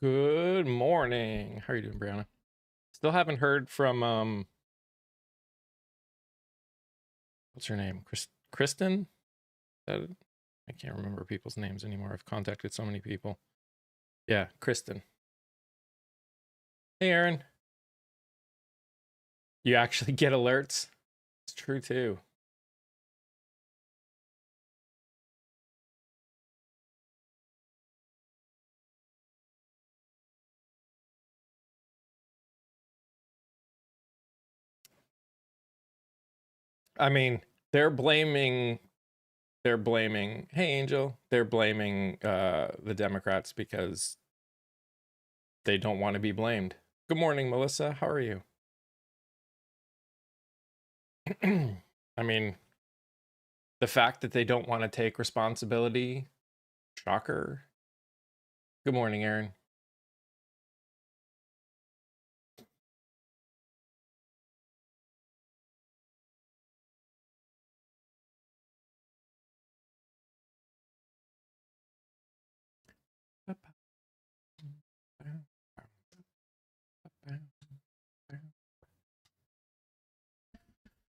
Good morning. How are you doing, Brianna? Still haven't heard from what's her name? Kristen? That I can't remember people's names anymore. I've contacted so many people. Yeah, Kristen. Hey Aaron. You actually get alerts? It's true too. I mean, they're blaming hey Angel, they're blaming the Democrats because they don't want to be blamed. Good morning, Melissa. How are you? I mean, the fact that they don't want to take responsibility, shocker. Good morning, Aaron.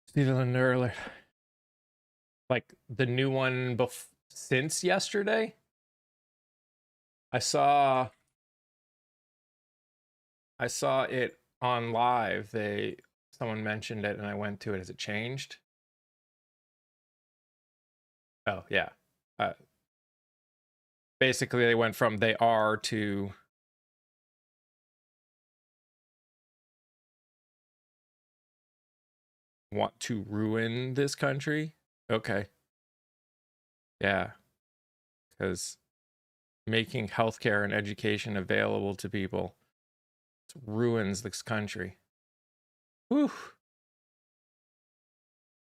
Steven earlier, like the new one since yesterday. I saw it on live. Someone mentioned it and I went to it. Has it changed? Oh yeah. Uh, Basically, they went from they are to want to ruin this country. Okay. Yeah, because making healthcare and education available to people ruins this country. Whew.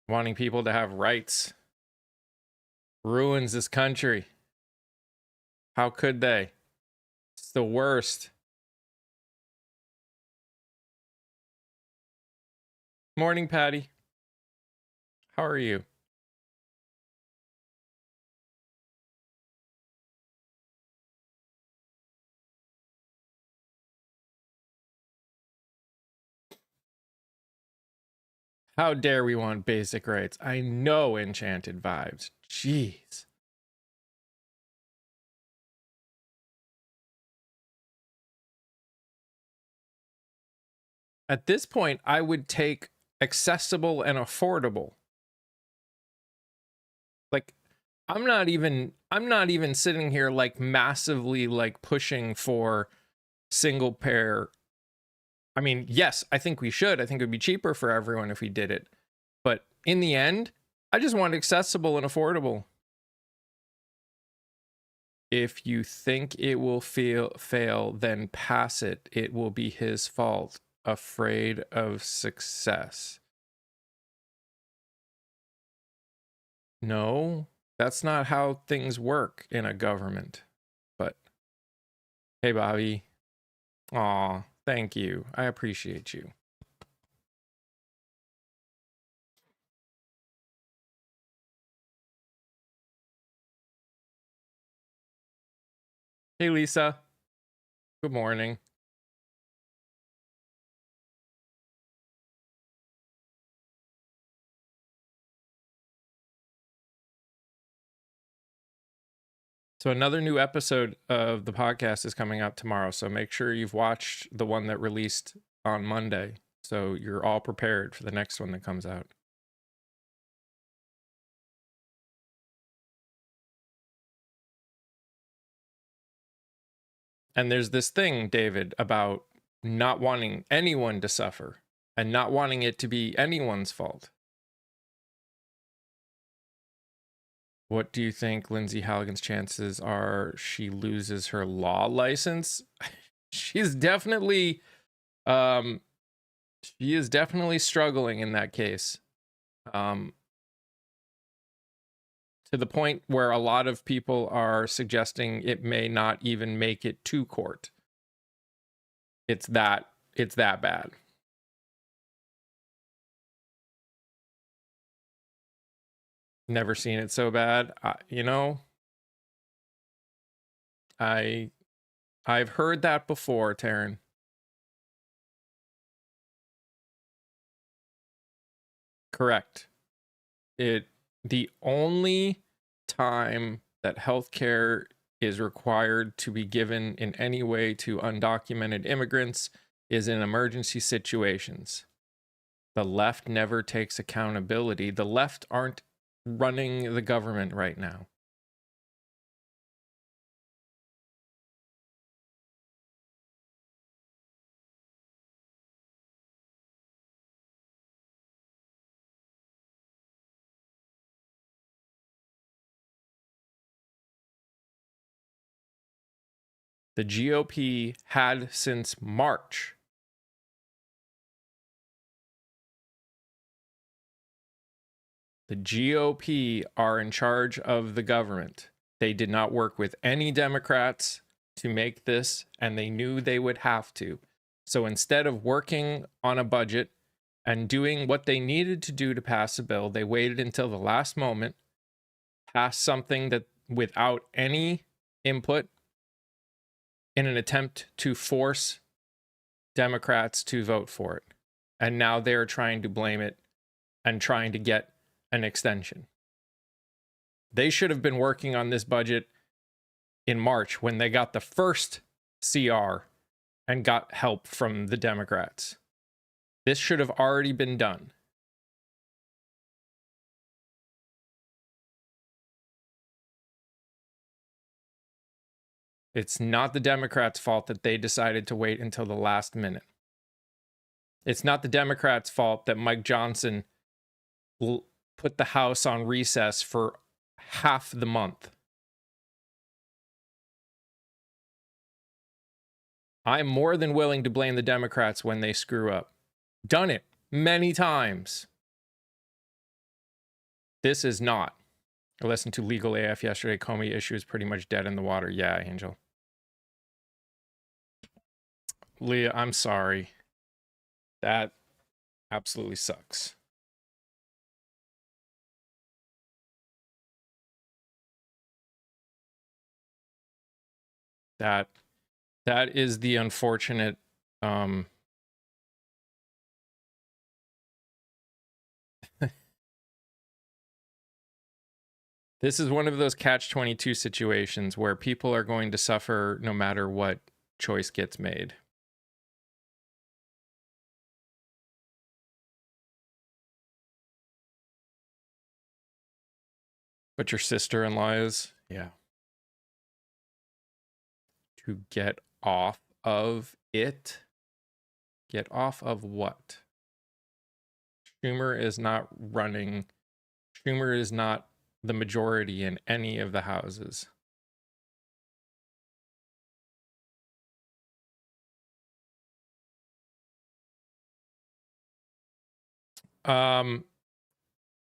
Wanting people to have rights ruins this country. How could they? It's the worst. Morning, Patty. How are you? How dare we want basic rights? I know, enchanted vibes. Jeez. At this point, I would take accessible and affordable. Like, I'm not even sitting here like massively like pushing for single pair. I mean, yes, I think we should. I think it would be cheaper for everyone if we did it. But in the end, I just want accessible and affordable. If you think it will fail, then pass it. It will be his fault. Afraid of success. No, that's not how things work in a government. But hey, Bobby. Aw, thank you. I appreciate you. Hey, Lisa. Good morning. So another new episode of the podcast is coming out tomorrow. So make sure you've watched the one that released on Monday, so you're all prepared for the next one that comes out. And there's this thing, David, about not wanting anyone to suffer and not wanting it to be anyone's fault. What do you think Lindsay Halligan's chances are she loses her law license? She's definitely she is definitely struggling in that case. To the point where a lot of people are suggesting it may not even make it to court. It's that bad. Never seen it so bad. I I've heard that before, Taryn. Correct. The only time that healthcare is required to be given in any way to undocumented immigrants is in emergency situations. The left never takes accountability. The left aren't running the government right now. The GOP had since March the GOP are in charge of the government. They did not work with any Democrats to make this, and they knew they would have to. So instead of working on a budget and doing what they needed to do to pass a bill, they waited until the last moment, passed something that without any input in an attempt to force Democrats to vote for it. And now they're trying to blame it and trying to get an extension. They should have been working on this budget in March when they got the first CR and got help from the Democrats. This should have already been done. It's not the Democrats' fault that they decided to wait until the last minute. It's not the Democrats' fault that Mike Johnson put the House on recess for half the month. I'm more than willing to blame the Democrats when they screw up. Done it many times. This is not. I listened to Legal AF yesterday. Comey issue is pretty much dead in the water. Yeah, Angel. Leah, I'm sorry. That absolutely sucks. That is the unfortunate this is one of those catch-22 situations where people are going to suffer no matter what choice gets made. But your sister-in-law is, yeah. To get off of it? Get off of what? Schumer is not running. Schumer is not the majority in any of the houses.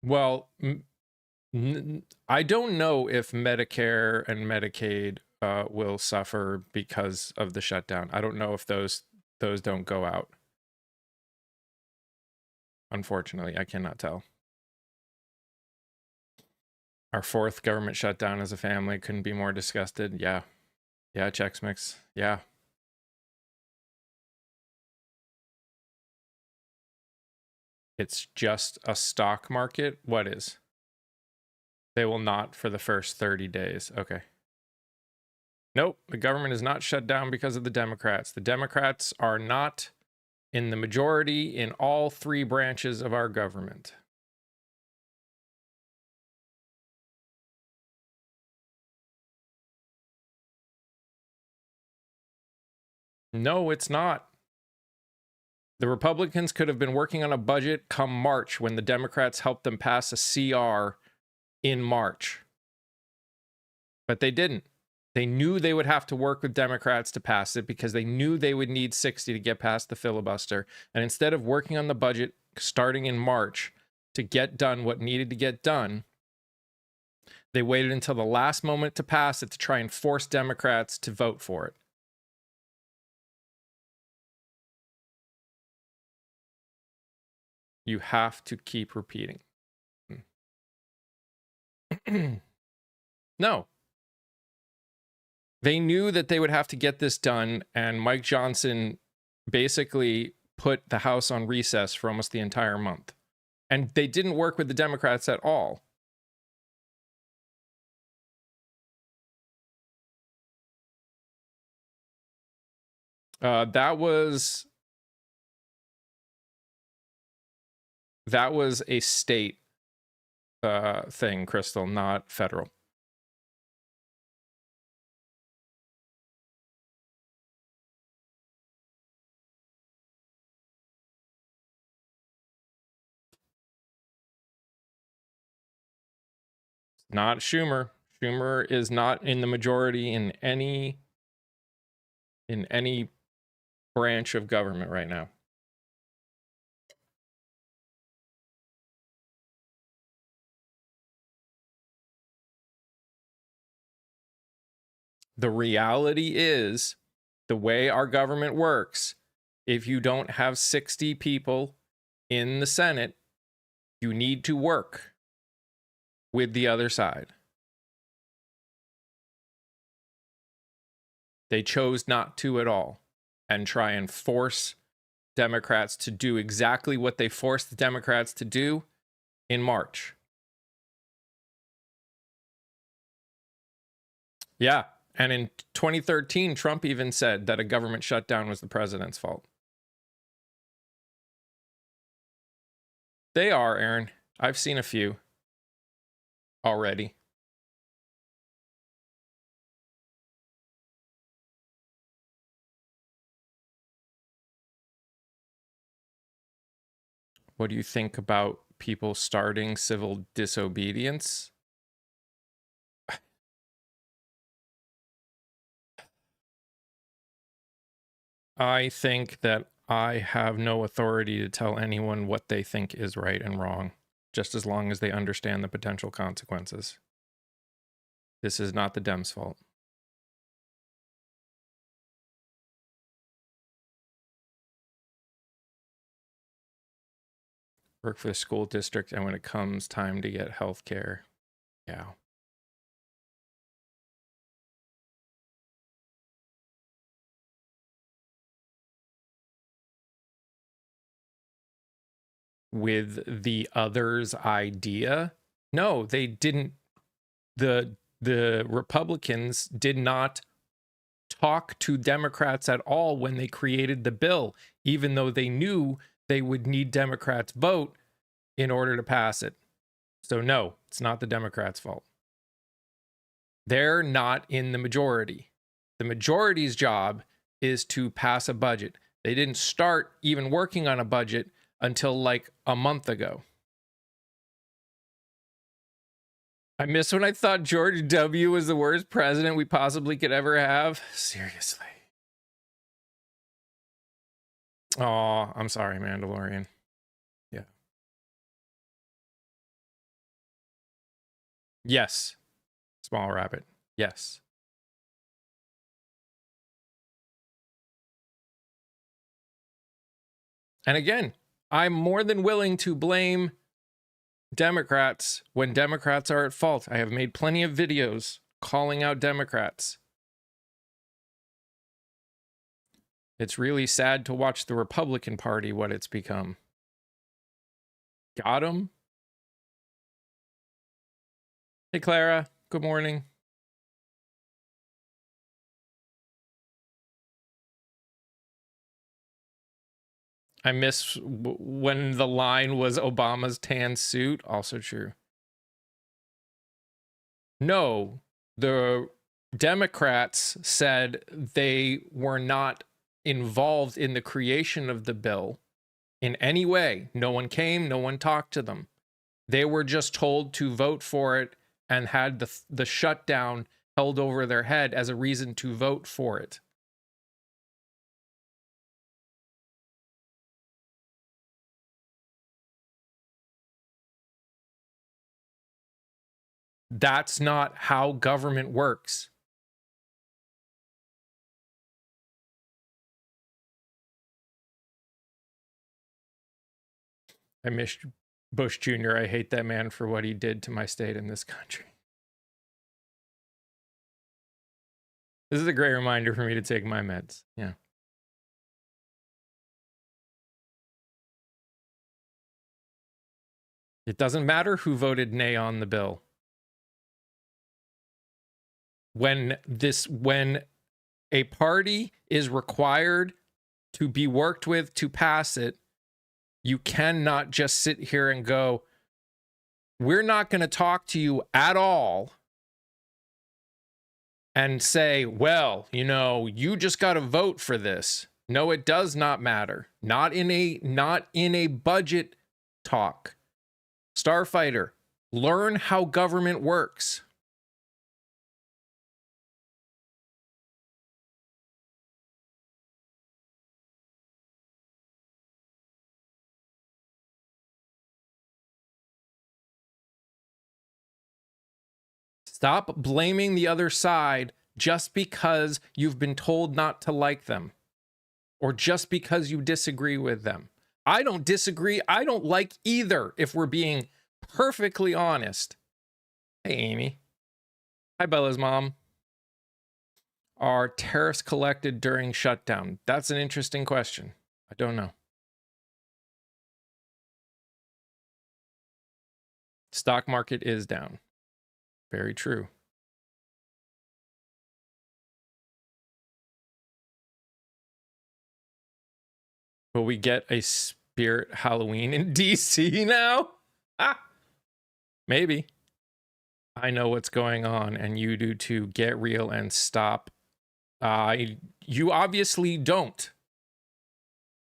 Well, I don't know if Medicare and Medicaid will suffer because of the shutdown. I don't know if those don't go out. Unfortunately, I cannot tell. Our fourth government shutdown as a family, couldn't be more disgusted. Yeah. Yeah, Chex Mix. Yeah. It's just a stock market. What is? They will not for the first 30 days. Okay. Nope, the government is not shut down because of the Democrats. The Democrats are not in the majority in all three branches of our government. No, it's not. The Republicans could have been working on a budget come March when the Democrats helped them pass a CR in March. But they didn't. They knew they would have to work with Democrats to pass it because they knew they would need 60 to get past the filibuster. And instead of working on the budget starting in March to get done what needed to get done, they waited until the last moment to pass it to try and force Democrats to vote for it. You have to keep repeating. No. They knew that they would have to get this done, and Mike Johnson basically put the House on recess for almost the entire month. And they didn't work with the Democrats at all. That was a state thing, Crystal, not federal. Not Schumer. Schumer is not in the majority in any branch of government right now. The reality is, the way our government works, if you don't have 60 people in the Senate, you need to work with the other side. They chose not to at all and try and force Democrats to do exactly what they forced the Democrats to do in March. Yeah. And in 2013, Trump even said that a government shutdown was the president's fault. They are, Aaron. I've seen a few already. What do you think about people starting civil disobedience? I think that I have no authority to tell anyone what they think is right and wrong, just as long as they understand the potential consequences. This is not the Dems' fault. Work for the school district, and when it comes time to get health care, yeah. With the others' idea? No, they didn't. The Republicans did not talk to Democrats at all when they created the bill, even though they knew they would need Democrats' vote in order to pass it. So no, it's not the Democrats' fault. They're not in the majority. The majority's job is to pass a budget. They didn't start even working on a budget until like a month ago. I miss when I thought George W. was the worst president we possibly could ever have. Seriously. Oh, I'm sorry, Mandalorian. Yeah. Yes. Small rabbit. Yes. And again, I'm more than willing to blame Democrats when Democrats are at fault. I have made plenty of videos calling out Democrats. It's really sad to watch the Republican Party, what it's become. Got him? Hey, Clara. Good morning. I miss when the line was Obama's tan suit. Also true. No, the Democrats said they were not involved in the creation of the bill in any way. No one came, no one talked to them. They were just told to vote for it and had the shutdown held over their head as a reason to vote for it. That's not how government works. I miss Bush Jr. I hate that man for what he did to my state and this country. This is a great reminder for me to take my meds. Yeah. It doesn't matter who voted nay on the bill. When a party is required to be worked with to pass it, you cannot just sit here and go, we're not going to talk to you at all, and say, well, you know, you just got to vote for this. No, it does not matter. Not in a budget talk. Starfighter, learn how government works. Stop blaming the other side just because you've been told not to like them, or just because you disagree with them. I don't disagree. I don't like either, if we're being perfectly honest. Hey, Amy. Hi, Bella's mom. Are tariffs collected during shutdown? That's an interesting question. I don't know. Stock market is down. Very true. Will we get a Spirit Halloween in DC now? Ah, maybe. I know what's going on, and you do too. Get real and stop. You obviously don't,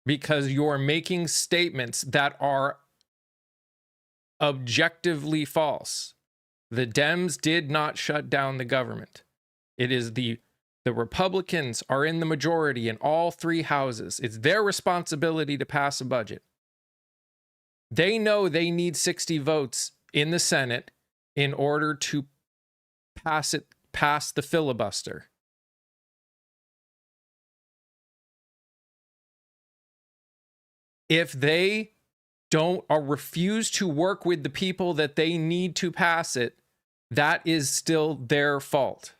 because you're making statements that are objectively false. The Dems did not shut down the government. It is the Republicans are in the majority in all three houses. It's their responsibility to pass a budget. They know they need 60 votes in the Senate in order to pass the filibuster. If they don't or refuse to work with the people that they need to pass it, that is still their fault.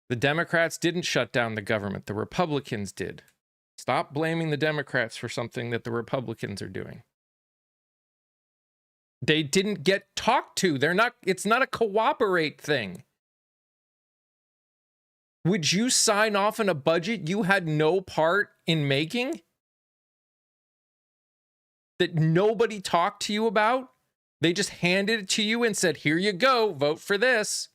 The Democrats didn't shut down the government. The Republicans did. Stop blaming the Democrats for something that the Republicans are doing. They didn't get talked to. It's not a cooperate thing. Would you sign off on a budget you had no part in making? That nobody talked to you about? They just handed it to you and said, here you go, vote for this.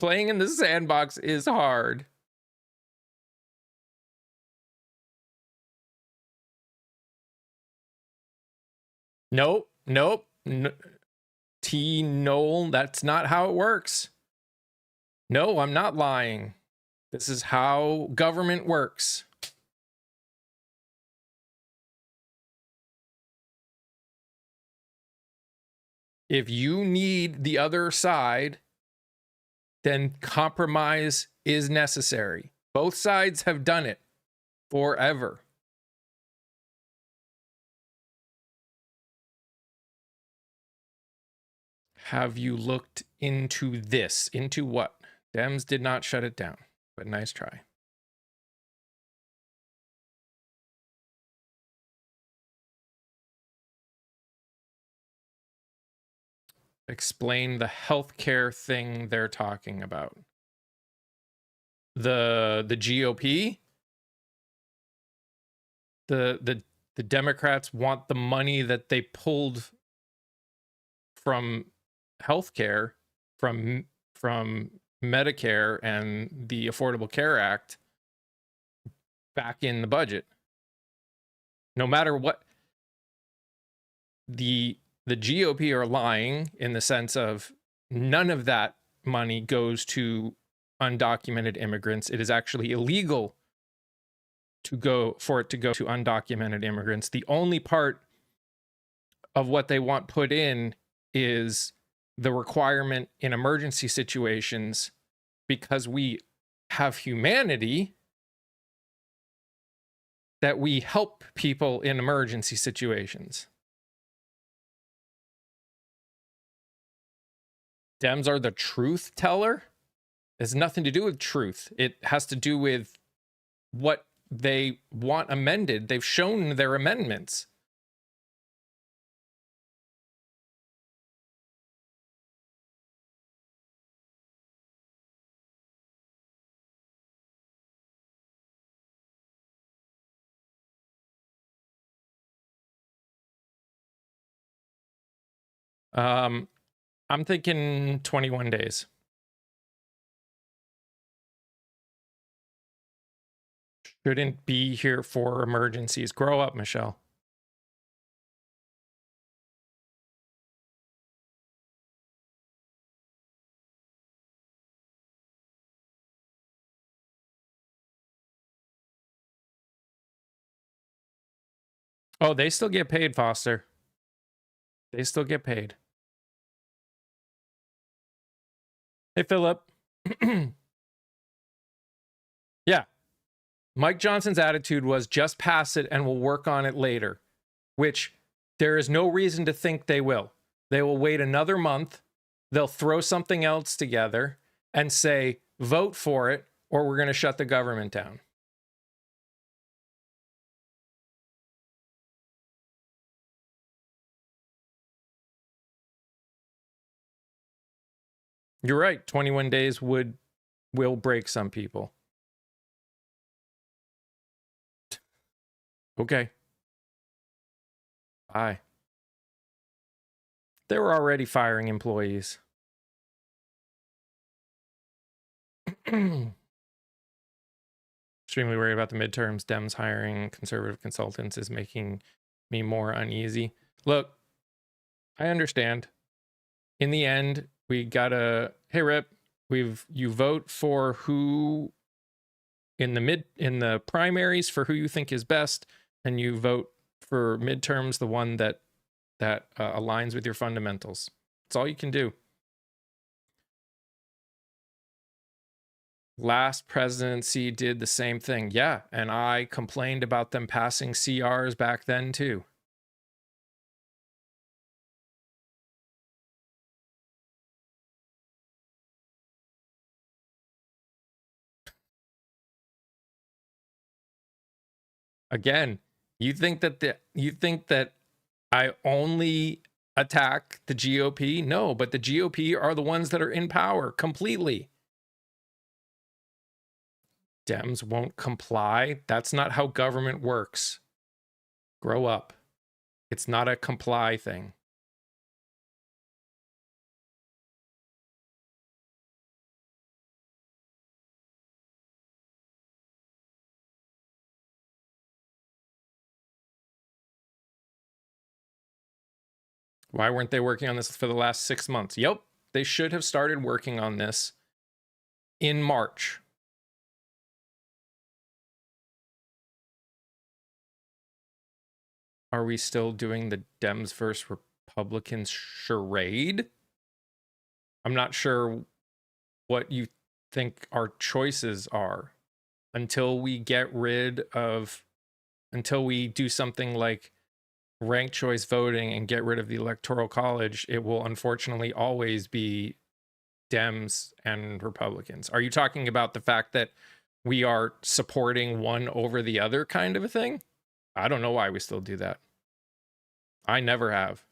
Playing in the sandbox is hard. Nope. No, T. Noel, that's not how it works. No, I'm not lying. This is how government works. If you need the other side, then compromise is necessary. Both sides have done it forever. Have you looked into this? Into what? Dems did not shut it down, but nice try. Explain the healthcare thing they're talking about. The GOP? The Democrats want the money that they pulled from healthcare, from Medicare and the Affordable Care Act back in the budget. No matter what, the GOP are lying in the sense of none of that money goes to undocumented immigrants. It is actually illegal for it to go to undocumented immigrants. The only part of what they want put in is the requirement in emergency situations, because we have humanity, that we help people in emergency situations. Dems are the truth teller. It has nothing to do with truth. It has to do with what they want amended. They've shown their amendments. I'm thinking 21 days. Shouldn't be here for emergencies. Grow up, Michelle. Oh, they still get paid, Foster. They still get paid. Hey, Philip. Yeah. Mike Johnson's attitude was just pass it and we'll work on it later, which there is no reason to think they will. They will wait another month. They'll throw something else together and say, vote for it, or we're going to shut the government down. You're right. 21 days will break some people. Okay. Bye. They were already firing employees. Extremely worried about the midterms. Dems hiring conservative consultants is making me more uneasy. Look, I understand. In the end, we gotta, hey Rip, you vote for who in the primaries for who you think is best, and you vote for midterms the one that aligns with your fundamentals. That's all you can do. Last presidency did the same thing. Yeah, and I complained about them passing CRs back then too. Again, you think that I only attack the GOP? No, but the GOP are the ones that are in power completely. Dems won't comply. That's not how government works. Grow up. It's not a comply thing. Why weren't they working on this for the last 6 months? Yep, they should have started working on this in March. Are we still doing the Dems versus Republicans charade? I'm not sure what you think our choices are until we do something like ranked choice voting and get rid of the electoral college. It will unfortunately always be Dems and Republicans. Are you talking about the fact that we are supporting one over the other kind of a thing? I don't know why we still do that. I never have.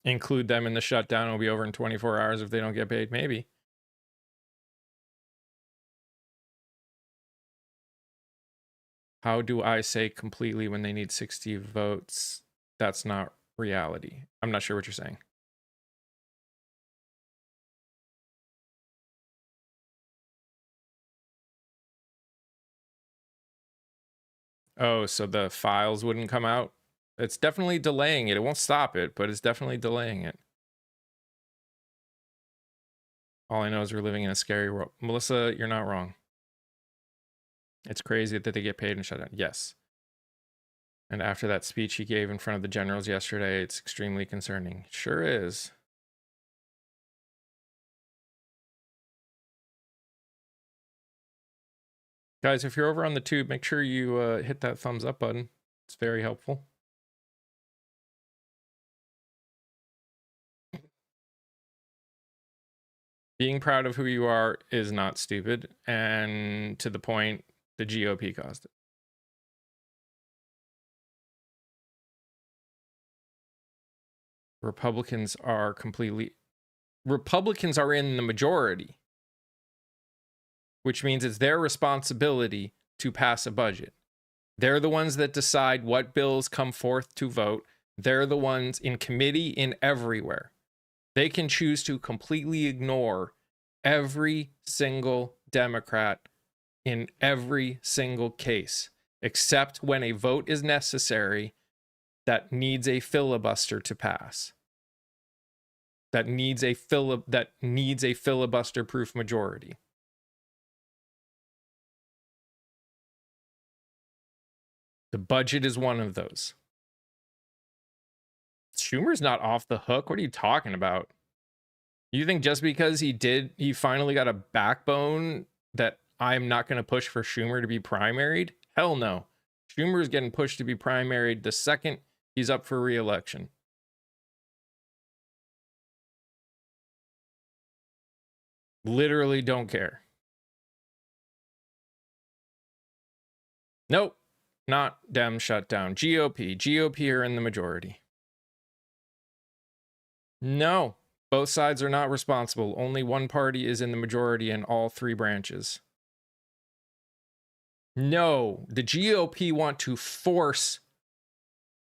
Include them in the shutdown. It'll be over in 24 hours if they don't get paid. Maybe. How do I say completely when they need 60 votes? That's not reality. I'm not sure what you're saying. Oh, so the files wouldn't come out? It's definitely delaying it. It won't stop it, but it's definitely delaying it. All I know is we're living in a scary world. Melissa, you're not wrong. It's crazy that they get paid and shut down. Yes. And after that speech he gave in front of the generals yesterday, it's extremely concerning. Sure is. Guys, if you're over on the tube, make sure you hit that thumbs up button. It's very helpful. Being proud of who you are is not stupid, and to the point, the GOP caused it. Republicans are in the majority, which means it's their responsibility to pass a budget. They're the ones that decide what bills come forth to vote. They're the ones in committee, in everywhere. They can choose to completely ignore every single Democrat in every single case, except when a vote is necessary that needs a filibuster to pass. That needs a filibuster-proof majority. The budget is one of those. Schumer's not off the hook. What are you talking about? You think just because he finally got a backbone that I'm not going to push for Schumer to be primaried? Hell no. Schumer's getting pushed to be primaried the second he's up for re-election. Literally don't care. Nope. Not Dem shutdown. GOP are in the majority. No. Both sides are not responsible. Only one party is in the majority in all three branches. No, the GOP want to force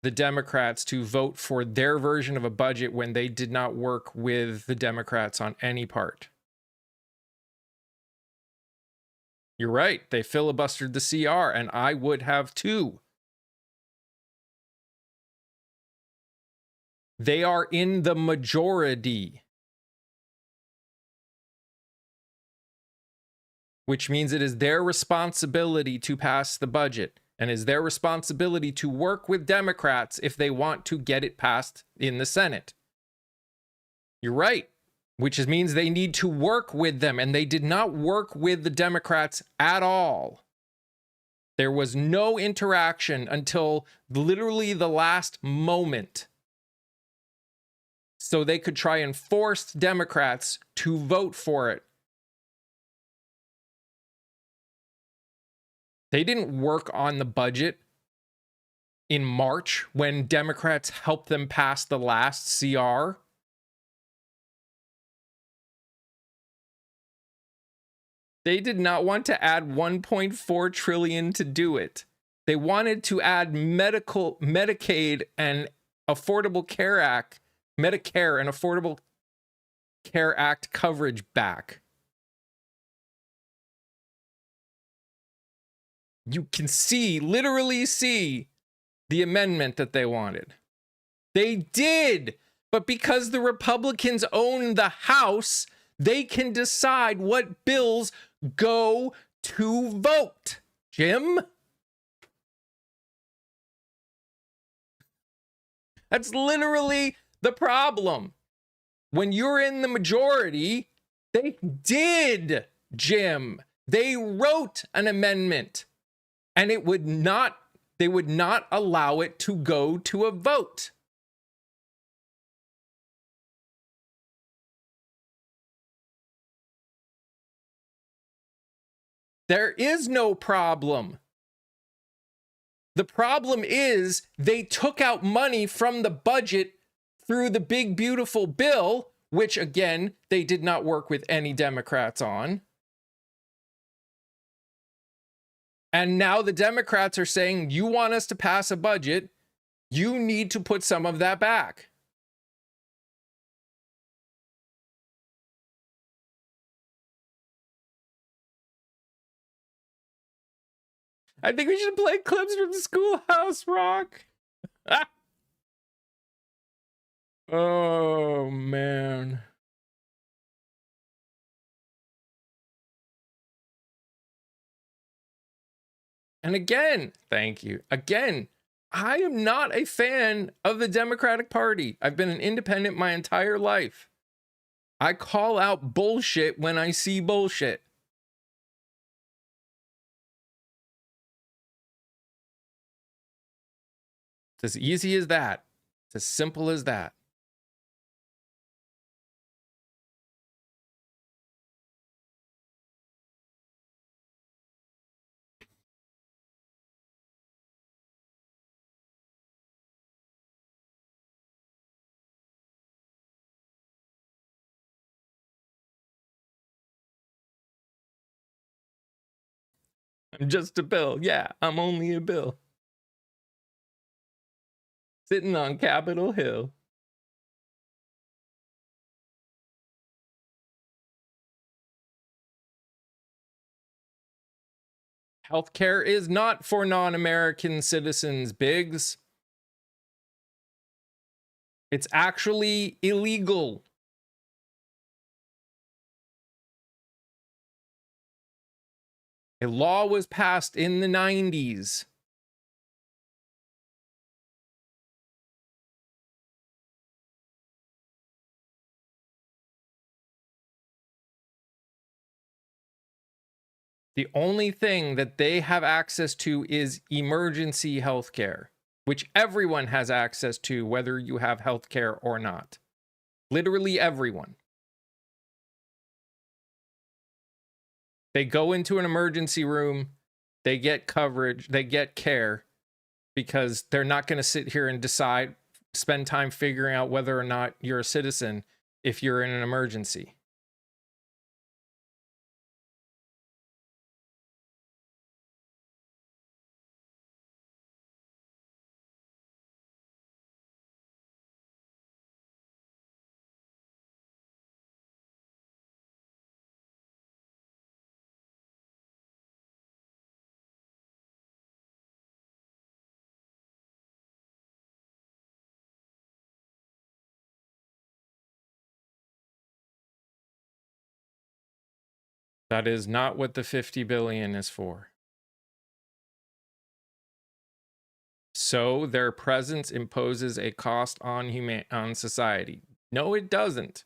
the Democrats to vote for their version of a budget when they did not work with the Democrats on any part. You're right. They filibustered the CR, and I would have too. They are in the majority, which means it is their responsibility to pass the budget, and is their responsibility to work with Democrats if they want to get it passed in the Senate. You're right, which means they need to work with them, and they did not work with the Democrats at all. There was no interaction until literally the last moment, so they could try and force Democrats to vote for it. They didn't work on the budget in March when Democrats helped them pass the last CR. They did not want to add 1.4 trillion to do it. They wanted to add Medicaid and Affordable Care Act, Medicare and Affordable Care Act coverage back. You can literally see the amendment that they wanted. They did, but because the Republicans own the House, they can decide what bills go to vote. Jim? That's literally the problem. When you're in the majority, they did, Jim. They wrote an amendment, and they would not allow it to go to a vote. There is no problem. The problem is they took out money from the budget through the big, beautiful bill, which, again, they did not work with any Democrats on. And now the Democrats are saying, you want us to pass a budget, you need to put some of that back. I think we should play clips from the Schoolhouse Rock. Oh, man. And again, thank you. Again, I am not a fan of the Democratic Party. I've been an independent my entire life. I call out bullshit when I see bullshit. It's as easy as that. It's as simple as that. I'm just a bill. Yeah, I'm only a bill. Sitting on Capitol Hill. Healthcare is not for non-American citizens, Biggs. It's actually illegal. A law was passed in the 90s. The only thing that they have access to is emergency healthcare, which everyone has access to, whether you have healthcare or not. Literally everyone. They go into an emergency room, they get coverage, they get care, because they're not going to sit here and spend time figuring out whether or not you're a citizen if you're in an emergency. That is not what the 50 billion is for. So their presence imposes a cost on society. No, it doesn't.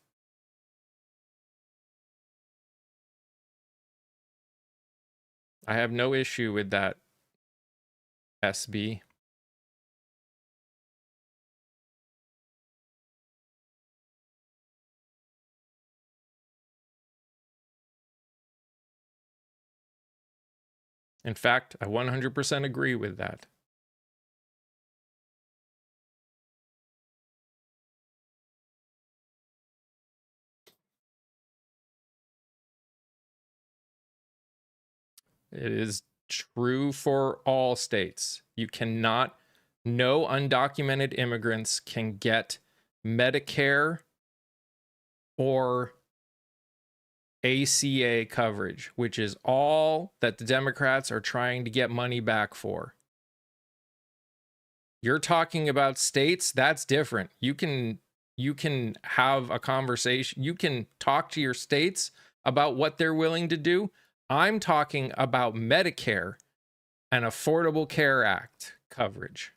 I have no issue with that, SB. In fact, I 100% agree with that. It is true for all states. You cannot, no undocumented immigrants can get Medicare or ACA coverage, which is all that the Democrats are trying to get money back for. You're talking about states, that's different. You can have a conversation. You can talk to your states about what they're willing to do. I'm talking about Medicare and Affordable Care Act coverage.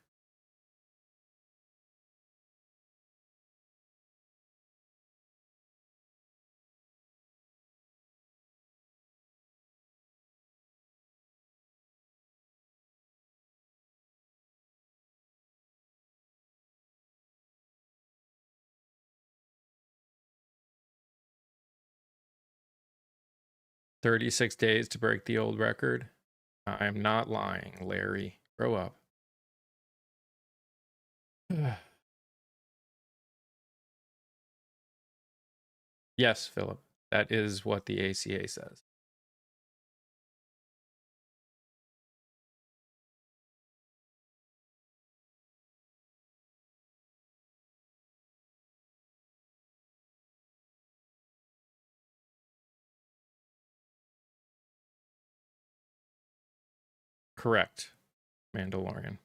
"36 days to break the old record." I'm not lying, Larry. Grow up. Yes, Philip. That is what the ACA says. Correct, Mandalorian.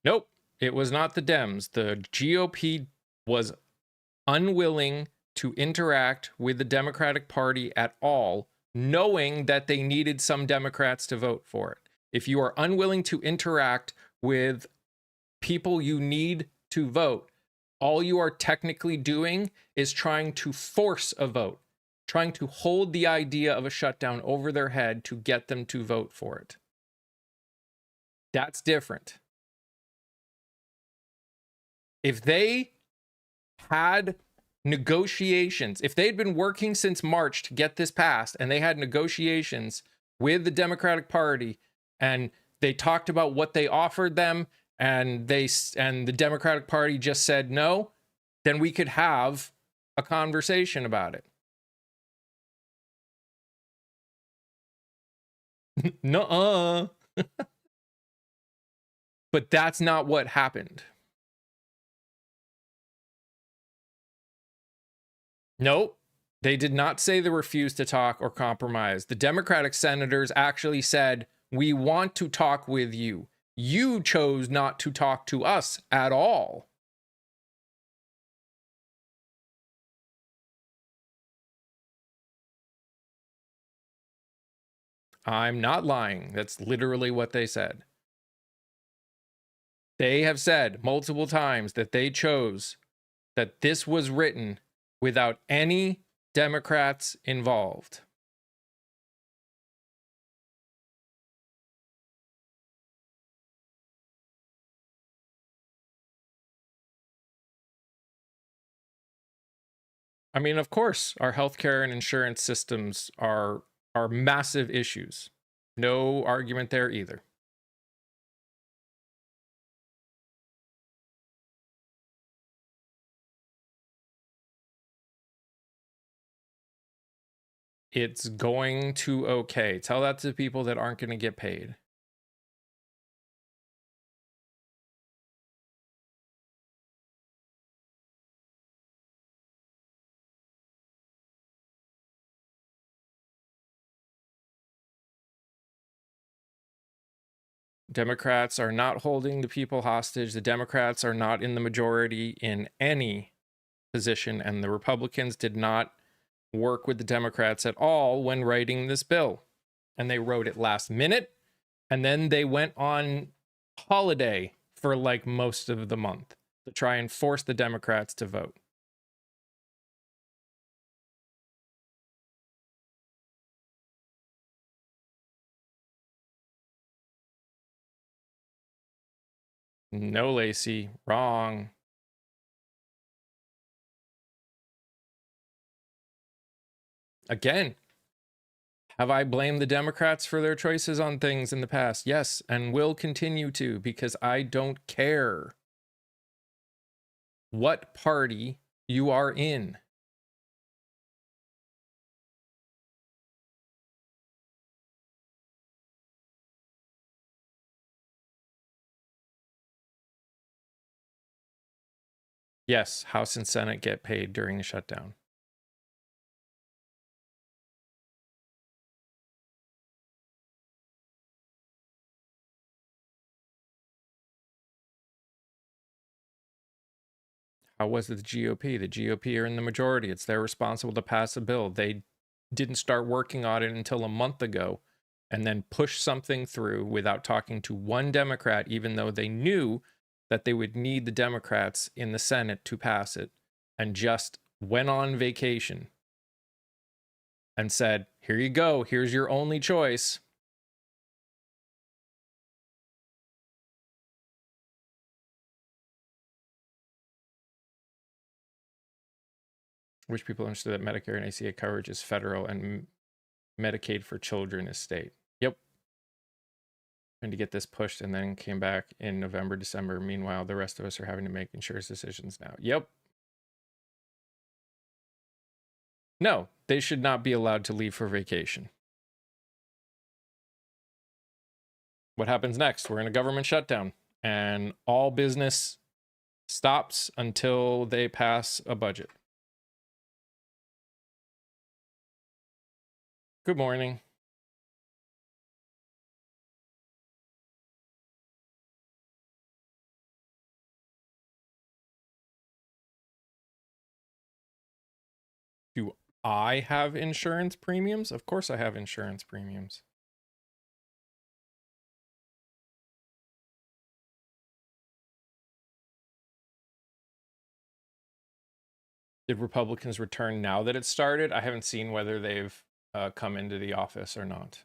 Nope, it was not the Dems. The GOP was unwilling to interact with the Democratic Party at all, knowing that they needed some Democrats to vote for it. If you are unwilling to interact with people you need to vote. All you are technically doing is trying to force a vote, trying to hold the idea of a shutdown over their head to get them to vote for it. That's different. If they had negotiations, if they'd been working since March to get this passed and they had negotiations with the Democratic Party and they talked about what they offered them and the Democratic Party just said no, then we could have a conversation about it. Nuh-uh. But that's not what happened. Nope. They did not say they refused to talk or compromise. The Democratic senators actually said, we want to talk with you. You chose not to talk to us at all. I'm not lying. That's literally what they said. They have said multiple times that they chose, that this was written without any Democrats involved. I mean, of course, our healthcare and insurance systems are massive issues. No argument there either. It's going to okay. Tell that to people that aren't going to get paid. Democrats are not holding the people hostage. The Democrats are not in the majority in any position, and the Republicans did not work with the Democrats at all when writing this bill. And they wrote it last minute, and then they went on holiday for like most of the month to try and force the Democrats to vote. No, Lacey, wrong. Again, have I blamed the Democrats for their choices on things in the past? Yes, and will continue to, because I don't care what party you are in. Yes, House and Senate get paid during the shutdown. How was it the GOP? The GOP are in the majority. It's their responsible to pass a bill. They didn't start working on it until a month ago and then push something through without talking to one Democrat, even though they knew that they would need the Democrats in the Senate to pass it, and just went on vacation and said, here you go. Here's your only choice. Which people understood that Medicare and ACA coverage is federal and Medicaid for children is state. Yep. And to get this pushed, and then came back in November, December. Meanwhile, the rest of us are having to make insurance decisions now. Yep. No, they should not be allowed to leave for vacation. What happens next? We're in a government shutdown, and all business stops until they pass a budget. Good morning. Do I have insurance premiums? Of course I have insurance premiums. Did Republicans return now that it started? I haven't seen whether they've come into the office or not.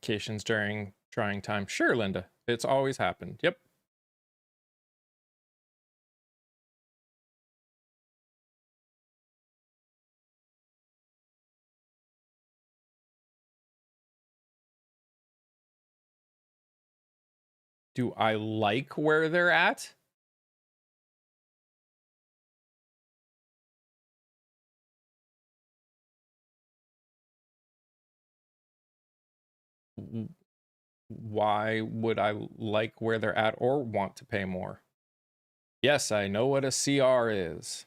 Vacations during trying time. Sure, Linda. It's always happened. Yep. Do I like where they're at? Why would I like where they're at or want to pay more? Yes, I know what a CR is.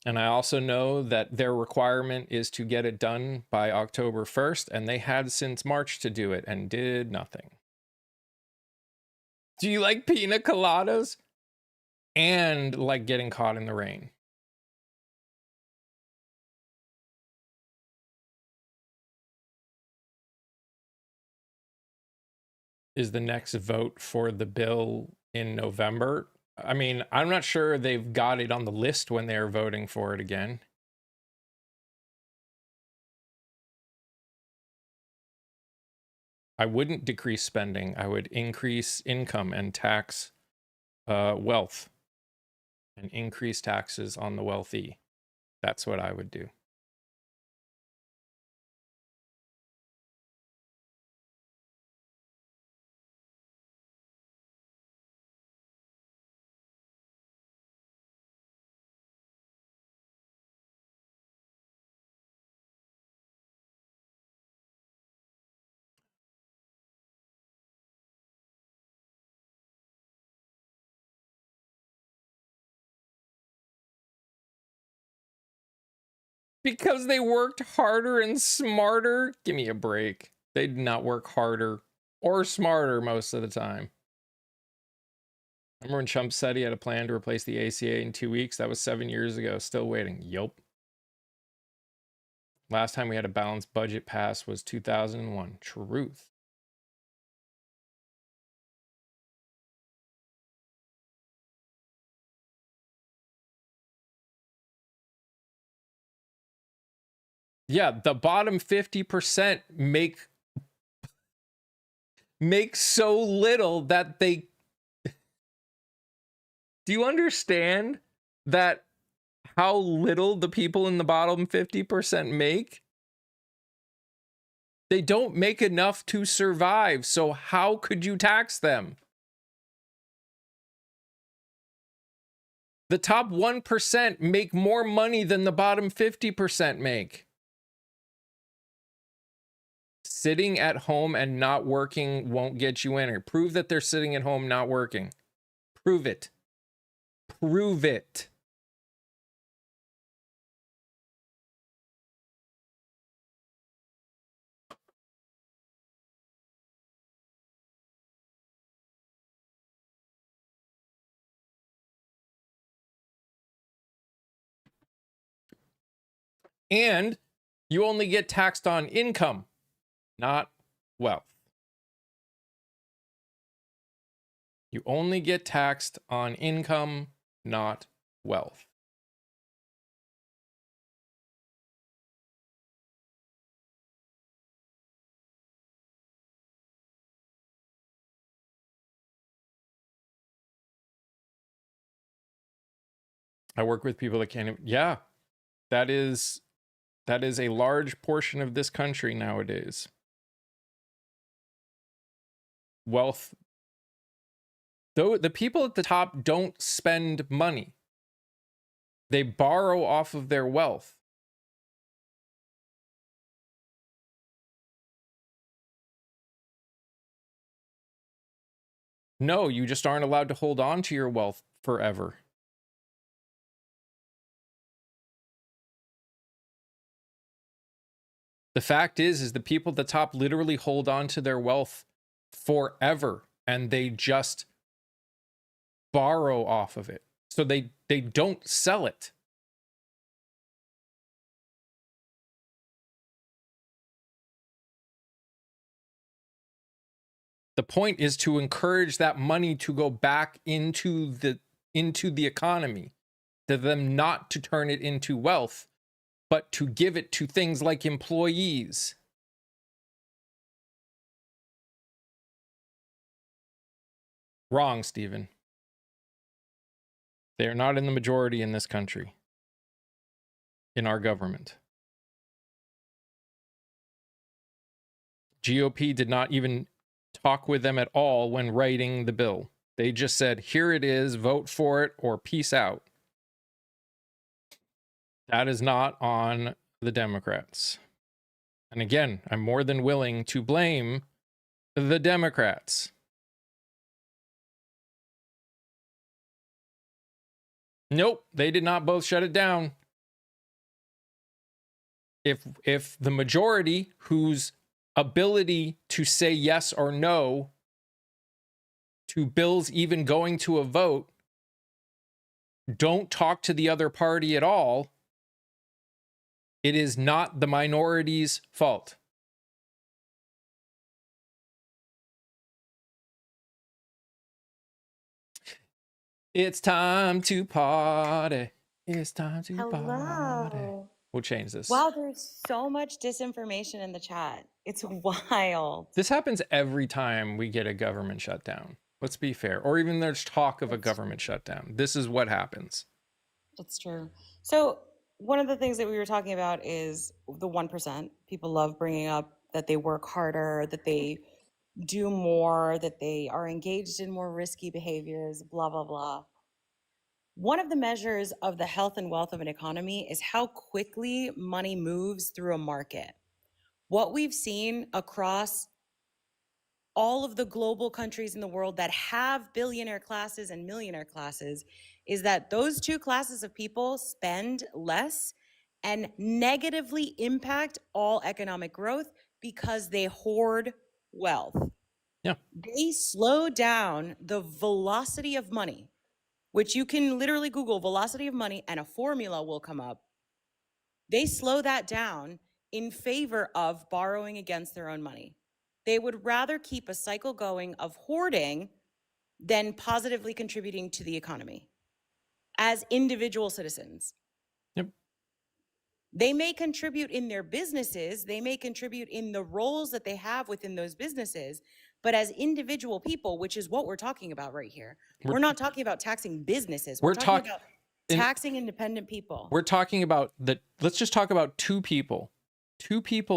And I also know that their requirement is to get it done by October 1st, and they had since March to do it and did nothing. Do you like pina coladas? And like getting caught in the rain? Is the next vote for the bill in November? I mean, I'm not sure they've got it on the list when they're voting for it again. I wouldn't decrease spending. I would increase income and tax wealth and increase taxes on the wealthy. That's what I would do. Because they worked harder and smarter? Give me a break. They did not work harder or smarter most of the time. Remember when Trump said he had a plan to replace the ACA in 2 weeks? That was 7 years ago. Still waiting. Yup. Last time we had a balanced budget pass was 2001. Truth. Yeah, the bottom 50% make so little that they... Do you understand that how little the people in the bottom 50% make? They don't make enough to survive, so how could you tax them? The top 1% make more money than the bottom 50% make. Sitting at home and not working won't get you in here. Prove that they're sitting at home not working. Prove it. Prove it. And you only get taxed on income, not wealth. You only get taxed on income, not wealth. I work with people that can't even... Yeah, that is a large portion of this country nowadays. Wealth... Though the people at the top don't spend money. They borrow off of their wealth. No, you just aren't allowed to hold on to your wealth forever. The fact is the people at the top literally hold on to their wealth forever, and they just borrow off of it. So they don't sell it. The point is to encourage that money to go back into the economy, to them not to turn it into wealth, but to give it to things like employees. Wrong, Stephen. They are not in the majority in this country, in our government. GOP did not even talk with them at all when writing the bill. They just said, here it is, vote for it, or peace out. That is not on the Democrats. And again, I'm more than willing to blame the Democrats. Nope, they did not both shut it down. If the majority, whose ability to say yes or no to bills even going to a vote, don't talk to the other party at all, it is not the minority's fault. It's time to party. It's time to party. We'll change this. Wow, there's so much disinformation in the chat. It's wild. This happens every time we get a government shutdown. Let's be fair. Or even there's talk of a government shutdown. This is what happens. It's true. So one of the things that we were talking about is the 1%. People love bringing up that they work harder, that they do more, that they are engaged in more risky behaviors, blah, blah, blah. One of the measures of the health and wealth of an economy is how quickly money moves through a market. What we've seen across all of the global countries in the world that have billionaire classes and millionaire classes is that those two classes of people spend less and negatively impact all economic growth because they hoard wealth. Yeah. They slow down the velocity of money, which you can literally Google velocity of money and a formula will come up. They slow that down in favor of borrowing against their own money. They would rather keep a cycle going of hoarding than positively contributing to the economy as individual citizens. Yep. They may contribute in their businesses, they may contribute in the roles that they have within those businesses, but as individual people, which is what we're talking about right here, we're not talking about taxing businesses. We're talking about taxing independent people. We're talking about let's just talk about two people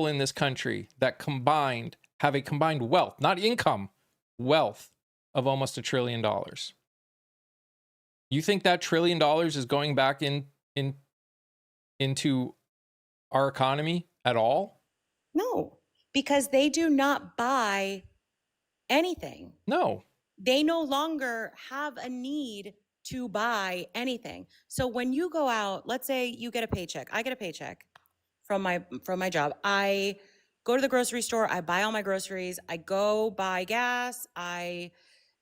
in this country that have a combined wealth, not income, wealth of almost $1 trillion. You think that $1 trillion is going back into our economy at all? No, because they do not buy anything. No. They no longer have a need to buy anything. So when you go out, let's say you get a paycheck. I get a paycheck from my job. I go to the grocery store, I buy all my groceries, I go buy gas, I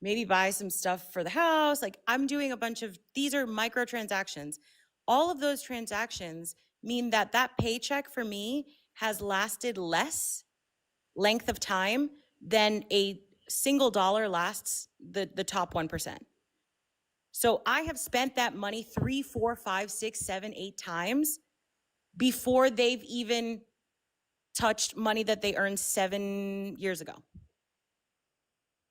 maybe buy some stuff for the house. Like I'm doing a bunch of, these are microtransactions. All of those transactions mean that that paycheck for me has lasted less length of time than a single dollar lasts the top 1%. So I have spent that money 3, 4, 5, 6, 7, 8 times before they've even touched money that they earned 7 years ago.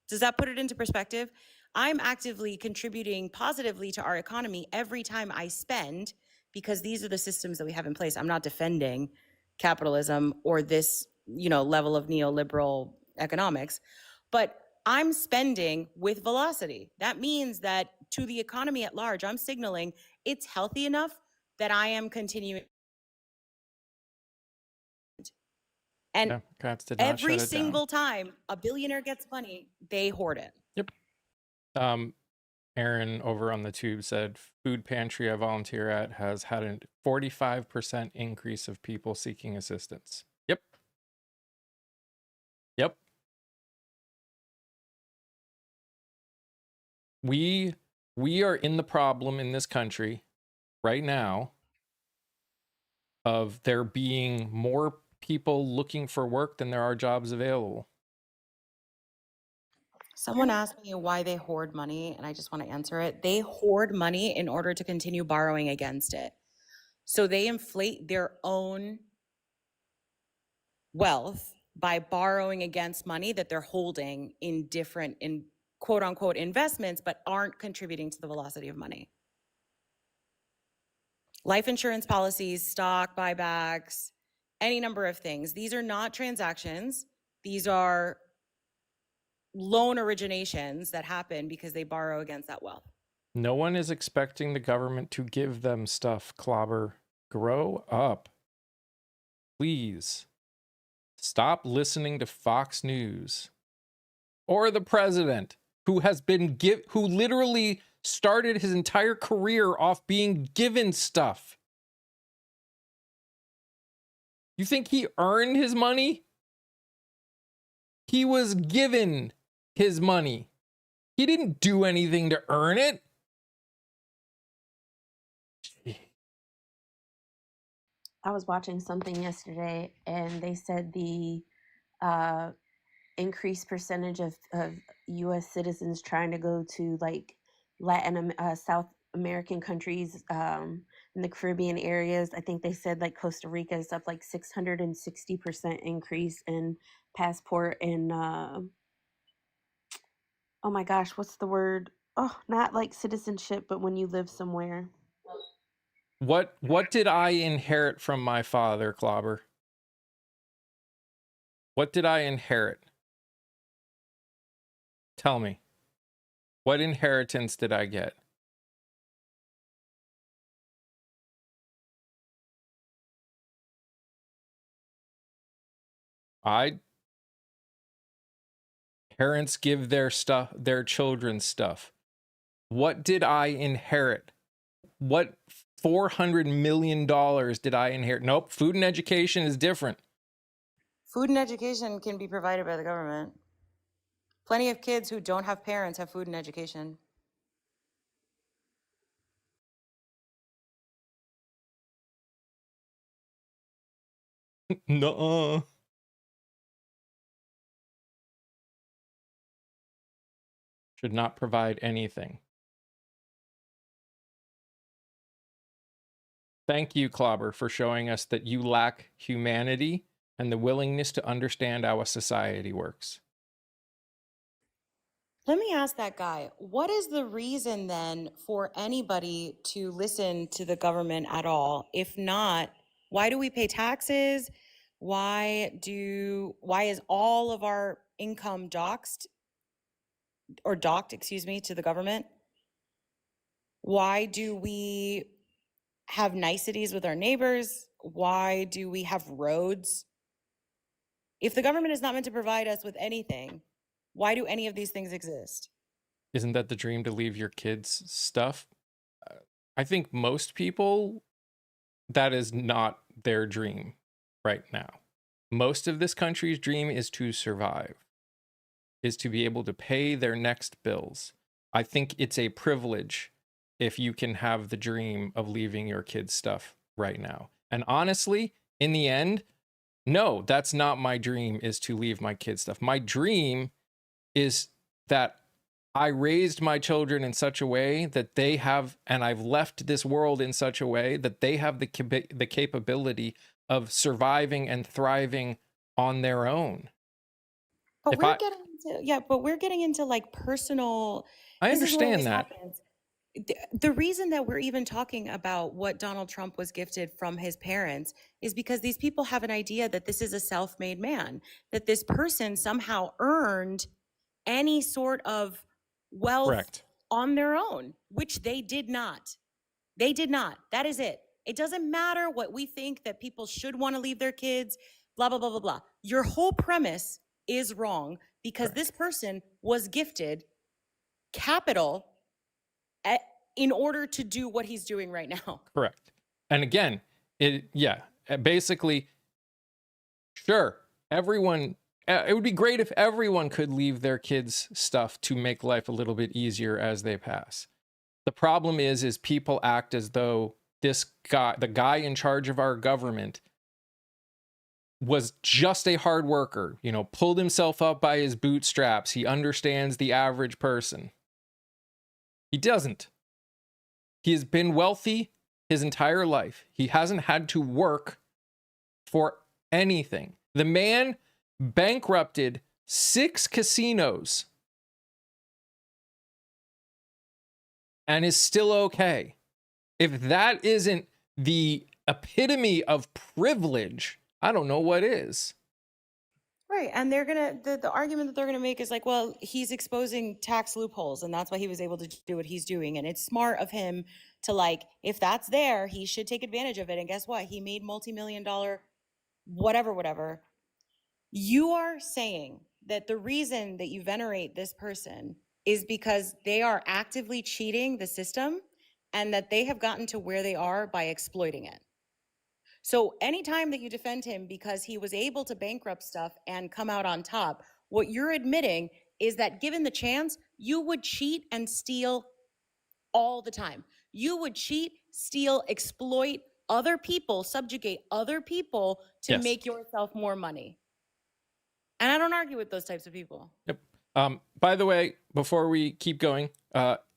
Does that put it into perspective? I'm actively contributing positively to our economy every time I spend because these are the systems that we have in place. I'm not defending capitalism or this, level of neoliberal economics, but I'm spending with velocity. That means that to the economy at large, I'm signaling it's healthy enough that I am continuing. And Democrats did not every shut it single down. time a billionaire gets money, they hoard it. Yep. Aaron over on the tube said food pantry I volunteer at has had a 45% increase of people seeking assistance. Yep. We are in the problem in this country right now of there being more people looking for work than there are jobs available. Someone asked me why they hoard money, and I just want to answer it. They hoard money in order to continue borrowing against it. So they inflate their own wealth by borrowing against money that they're holding in different, in quote unquote investments, but aren't contributing to the velocity of money. Life insurance policies, stock buybacks, any number of things. These are not transactions. These are loan originations that happen because they borrow against that wealth. No one is expecting the government to give them stuff, Clobber. Grow up. Please. Stop listening to Fox News. Or the president, who has been who literally started his entire career off being given stuff. You think he earned his money? He was given his money. He didn't do anything to earn it. I was watching something yesterday, and they said the increased percentage of U.S. citizens trying to go to like South American countries in the Caribbean areas. I think they said like Costa Rica is up like 660% increase in passport and oh my gosh, what's the word? Oh, not like citizenship, but when you live somewhere. What did I inherit from my father, Clobber? What did I inherit? Tell me. What inheritance did I get? Parents give their children stuff. What did I inherit? What $400 million did I inherit? Nope. Food and education is different. Food and education can be provided by the government. Plenty of kids who don't have parents have food and education. No. Should not provide anything. Thank you, Clobber, for showing us that you lack humanity and the willingness to understand how a society works. Let me ask that guy, what is the reason then for anybody to listen to the government at all? If not, why do we pay taxes? Why is all of our income doxed or docked, excuse me, to the government? Why do we have niceties with our neighbors? Why do we have roads? If the government is not meant to provide us with anything, why do any of these things exist? Isn't that the dream, to leave your kids stuff? I think most people, that is not their dream right now. Most of this country's dream is to survive, is to be able to pay their next bills. I think it's a privilege if you can have the dream of leaving your kids stuff right now. And honestly, in the end, no, that's not my dream, is to leave my kids stuff. My dream is that I raised my children in such a way that they have, and I've left this world in such a way that they have the capability of surviving and thriving on their own. But we're getting into like personal. I This is what understand always that. happens. The reason that we're even talking about what Donald Trump was gifted from his parents is because these people have an idea that this is a self-made man, that this person somehow earned any sort of wealth Correct. on their own, which they did not. They did not. That is it. It doesn't matter what we think that people should want to leave their kids, blah, blah, blah, blah, blah. Your whole premise is wrong because this person was gifted capital in order to do what he's doing right now. Correct. And again, basically, sure, everyone, it would be great if everyone could leave their kids stuff to make life a little bit easier as they pass. The problem is people act as though this guy, the guy in charge of our government, was just a hard worker, you know, pulled himself up by his bootstraps. He understands the average person. He doesn't. He has been wealthy his entire life. He hasn't had to work for anything. The man bankrupted 6 casinos and is still okay. If that isn't the epitome of privilege, I don't know what is. Right. And they're going to, the argument that they're going to make is like, well, he's exposing tax loopholes and that's why he was able to do what he's doing. And it's smart of him to like, if that's there, he should take advantage of it. And guess what? He made multi-million-dollar whatever. You are saying that the reason that you venerate this person is because they are actively cheating the system and that they have gotten to where they are by exploiting it. So anytime that you defend him because he was able to bankrupt stuff and come out on top, what you're admitting is that given the chance, you would cheat and steal all the time. You would cheat, steal, exploit other people, subjugate other people to Yes. make yourself more money. And I don't argue with those types of people. Yep. By the way, before we keep going,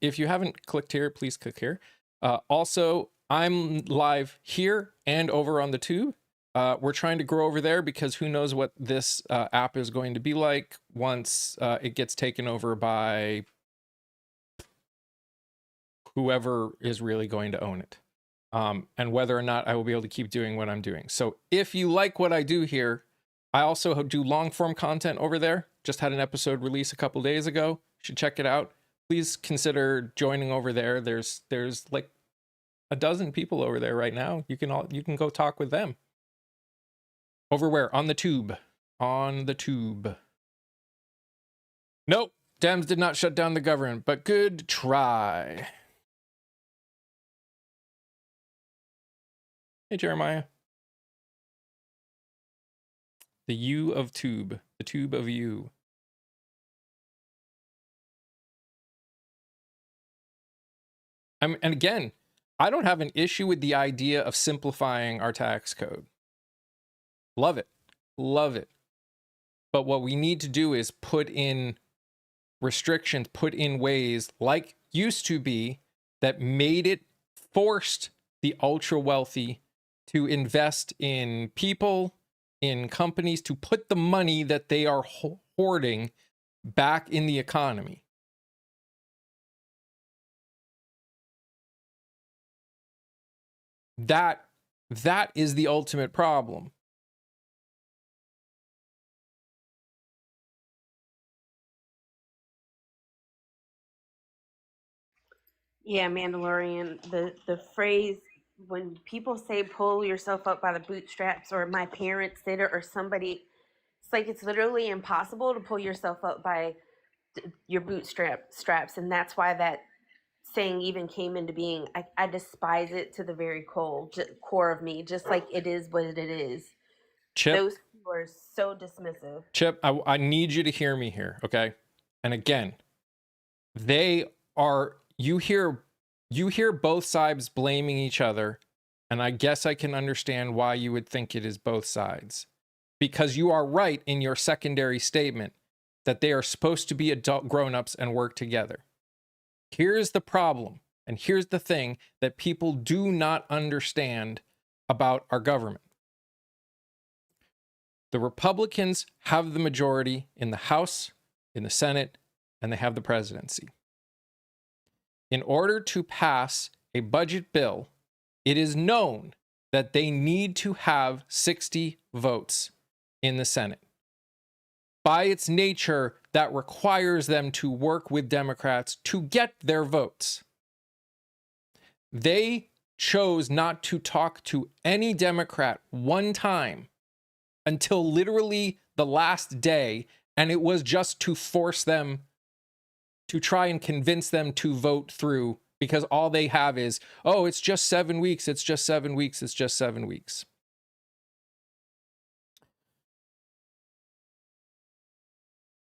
if you haven't clicked here, please click here. Also, I'm live here and over on the tube. We're trying to grow over there because who knows what this app is going to be like once it gets taken over by whoever is really going to own it. And whether or not I will be able to keep doing what I'm doing. So if you like what I do here, I also do long form content over there. Just had an episode release a couple days ago. You should check it out. Please consider joining over there. There's like a dozen people over there right now. You can go talk with them. Over where? On the tube. On the tube. Nope. Dems did not shut down the government, but good try. Hey, Jeremiah. The U of tube. The tube of you. And again, I don't have an issue with the idea of simplifying our tax code. Love it. Love it. But what we need to do is put in restrictions, put in ways like used to be that made it forced the ultra wealthy to invest in people, in companies, to put the money that they are hoarding back in the economy. That is the ultimate problem. Yeah, Mandalorian, the phrase when people say pull yourself up by the bootstraps, or my parents did it, or somebody, it's like it's literally impossible to pull yourself up by your bootstraps, and that's why that saying even came into being. I despise it to the very core of me, just like it is what it is. Chip, those people are so dismissive. Chip, I need you to hear me here, okay? And again, they are, you hear both sides blaming each other, and I guess I can understand why you would think it is both sides. Because you are right in your secondary statement that they are supposed to be adult grown-ups and work together. Here's the problem, and here's the thing that people do not understand about our government. The Republicans have the majority in the House, in the Senate, and they have the presidency. In order to pass a budget bill, it is known that they need to have 60 votes in the Senate. By its nature, that requires them to work with Democrats to get their votes. They chose not to talk to any Democrat one time until literally the last day, and it was just to force them to try and convince them to vote through, because all they have is, oh, it's just 7 weeks, it's just 7 weeks, it's just 7 weeks.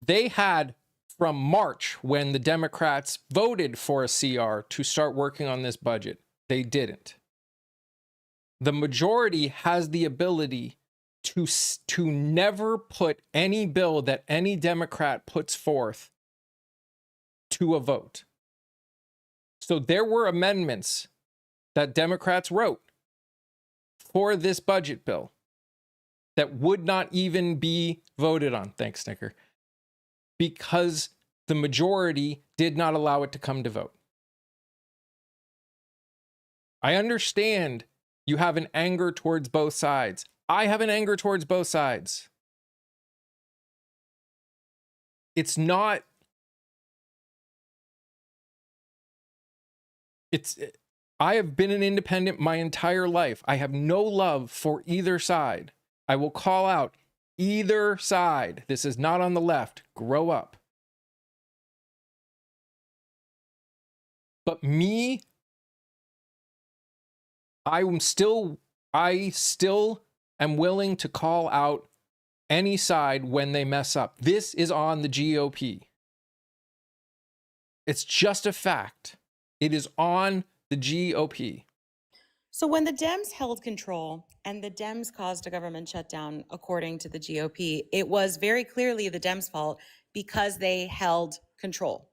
They had from March, when the Democrats voted for a CR, to start working on this budget. They didn't. The majority has the ability to never put any bill that any Democrat puts forth to a vote. So there were amendments that Democrats wrote for this budget bill that would not even be voted on. Thanks, Snicker. Because the majority did not allow it to come to vote. I understand you have an anger towards both sides. I have an anger towards both sides. It's not. I have been an independent my entire life. I have no love for either side. I will call out either side. This is not on the left. Grow up. But me, I still am willing to call out any side when they mess up. This is on the GOP. It's just a fact. It is on the GOP. So when the Dems held control and the Dems caused a government shutdown, according to the GOP, it was very clearly the Dems' fault because they held control.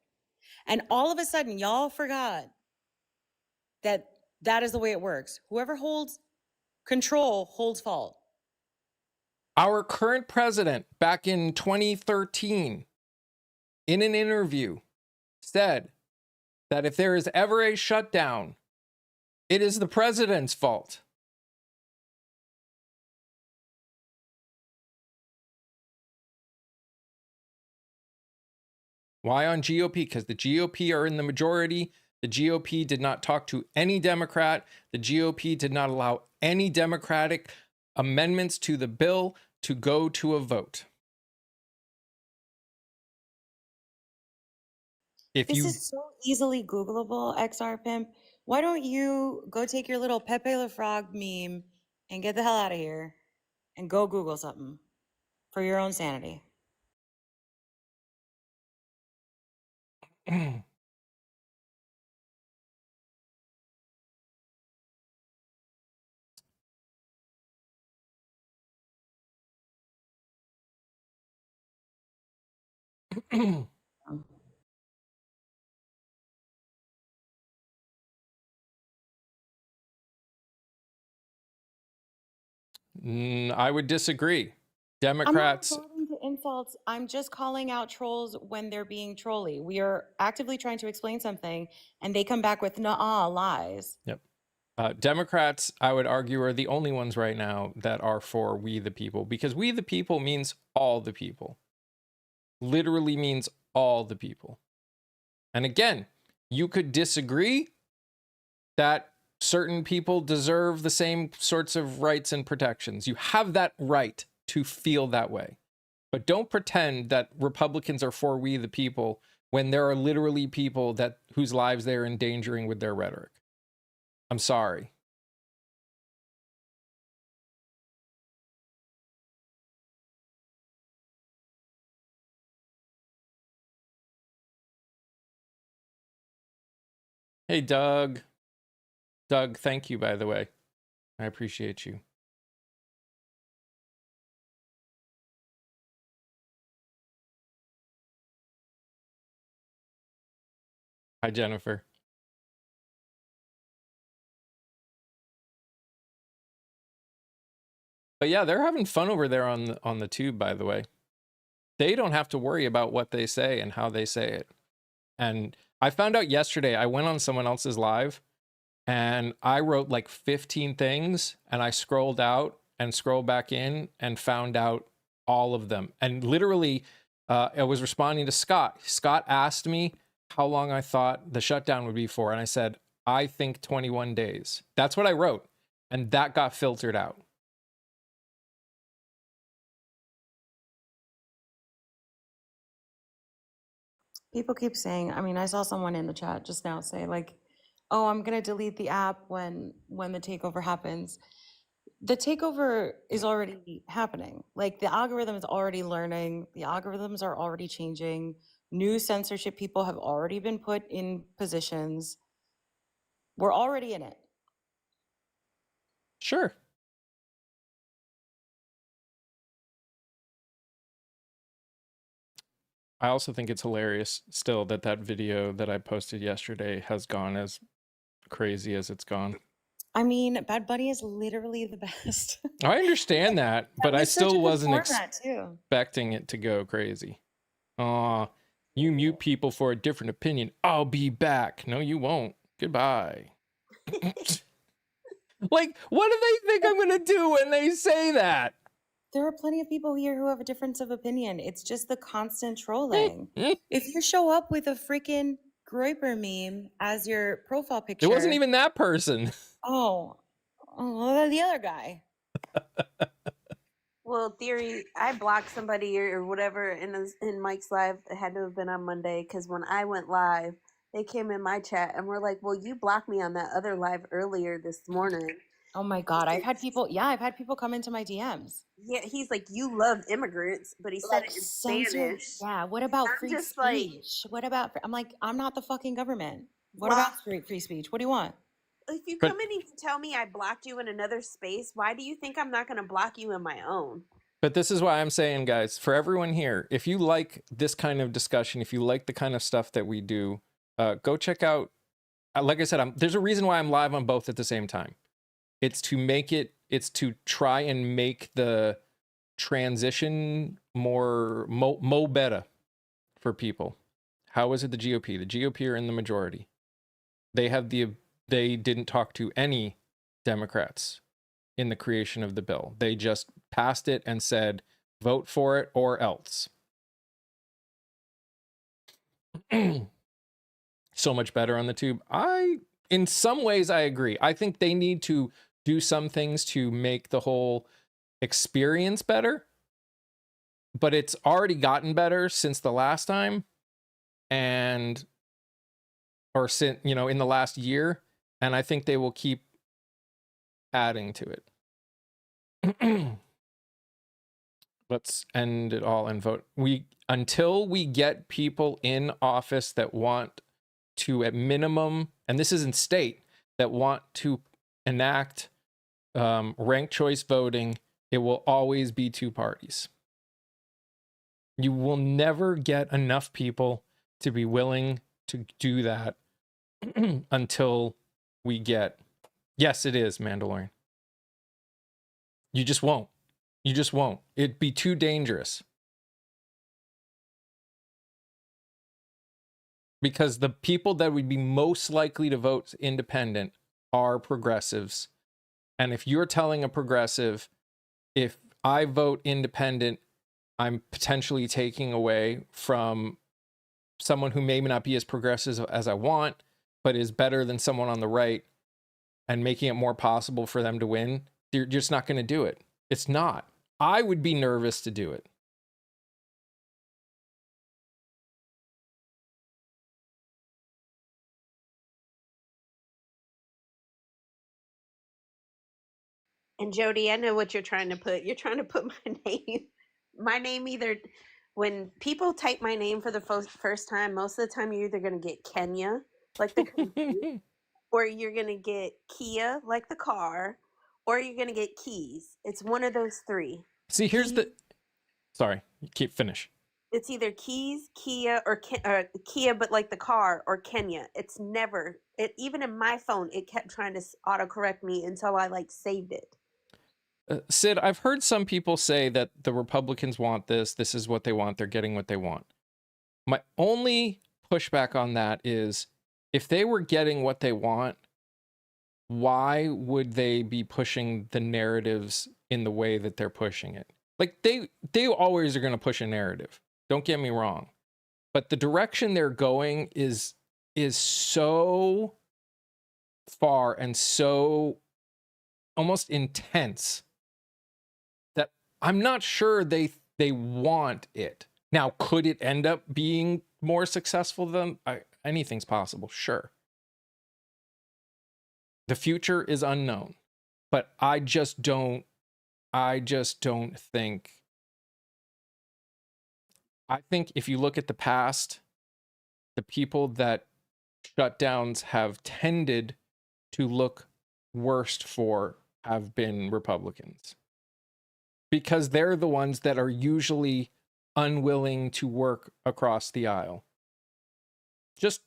And all of a sudden, y'all forgot that that is the way it works. Whoever holds control holds fault. Our current president, back in 2013, in an interview, said that if there is ever a shutdown, it is the president's fault. Why on GOP? Because the GOP are in the majority. The GOP did not talk to any Democrat. The GOP did not allow any Democratic amendments to the bill to go to a vote. This is so easily Googleable, XR Pimp. Why don't you go take your little Pepe Le Frog meme and get the hell out of here and go Google something for your own sanity? I would disagree. Democrats. I'm not resorting to insults. I'm just calling out trolls when they're being trolly. We are actively trying to explain something, and they come back with lies. Yep. Democrats, I would argue, are the only ones right now that are for we the people, because we the people means all the people. Literally means all the people. And again, you could disagree that certain people deserve the same sorts of rights and protections. You have that right to feel that way. But don't pretend that Republicans are for we the people when there are literally people whose lives they're endangering with their rhetoric. I'm sorry. Hey, Doug. Doug, thank you, by the way. I appreciate you. Hi, Jennifer. But yeah, they're having fun over there on the tube, by the way. They don't have to worry about what they say and how they say it. And I found out yesterday, I went on someone else's live and I wrote like 15 things and I scrolled out and scrolled back in and found out all of them. And literally, I was responding to Scott. Scott asked me how long I thought the shutdown would be for. And I said, I think 21 days. That's what I wrote. And that got filtered out. People keep saying, I mean, I saw someone in the chat just now say like, oh, I'm going to delete the app when the takeover happens. The takeover is already happening. Like the algorithm is already learning. The algorithms are already changing. New censorship people have already been put in positions. We're already in it. Sure. I also think it's hilarious still that that video that I posted yesterday has gone as crazy as it's gone. I mean, Bad Bunny is literally the best. I understand that, but That I was such a still good wasn't format too. expecting it to go crazy. Aw, you mute people for a different opinion. I'll be back. No, you won't. Goodbye. Like, what do they think I'm gonna do when they say that? There are plenty of people here who have a difference of opinion. It's just the constant trolling. If you show up with a freaking Groiper meme as your profile picture, It wasn't even that person. oh, the other guy. Well, theory, I blocked somebody or whatever in Mike's live. It had to have been on Monday because when I went live, they came in my chat and were like, "Well, you blocked me on that other live earlier this morning." Oh my God, I've had people come into my DMs. Yeah, he's like, "You love immigrants," but he said Like it in censor. Spanish. Yeah, what about I'm free just like, speech? What about, I'm like, I'm not the fucking government. What Well- about free speech? What do you want? if you But- come in and you tell me I blocked you in another space, why do you think I'm not going to block you in my own? But this is why I'm saying, guys, for everyone here, if you like this kind of discussion, if you like the kind of stuff that we do, go check out. Like I said, there's a reason why I'm live on both at the same time. It's to try and make the transition more mo better for people. How is it the GOP? The GOP are in the majority. They didn't talk to any Democrats in the creation of the bill. They just passed it and said, vote for it or else. So much better on the tube. In some ways, I agree. I think they need to do some things to make the whole experience better, but it's already gotten better since the last time in the last year. And I think they will keep adding to it. Let's end it all and vote. Until we get people in office that want to, at minimum, and this isn't state, that want to enact ranked choice voting, it will always be two parties. You will never get enough people to be willing to do that until we get, yes, it is Mandalorian. You just won't. You just won't. It'd be too dangerous. Because the people that would be most likely to vote independent are progressives. And if you're telling a progressive, if I vote independent, I'm potentially taking away from someone who may not be as progressive as I want, but is better than someone on the right, and making it more possible for them to win, you're just not going to do it. It's not. I would be nervous to do it. And Jody, I know what you're trying to put. You're trying to put my name either. When people type my name for the first time, most of the time you're either going to get Kenya, like the country, or you're going to get Kia, like the car, or you're going to get Keys. It's one of those three. See, here's sorry, keep finish. It's either Keys, Kia, or Kia, but like the car, or Kenya. It's never, even in my phone, it kept trying to autocorrect me until I saved it. Sid, I've heard some people say that the Republicans want this. This is what they want. They're getting what they want. My only pushback on that is, if they were getting what they want, why would they be pushing the narratives in the way that they're pushing it? Like, they always are going to push a narrative. Don't get me wrong. But the direction they're going is so far and so almost intense that I'm not sure they want it. Now, could it end up being more successful than anything's possible? Sure. The future is unknown, but I just don't think. I think if you look at the past, the people that shutdowns have tended to look worst for have been Republicans, because they're the ones that are usually unwilling to work across the aisle. Just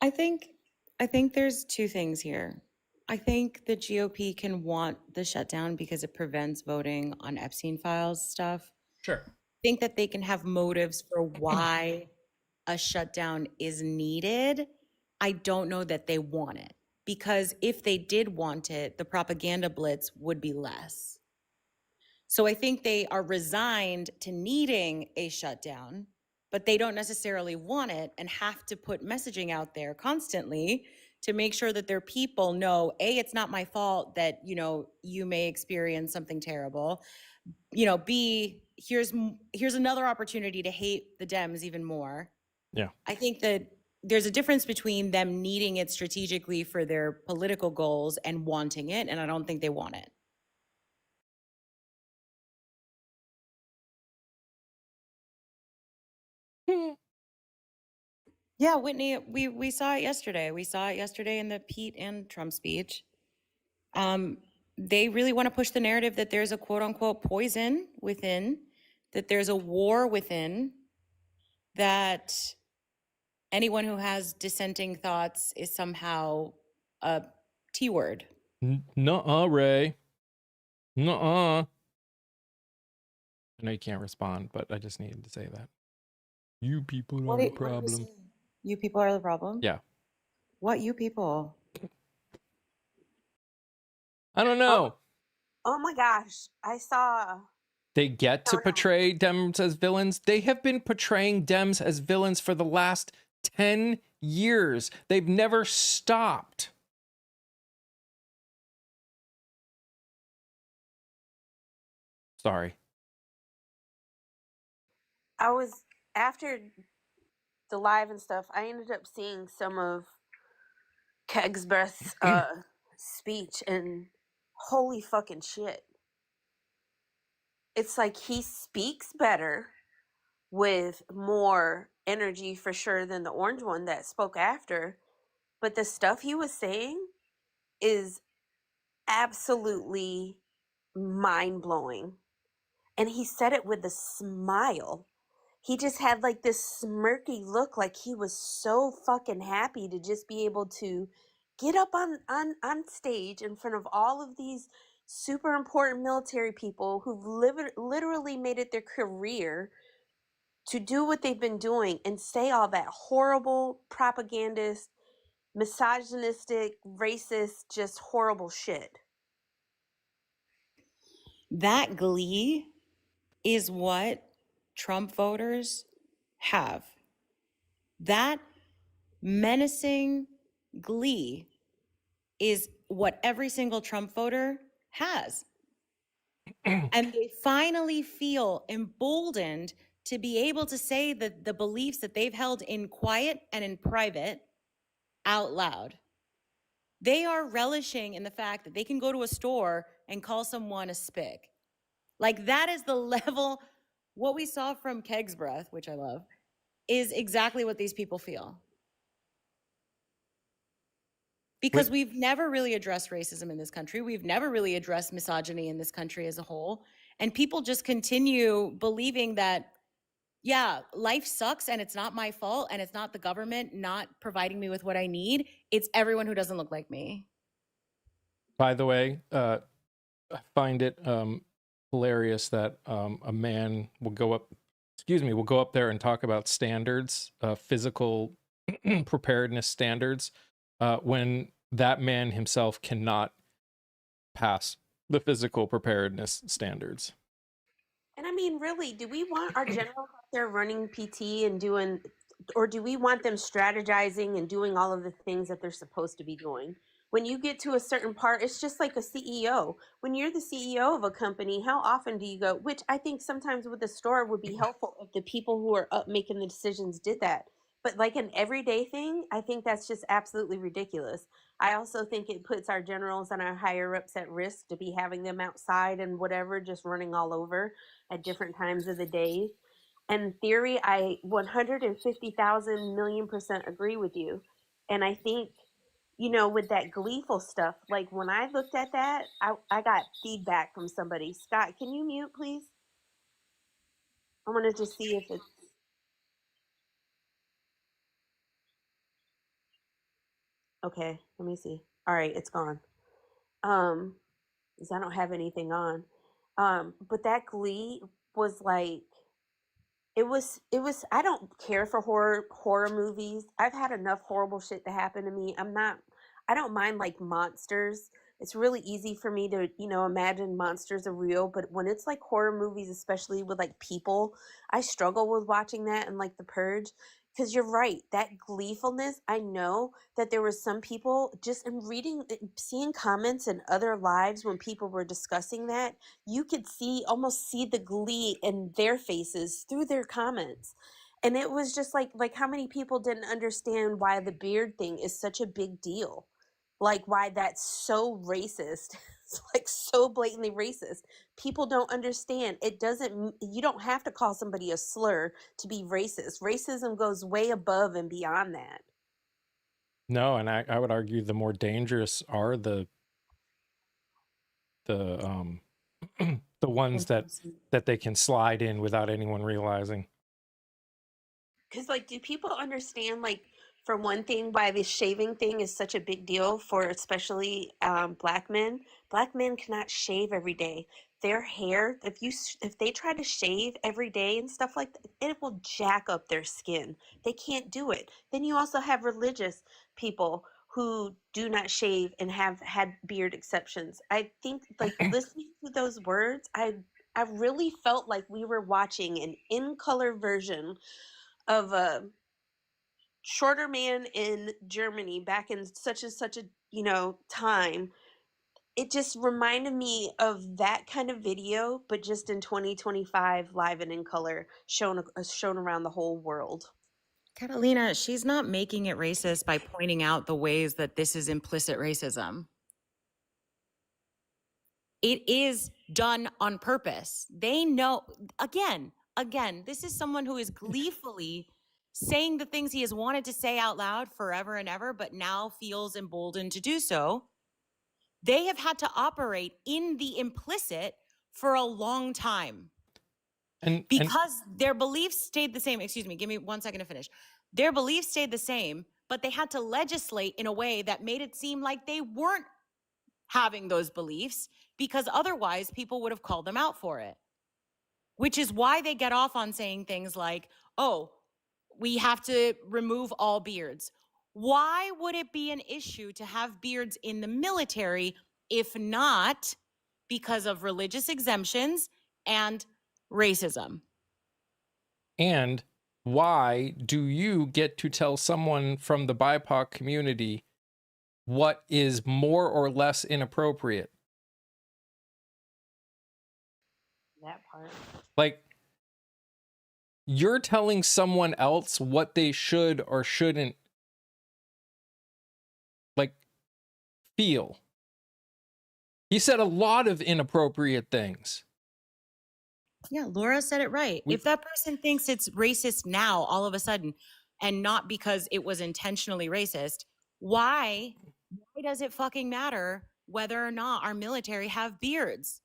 I think there's two things here. I think the GOP can want the shutdown because it prevents voting on Epstein files stuff. sure. Think that they can have motives for why a shutdown is needed. I don't know that they want it, because if they did want it, the propaganda blitz would be less. So I think they are resigned to needing a shutdown, but they don't necessarily want it and have to put messaging out there constantly to make sure that their people know, A, it's not my fault that, you may experience something terrible. B, here's another opportunity to hate the Dems even more. Yeah. I think that there's a difference between them needing it strategically for their political goals and wanting it, and I don't think they want it. Yeah, Whitney, we saw it yesterday. We saw it yesterday in the Pete and Trump speech. They really want to push the narrative that there's a quote unquote poison within, that there's a war within, that anyone who has dissenting thoughts is somehow a T word. Nuh-uh, Ray. Nuh-uh. I know you can't respond, but I just needed to say that. You people are the problem. You people are the problem? Yeah. What you people? I don't know. Oh my gosh. I saw. They get to No. portray Dems as villains. They have been portraying Dems as villains for the last 10 years. They've never stopped. Sorry. I was, after the live and stuff, I ended up seeing some of Kegsbreath's speech, and holy fucking shit. It's like he speaks better with more energy for sure than the orange one that spoke after. But the stuff he was saying is absolutely mind blowing. And he said it with a smile. He just had like this smirky look, like he was so fucking happy to just be able to get up on stage in front of all of these super important military people who've literally made it their career to do what they've been doing and say all that horrible propagandist, misogynistic, racist, just horrible shit. That glee is what Trump voters have. That menacing glee is what every single Trump voter has. And they finally feel emboldened to be able to say the beliefs that they've held in quiet and in private out loud. They are relishing in the fact that they can go to a store and call someone a spick. Like, that is the level. What we saw from Kegsbreath, which I love, is exactly what these people feel. Because we've never really addressed racism in this country. We've never really addressed misogyny in this country as a whole. And people just continue believing that, yeah, life sucks and it's not my fault and it's not the government not providing me with what I need. It's everyone who doesn't look like me. By the way, I find it hilarious that a man will go up there and talk about standards, physical preparedness standards, when that man himself cannot pass the physical preparedness standards. And I mean, really, do we want our generals out there running PT and doing, or do we want them strategizing and doing all of the things that they're supposed to be doing? When you get to a certain part, it's just like a CEO. When you're the CEO of a company, how often do you go, which I think sometimes with the store would be helpful if the people who are up making the decisions did that. But like an everyday thing, I think that's just absolutely ridiculous. I also think it puts our generals and our higher ups at risk to be having them outside and whatever, just running all over at different times of the day. In theory, I 150,000 million% agree with you. And I think, with that gleeful stuff, like when I looked at that, I got feedback from somebody. Scott, can you mute, please? I want to just see if it's okay. Let me see. All right, it's gone. Um, because I don't have anything on. But that Glee was like it was I don't care for horror movies. I've had enough horrible shit to happen to me. I don't mind like monsters. It's really easy for me to, imagine monsters are real, but when it's like horror movies, especially with like people, I struggle with watching that and like The Purge. Because you're right, that gleefulness, I know that there were some people just in reading, seeing comments in other lives when people were discussing that, you could almost see the glee in their faces through their comments. And it was just like how many people didn't understand why the beard thing is such a big deal, like why that's so racist. It's like so blatantly racist. People don't understand. You don't have to call somebody a slur to be racist. Racism goes way above and beyond that. No, and I would argue the more dangerous are the the ones that they can slide in without anyone realizing. Because, like, do people understand, like, for one thing, why this shaving thing is such a big deal for especially black men? Black men cannot shave every day. Their hair, if they try to shave every day and stuff like that, it will jack up their skin. They can't do it. Then you also have religious people who do not shave and have had beard exceptions. I think, like, listening to those words, I really felt like we were watching an in color version of a shorter man in Germany back in such and such a time. It just reminded me of that kind of video, but just in 2025, live and in color, shown around the whole world. Catalina, she's not making it racist by pointing out the ways that this is implicit racism. It is done on purpose. They know, again, this is someone who is gleefully saying the things he has wanted to say out loud forever and ever, but now feels emboldened to do so. They have had to operate in the implicit for a long time. Because their beliefs stayed the same. Excuse me, give me 1 second to finish. Their beliefs stayed the same, but they had to legislate in a way that made it seem like they weren't having those beliefs, because otherwise people would have called them out for it. Which is why they get off on saying things like, oh, we have to remove all beards. Why would it be an issue to have beards in the military if not because of religious exemptions and racism? And why do you get to tell someone from the BIPOC community what is more or less inappropriate? That part. Like, you're telling someone else what they should or shouldn't, like, feel. He said a lot of inappropriate things. Yeah, Laura said it right. If that person thinks it's racist now, all of a sudden, and not because it was intentionally racist, why does it fucking matter whether or not our military have beards?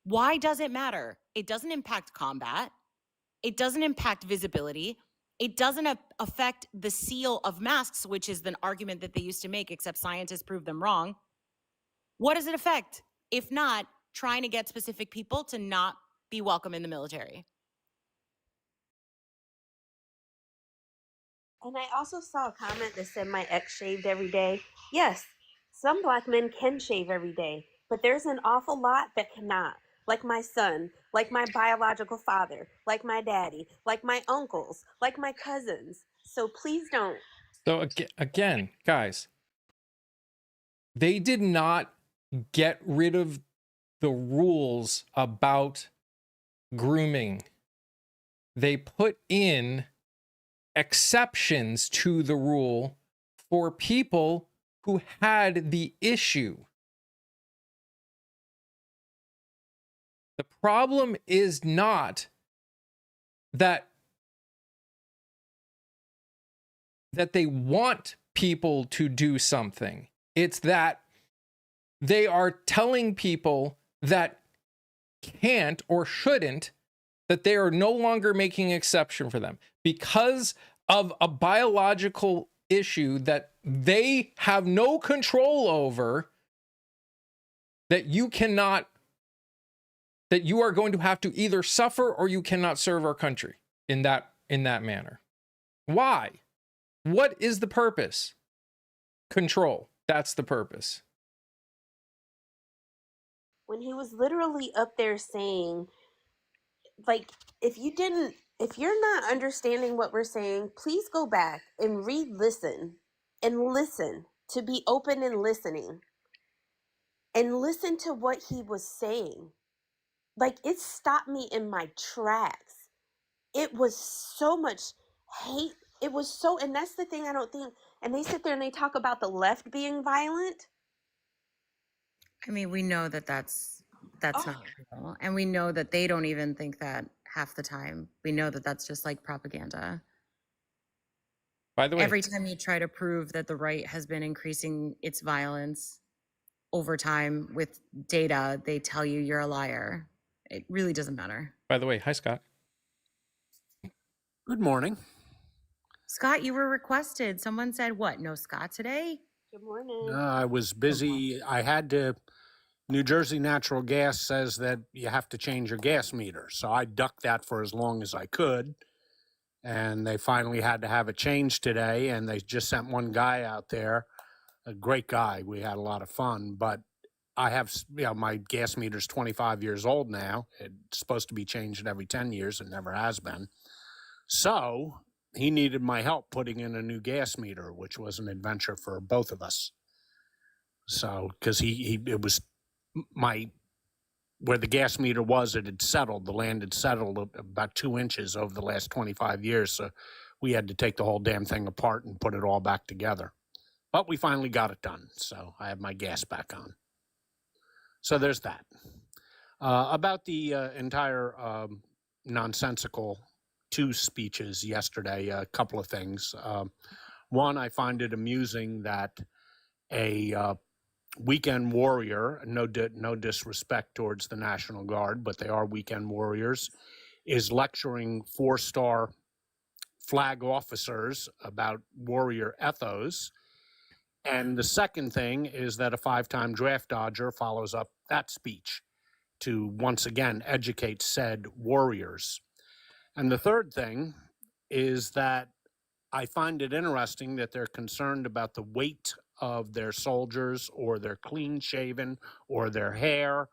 Why does it matter? It doesn't impact combat. It doesn't impact visibility. It doesn't affect the seal of masks, which is the argument that they used to make, except scientists proved them wrong. What does it affect? If not, trying to get specific people to not be welcome in the military. And I also saw a comment that said my ex shaved every day. Yes, some black men can shave every day, but there's an awful lot that cannot. Like my son, like my biological father, like my daddy, like my uncles, like my cousins. So please don't. So again, guys, they did not get rid of the rules about grooming. They put in exceptions to the rule for people who had the issue. The problem is not that they want people to do something. It's that they are telling people that can't or shouldn't that they are no longer making exception for them because of a biological issue that they have no control over, that you cannot, that you are going to have to either suffer or you cannot serve our country in that manner. Why? What is the purpose? Control. That's the purpose. When he was literally up there saying, like, if you're not understanding what we're saying, please go back and re-listen and listen, to be open and listening and listen to what he was saying. Like, it stopped me in my tracks. It was so much hate. It was so, and that's the thing I don't think, and they sit there and they talk about the left being violent. I mean, we know that that's Oh, not real. And we know that they don't even think that half the time. We know that that's just like propaganda. By the way, Every time you try to prove that the right has been increasing its violence over time with data, they tell you you're a liar. It really doesn't matter. hi, Scott. Good morning. Scott, you were requested. Someone said what? No Scott today? good morning. I was busy. I had to. New Jersey Natural Gas says that you have to change your gas meter. So I ducked that for as long as I could. And they finally had to have it changed today. And they just sent one guy out there, a great guy. We had a lot of fun. But I have, my gas meter's 25 years old now. It's supposed to be changed every 10 years. It never has been. So he needed my help putting in a new gas meter, which was an adventure for both of us. So, because it was where the gas meter was, it had settled. The land had settled about 2 inches over the last 25 years. So we had to take the whole damn thing apart and put it all back together. But we finally got it done. So I have my gas back on. So there's that. About the entire nonsensical 2 speeches yesterday, a couple of things. One, I find it amusing that a weekend warrior, no disrespect towards the National Guard, but they are weekend warriors, is lecturing 4-star flag officers about warrior ethos. And the second thing is that a 5-time draft dodger follows up that speech to once again educate said warriors. And the third thing is that I find it interesting that they're concerned about the weight of their soldiers or their clean shaven or their hair,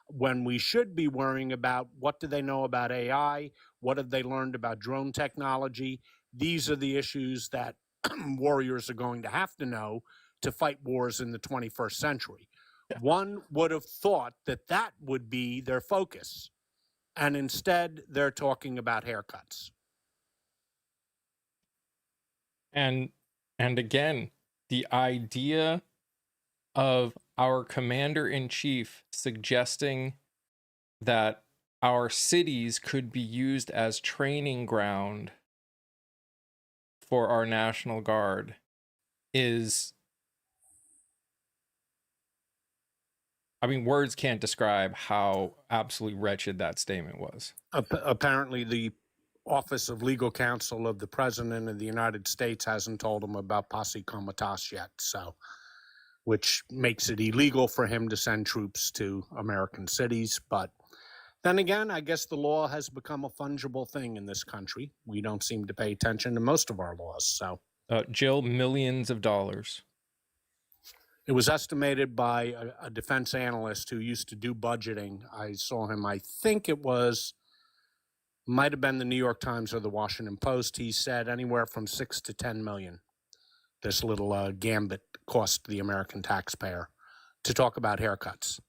when we should be worrying about what do they know about AI, what have they learned about drone technology. These are the issues that warriors are going to have to know to fight wars in the 21st century. Yeah. One would have thought that that would be their focus, and instead they're talking about haircuts. And again, the idea of our commander-in-chief suggesting that our cities could be used as training ground for our National Guard is, I mean, words can't describe how absolutely wretched that statement was. Apparently, the Office of Legal Counsel of the President of the United States hasn't told him about posse comitatus yet, so, which makes it illegal for him to send troops to American cities. But then again, I guess the law has become a fungible thing in this country. We don't seem to pay attention to most of our laws. So, Jill, millions of dollars. it was estimated by a defense analyst who used to do budgeting. I saw him, I think it might have been the New York Times or the Washington Post. He said anywhere from 6 to 10 million. This little gambit cost the American taxpayer to talk about haircuts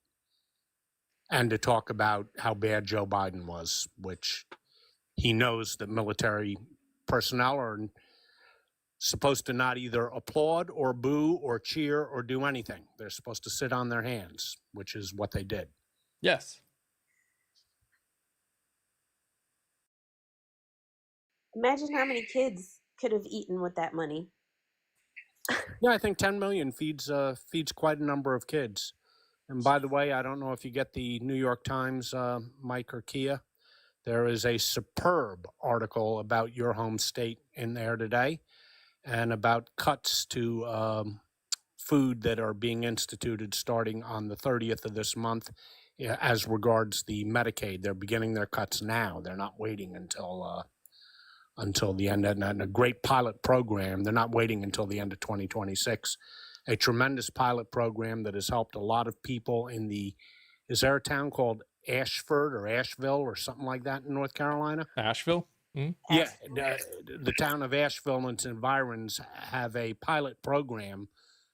and to talk about how bad Joe Biden was, which he knows that military personnel are supposed to not either applaud or boo or cheer or do anything. They're supposed to sit on their hands, which is what they did. Yes. Imagine how many kids could have eaten with that money. Yeah, I think 10 million feeds quite a number of kids. And by the way, I don't know if you get the New York Times, Mike or Kia. There is a superb article about your home state in there today, and about cuts to food that are being instituted starting on the 30th of this month. As regards the Medicaid, they're beginning their cuts now. They're not waiting until the end, and a great pilot program. They're not waiting until the end of 2026. A tremendous pilot program that has helped a lot of people in the, is there a town called Ashford or Asheville or something like that in North Carolina? Asheville. Yeah, the town of Asheville and its environs have a pilot program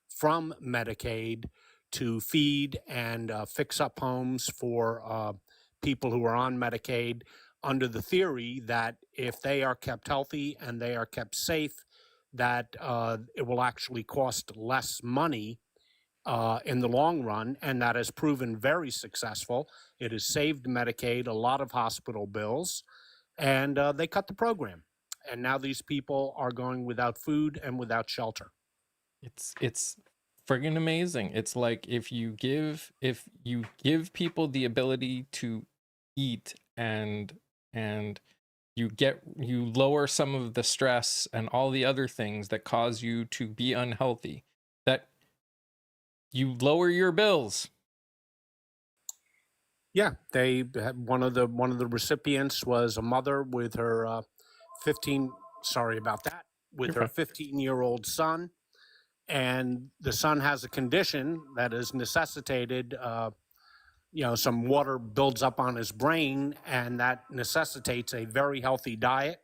from Medicaid to feed and fix up homes for people who are on Medicaid, under the theory that if they are kept healthy and they are kept safe, that it will actually cost less money in the long run, and that has proven very successful. It has saved Medicaid a lot of hospital bills, and they cut the program. And now these people are going without food and without shelter. It's friggin' amazing. It's like if you give people the ability to eat and you lower some of the stress and all the other things that cause you to be unhealthy, that you lower your bills. Yeah, they had one of the recipients was a mother with her 15. Sorry about that. With You're her 15-year-old son, and the son has a condition that has necessitated, some water builds up on his brain, and that necessitates a very healthy diet.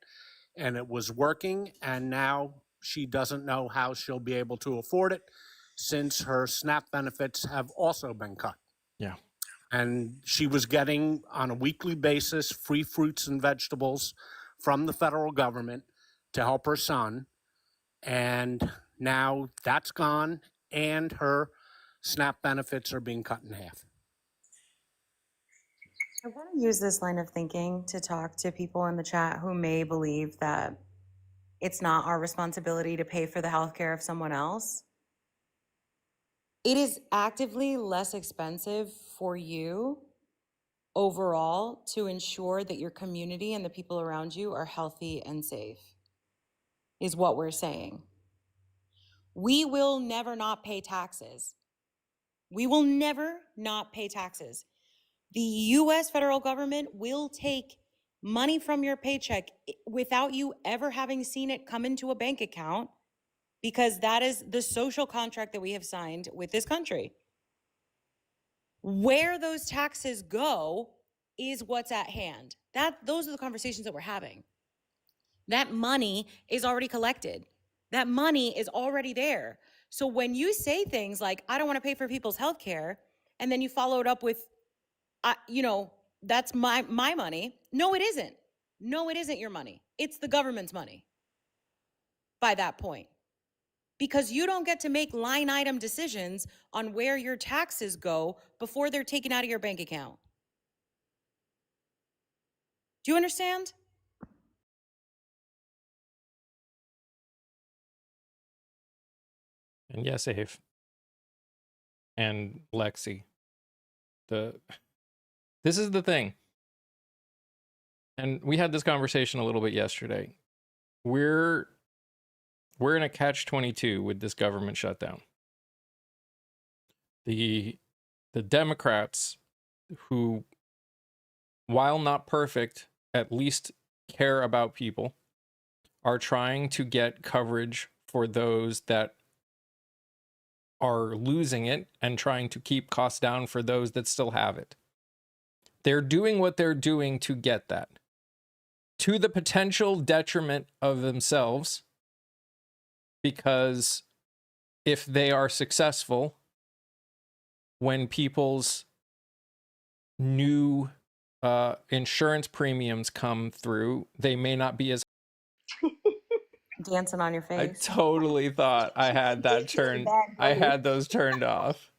And it was working, and now she doesn't know how she'll be able to afford it, since her SNAP benefits have also been cut. Yeah. And she was getting, on a weekly basis, free fruits and vegetables from the federal government to help her son. And now that's gone, and her SNAP benefits are being cut in half. I want to use this line of thinking to talk to people in the chat who may believe that it's not our responsibility to pay for the healthcare of someone else. It is actively less expensive for you overall to ensure that your community and the people around you are healthy and safe, is what we're saying. We will never not pay taxes. We will never not pay taxes. The US federal government will take money from your paycheck without you ever having seen it come into a bank account, because that is the social contract that we have signed with this country. Where those taxes go is what's at hand. Those are the conversations that we're having. That money is already collected. That money is already there. So when you say things like, I don't want to pay for people's health care, and then you follow it up with, that's my money. No, it isn't. No, it isn't your money. It's the government's money by that point. Because you don't get to make line item decisions on where your taxes go before they're taken out of your bank account. Do you understand? And yes, Ave. And Lexi. This is the thing. And we had this conversation a little bit yesterday. We're in a catch-22 with this government shutdown. The Democrats, who, while not perfect, at least care about people, are trying to get coverage for those that are losing it and trying to keep costs down for those that still have it. They're doing what they're doing to get that, to the potential detriment of themselves, because if they are successful, when people's new insurance premiums come through, they may not be as... Dancing on your face. I totally thought I had that turned. I had those turned off.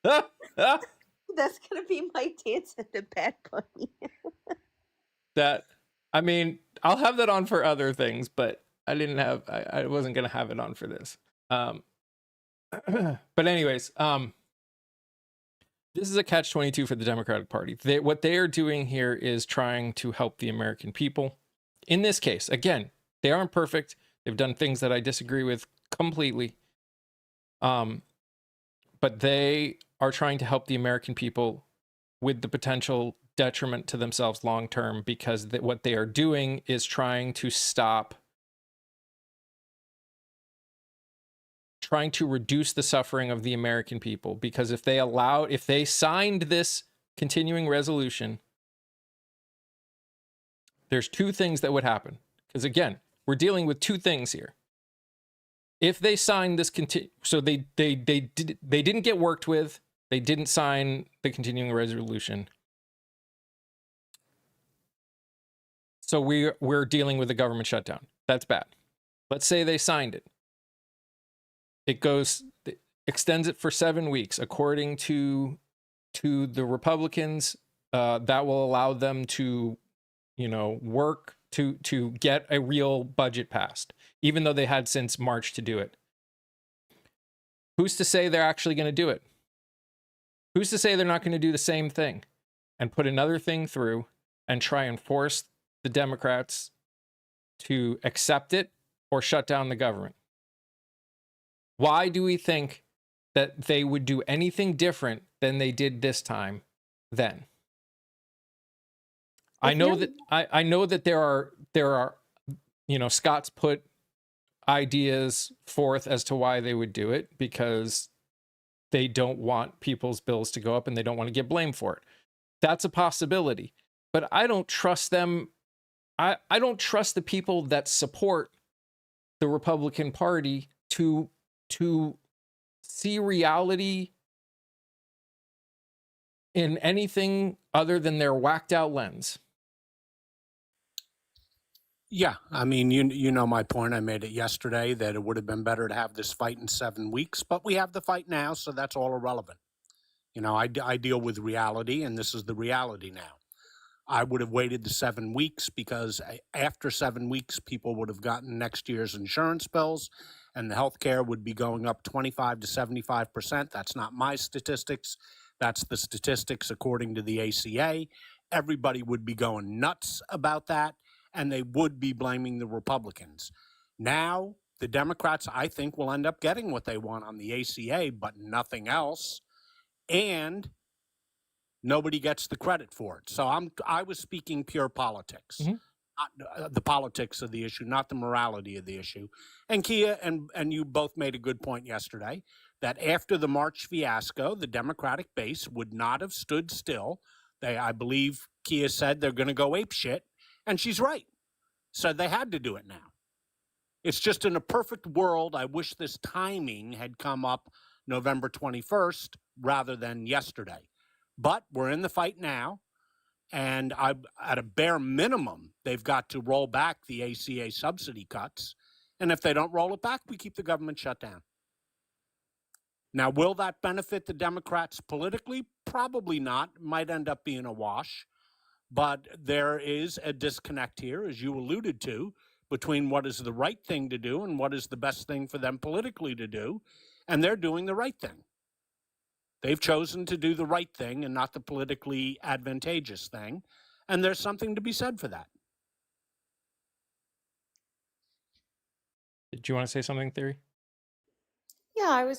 That's gonna be my dance at the Bad Bunny. I mean, I'll have that on for other things, but I wasn't gonna have it on for this. But anyways, This is a catch-22 for the Democratic Party. What they are doing here is trying to help the American people. In this case, again, they aren't perfect. They've done things that I disagree with completely. But they are trying to help the American people with the potential detriment to themselves long term, because what they are doing is trying to reduce the suffering of the American people. Because if they signed this continuing resolution, there's two things that would happen. Because again, we're dealing with two things here. If they signed this, so they didn't get worked with, they didn't sign the continuing resolution. So we're dealing with a government shutdown. That's bad. Let's say they signed it. It extends it for 7 weeks, according to the Republicans. That will allow them to, work to get a real budget passed, even though they had since March to do it. Who's to say they're actually going to do it? Who's to say they're not going to do the same thing and put another thing through and try and force the Democrats to accept it or shut down the government? Why do we think that they would do anything different than they did this time then? I know that there are Scott's put ideas forth as to why they would do it, because they don't want people's bills to go up and they don't want to get blamed for it. That's a possibility. But I don't trust them. I don't trust the people that support the Republican Party to see reality in anything other than their whacked out lens. Yeah, I mean, you know my point. I made it yesterday that it would have been better to have this fight in 7 weeks, but we have the fight now, so that's all irrelevant. I deal with reality, and this is the reality now. I would have waited the 7 weeks because after 7 weeks, people would have gotten next year's insurance bills, and the health care would be going up 25 to 75%. That's not my statistics. That's the statistics according to the ACA. Everybody would be going nuts about that, and they would be blaming the Republicans. Now, the Democrats, I think, will end up getting what they want on the ACA, but nothing else. And nobody gets the credit for it. So I was speaking pure politics, not the politics of the issue, not the morality of the issue. And Kia and you both made a good point yesterday that after the March fiasco, the Democratic base would not have stood still. I believe Kia said they're going to go apeshit, and she's right. So they had to do it now. It's just in a perfect world, I wish this timing had come up November 21st rather than yesterday. But we're in the fight now, and at a bare minimum, they've got to roll back the ACA subsidy cuts. And if they don't roll it back, we keep the government shut down. Now, will that benefit the Democrats politically? Probably not. It might end up being a wash. But there is a disconnect here, as you alluded to, between what is the right thing to do and what is the best thing for them politically to do. And they're doing the right thing. They've chosen to do the right thing and not the politically advantageous thing. And there's something to be said for that. Did you want to say something, Theory? Yeah,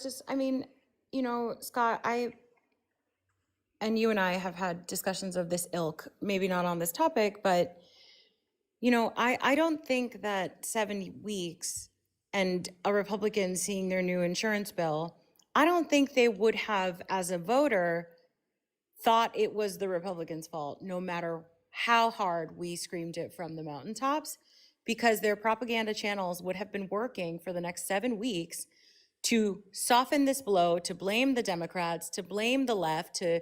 Scott, and you and I have had discussions of this ilk, maybe not on this topic, but, I don't think that 70 weeks and a Republican seeing their new insurance bill, I don't think they would have, as a voter, thought it was the Republicans' fault, no matter how hard we screamed it from the mountaintops, because their propaganda channels would have been working for the next 7 weeks to soften this blow, to blame the Democrats, to blame the left, to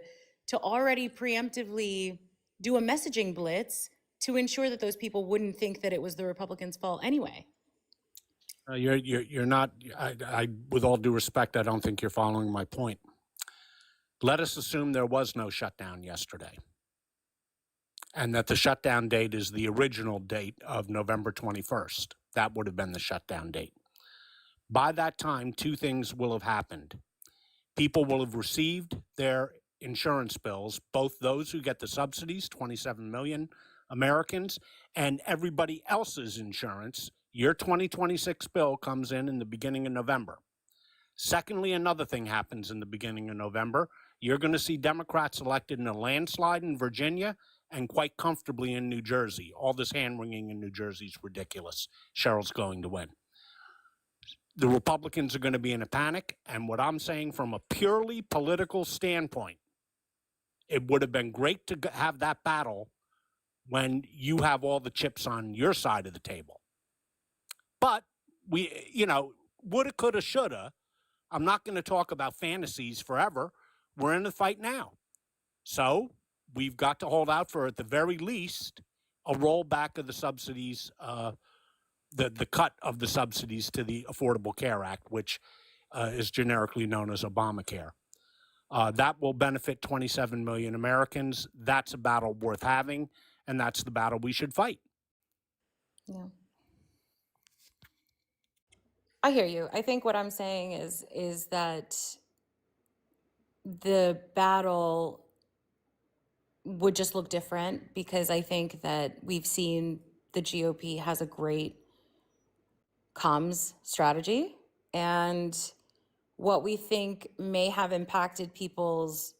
already preemptively do a messaging blitz to ensure that those people wouldn't think that it was the Republicans' fault anyway. You're not, with all due respect, I don't think you're following my point. Let us assume there was no shutdown yesterday, and that the shutdown date is the original date of November 21st. That would have been the shutdown date. By that time, two things will have happened. People will have received their insurance bills, both those who get the subsidies, 27 million Americans, and everybody else's insurance. Your 2026 bill comes in the beginning of November. Secondly, another thing happens in the beginning of November. You're going to see Democrats elected in a landslide in Virginia and quite comfortably in New Jersey. All this hand-wringing in New Jersey is ridiculous. Cheryl's going to win. The Republicans are going to be in a panic, and what I'm saying from a purely political standpoint, it would have been great to have that battle when you have all the chips on your side of the table. But we, woulda, coulda, shoulda. I'm not going to talk about fantasies forever. We're in the fight now. So we've got to hold out for, at the very least, a rollback of the subsidies, the cut of the subsidies to the Affordable Care Act, which is generically known as Obamacare. That will benefit 27 million Americans. That's a battle worth having, and that's the battle we should fight. Yeah. I hear you. I think what I'm saying is that the battle would just look different, because I think that we've seen the GOP has a great comms strategy, and what we think may have impacted people's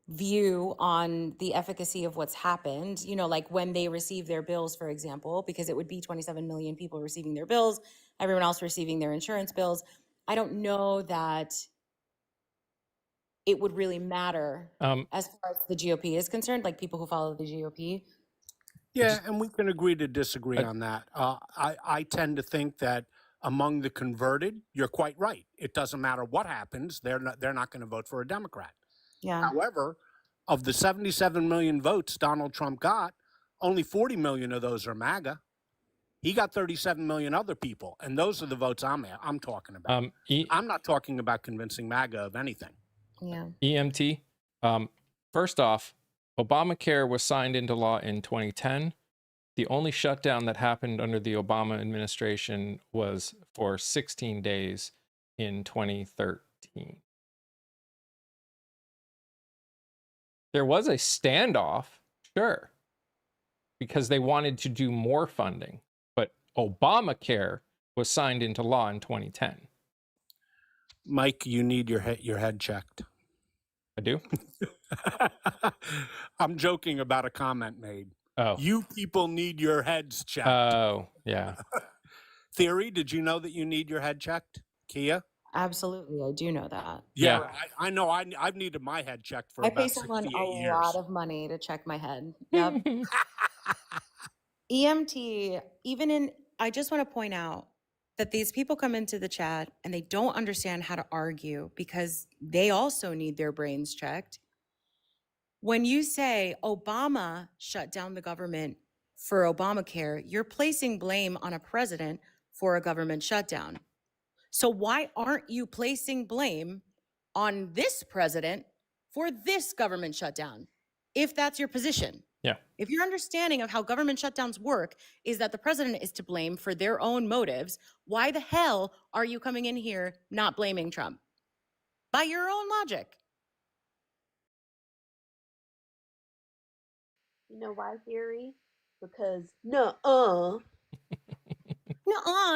view on the efficacy of what's happened, like when they receive their bills, for example, because it would be 27 million people receiving their bills, everyone else receiving their insurance bills. I don't know that it would really matter as far as the GOP is concerned, like people who follow the GOP. Yeah, and we can agree to disagree on that. I tend to think that among the converted, you're quite right. It doesn't matter what happens; they're not going to vote for a Democrat. Yeah. However, of the 77 million votes Donald Trump got, only 40 million of those are MAGA. He got 37 million other people, and those are the votes I'm talking about. I'm not talking about convincing MAGA of anything. Yeah. EMT. First off, Obamacare was signed into law in 2010. The only shutdown that happened under the Obama administration was for 16 days in 2013. There was a standoff, sure, because they wanted to do more funding, but Obamacare was signed into law in 2010. Mike, you need your head checked. I do? I'm joking about a comment made. Oh. You people need your heads checked. Oh, yeah. Theory, did you know that you need your head checked, Kia? Absolutely, I do know that. Yeah. I know. I've needed my head checked for I about pay someone 68 a years. lot of money to check my head. Yep. EMT, I just want to point out that these people come into the chat and they don't understand how to argue, because they also need their brains checked. When you say Obama shut down the government for Obamacare, you're placing blame on a president for a government shutdown. So why aren't you placing blame on this president for this government shutdown, if that's your position? Yeah. If your understanding of how government shutdowns work is that the president is to blame for their own motives, why the hell are you coming in here not blaming Trump? By your own logic. You know why, Theory? Because nuh-uh,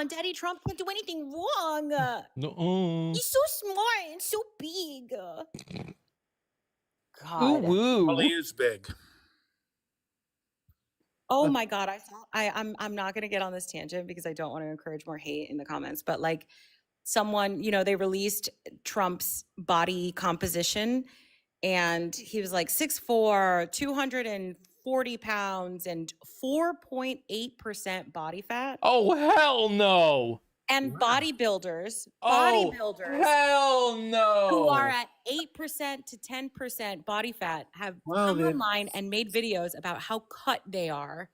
Daddy Trump can't do anything wrong. No. He's so smart and so big. God. Ooh, Well, he is big. Oh my God. I'm not going to get on this tangent because I don't want to encourage more hate in the comments, but like someone, they released Trump's body composition and he was like 6'4", 240 pounds and 4.8% body fat. Oh, hell no. And bodybuilders, Oh, hell no. who are at 8% to 10% body fat have come online and made videos about how cut they are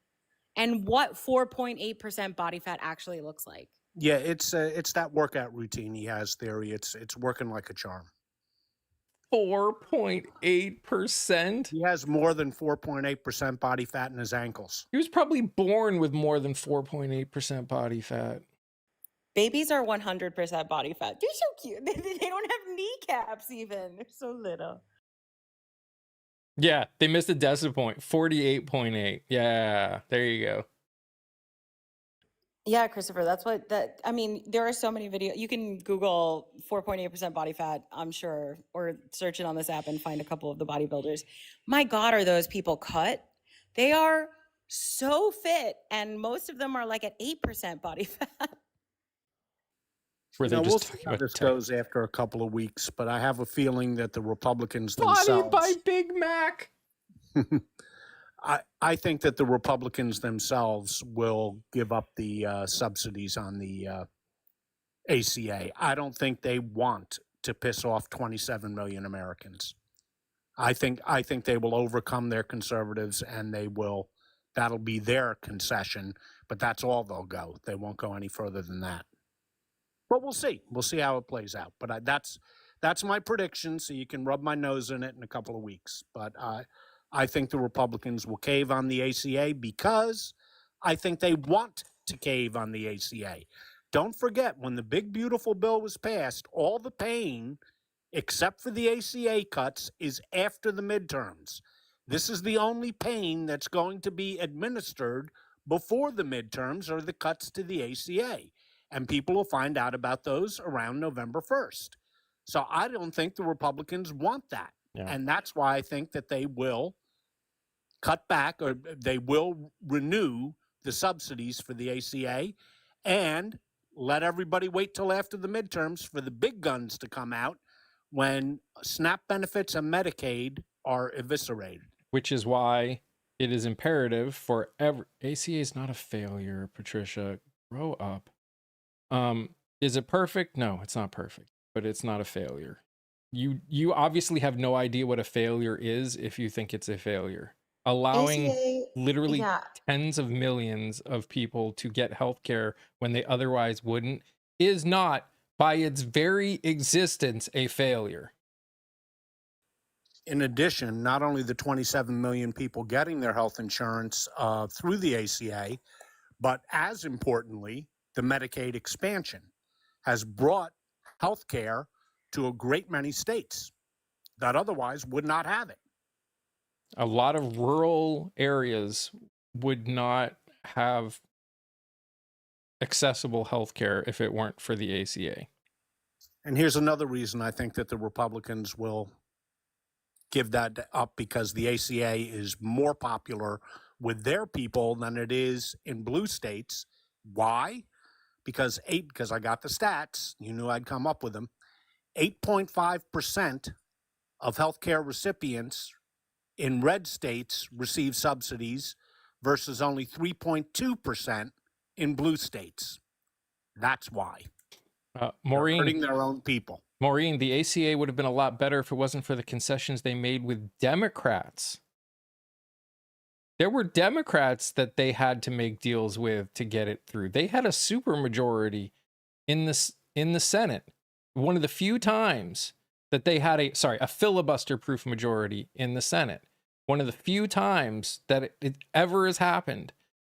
and what 4.8% body fat actually looks like. Yeah, it's that workout routine he has, Theory. It's working like a charm. 4.8%? He has more than 4.8% body fat in his ankles. He was probably born with more than 4.8% body fat. Babies are 100% body fat. They're so cute. They don't have kneecaps even. They're so little. Yeah, they missed a decimal point. 48.8. Yeah, there you go. Yeah, Christopher, that's what I mean, there are so many videos. You can Google 4.8% body fat, I'm sure, or search it on this app and find a couple of the bodybuilders. My God, are those people cut? They are so fit, and most of them are like at 8% body fat. Where they're We'll just see talking how about this goes after a couple of weeks, but I have a feeling that the Republicans body by themselves, Big Mac. I think that the Republicans themselves will give up the subsidies on the ACA. I don't think they want to piss off 27 million Americans. I think they will overcome their conservatives, and that'll be their concession, but that's all they'll go. They won't go any further than that. But we'll see. We'll see how it plays out. But that's my prediction, so you can rub my nose in it in a couple of weeks. But I think the Republicans will cave on the ACA because I think they want to cave on the ACA. Don't forget, when the big, beautiful bill was passed, all the pain, except for the ACA cuts, is after the midterms. This is the only pain that's going to be administered before the midterms or the cuts to the ACA. And people will find out about those around November 1st. So I don't think the Republicans want that. Yeah. And that's why I think that they will cut back, or they will renew the subsidies for the ACA and let everybody wait till after the midterms for the big guns to come out when SNAP benefits and Medicaid are eviscerated. Which is why it is imperative for ACA is not a failure, Patricia. Grow up. Is it perfect? No, it's not perfect, but it's not a failure. You obviously have no idea what a failure is if you think it's a failure. Allowing ACA, literally yeah. tens of millions of people to get healthcare when they otherwise wouldn't is not, by its very existence, a failure. In addition, not only the 27 million people getting their health insurance through the ACA, but as importantly, the Medicaid expansion has brought health care to a great many states that otherwise would not have it. A lot of rural areas would not have accessible healthcare if it weren't for the ACA. And here's another reason I think that the Republicans will give that up, because the ACA is more popular with their people than it is in blue states. Why? Because I got the stats, you knew I'd come up with them. 8.5% of healthcare recipients in red states receive subsidies versus only 3.2% in blue states. That's why. Maureen, they're hurting their own people. Maureen, the ACA would have been a lot better if it wasn't for the concessions they made with Democrats. There were Democrats that they had to make deals with to get it through. They had a supermajority in the Senate. One of the few times that they had a filibuster-proof majority in the Senate. One of the few times that it ever has happened.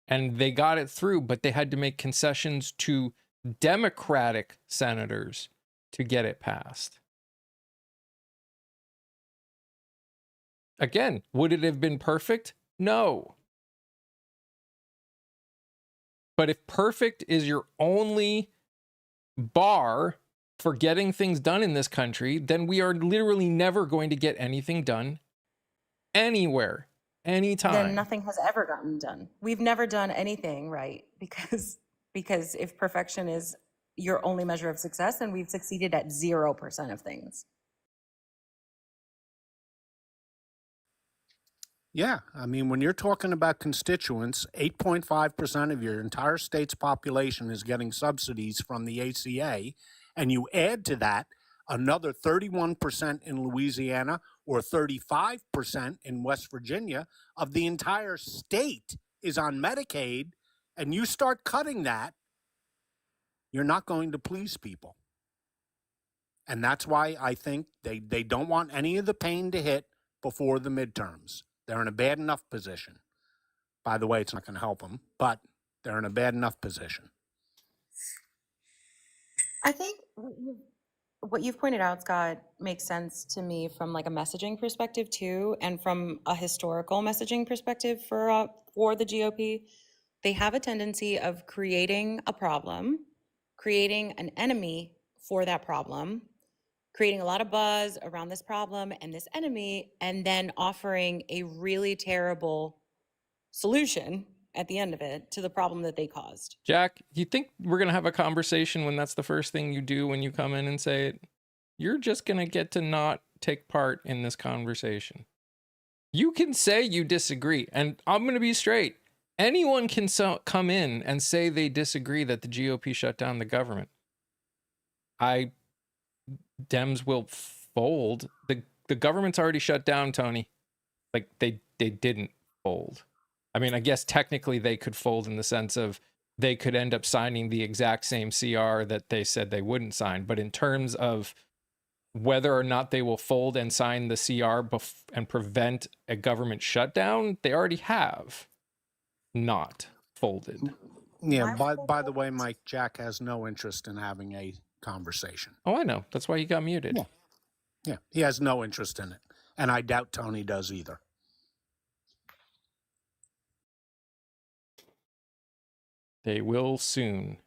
And they got it through, but they had to make concessions to Democratic senators to get it passed. Again, would it have been perfect? No. But if perfect is your only bar for getting things done in this country, then we are literally never going to get anything done anywhere, anytime. Then nothing has ever gotten done. We've never done anything right because if perfection is your only measure of success, then we've succeeded at 0% of things. Yeah, I mean, when you're talking about constituents, 8.5% of your entire state's population is getting subsidies from the ACA, and you add to that another 31% in Louisiana or 35% in West Virginia of the entire state is on Medicaid, and you start cutting that, you're not going to please people. And that's why I think they don't want any of the pain to hit before the midterms. They're in a bad enough position. By the way, it's not going to help them, but they're in a bad enough position. I think what you've pointed out, Scott, makes sense to me from like a messaging perspective too, and from a historical messaging perspective for the GOP. They have a tendency of creating a problem, creating an enemy for that problem, creating a lot of buzz around this problem and this enemy, and then offering a really terrible solution at the end of it to the problem that they caused. Jack, you think we're going to have a conversation when that's the first thing you do when you come in and say it? You're just going to get to not take part in this conversation. You can say you disagree, and I'm going to be straight. Anyone can come in and say they disagree that the GOP shut down the government. Dems will fold. The government's already shut down, Tony. Like they didn't fold. I mean, I guess technically they could fold in the sense of they could end up signing the exact same CR that they said they wouldn't sign. But in terms of whether or not they will fold and sign the CR and prevent a government shutdown, they already have not folded. Yeah, by the way, Mike, Jack has no interest in having a conversation. Oh, I know. That's why you got muted. Yeah, he has no interest in it. And I doubt Tony does either. They will soon.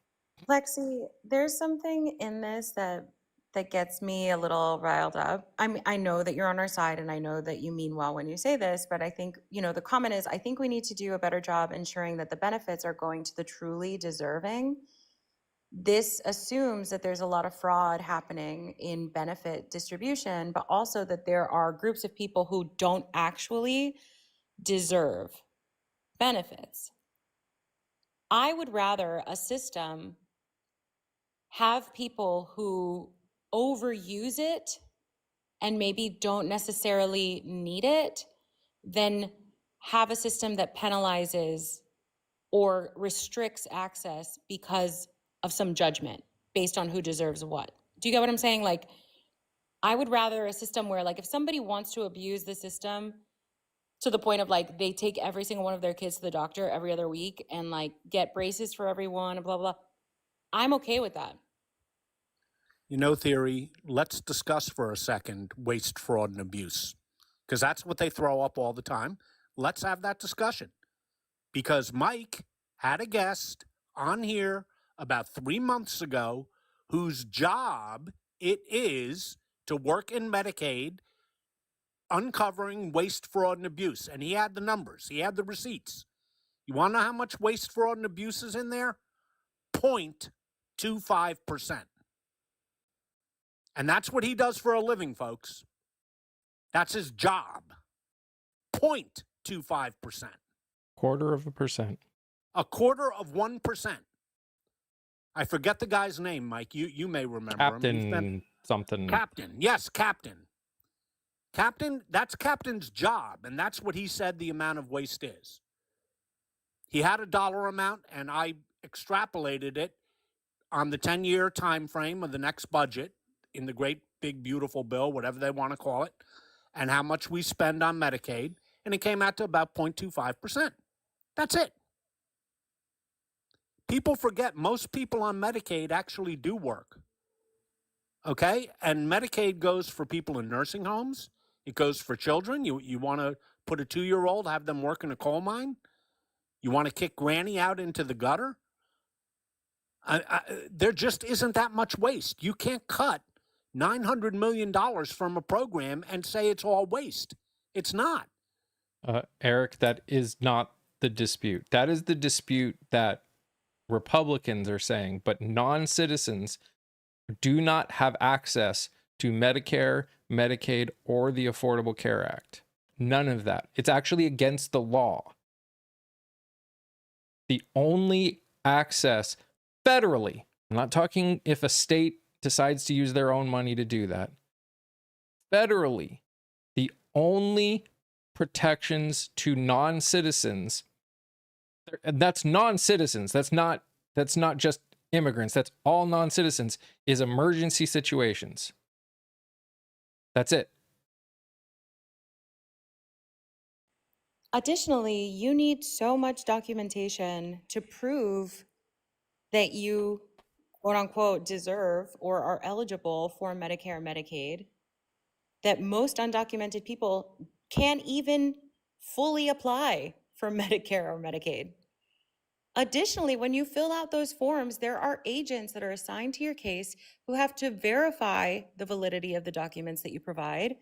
Lexi, there's something in this that gets me a little riled up. I know that you're on our side and I know that you mean well when you say this, but I think, the comment is, I think we need to do a better job ensuring that the benefits are going to the truly deserving. This assumes that there's a lot of fraud happening in benefit distribution, but also that there are groups of people who don't actually deserve benefits. I would rather a system have people who overuse it and maybe don't necessarily need it than have a system that penalizes or restricts access because of some judgment based on who deserves what. Do you get what I'm saying? Like, I would rather a system where, like, if somebody wants to abuse the system to the point of, like, they take every single one of their kids to the doctor every other week and, like, get braces for everyone and blah, blah, blah, I'm okay with that. Theory, let's discuss for a second waste, fraud, and abuse, because that's what they throw up all the time. Let's have that discussion, because Mike had a guest on here about 3 months ago whose job it is to work in Medicaid uncovering waste, fraud, and abuse. And he had the numbers. He had the receipts. You want to know how much waste, fraud, and abuse is in there? 0.25%. And that's what he does for a living, folks. That's his job. 0.25%. 0.25%. 0.25%. I forget the guy's name, Mike. You may remember Captain him. Something. Captain. Yes, Captain. Captain, that's Captain's job, and that's what he said the amount of waste is. He had a dollar amount, and I extrapolated it on the 10-year time frame of the next budget in the great, big, beautiful bill, whatever they want to call it, and how much we spend on Medicaid, and it came out to about 0.25%. That's it. People forget most people on Medicaid actually do work. Okay? And Medicaid goes for people in nursing homes. It goes for children. You want to put a 2-year-old, have them work in a coal mine? You want to kick Granny out into the gutter? There just isn't that much waste. You can't cut $900 million from a program and say it's all waste. It's not. Eric, that is not the dispute. That is the dispute that Republicans are saying, but non-citizens do not have access to Medicare, Medicaid, or the Affordable Care Act. None of that. It's actually against the law. The only access federally, I'm not talking if a state decides to use their own money to do that. Federally, the only protections to non-citizens, and that's non-citizens, that's not just immigrants, that's all non-citizens, is emergency situations. That's it. Additionally, you need so much documentation to prove that you quote unquote deserve or are eligible for Medicare and Medicaid, that most undocumented people can't even fully apply for Medicare or Medicaid. Additionally, when you fill out those forms, there are agents that are assigned to your case who have to verify the validity of the documents that you provide,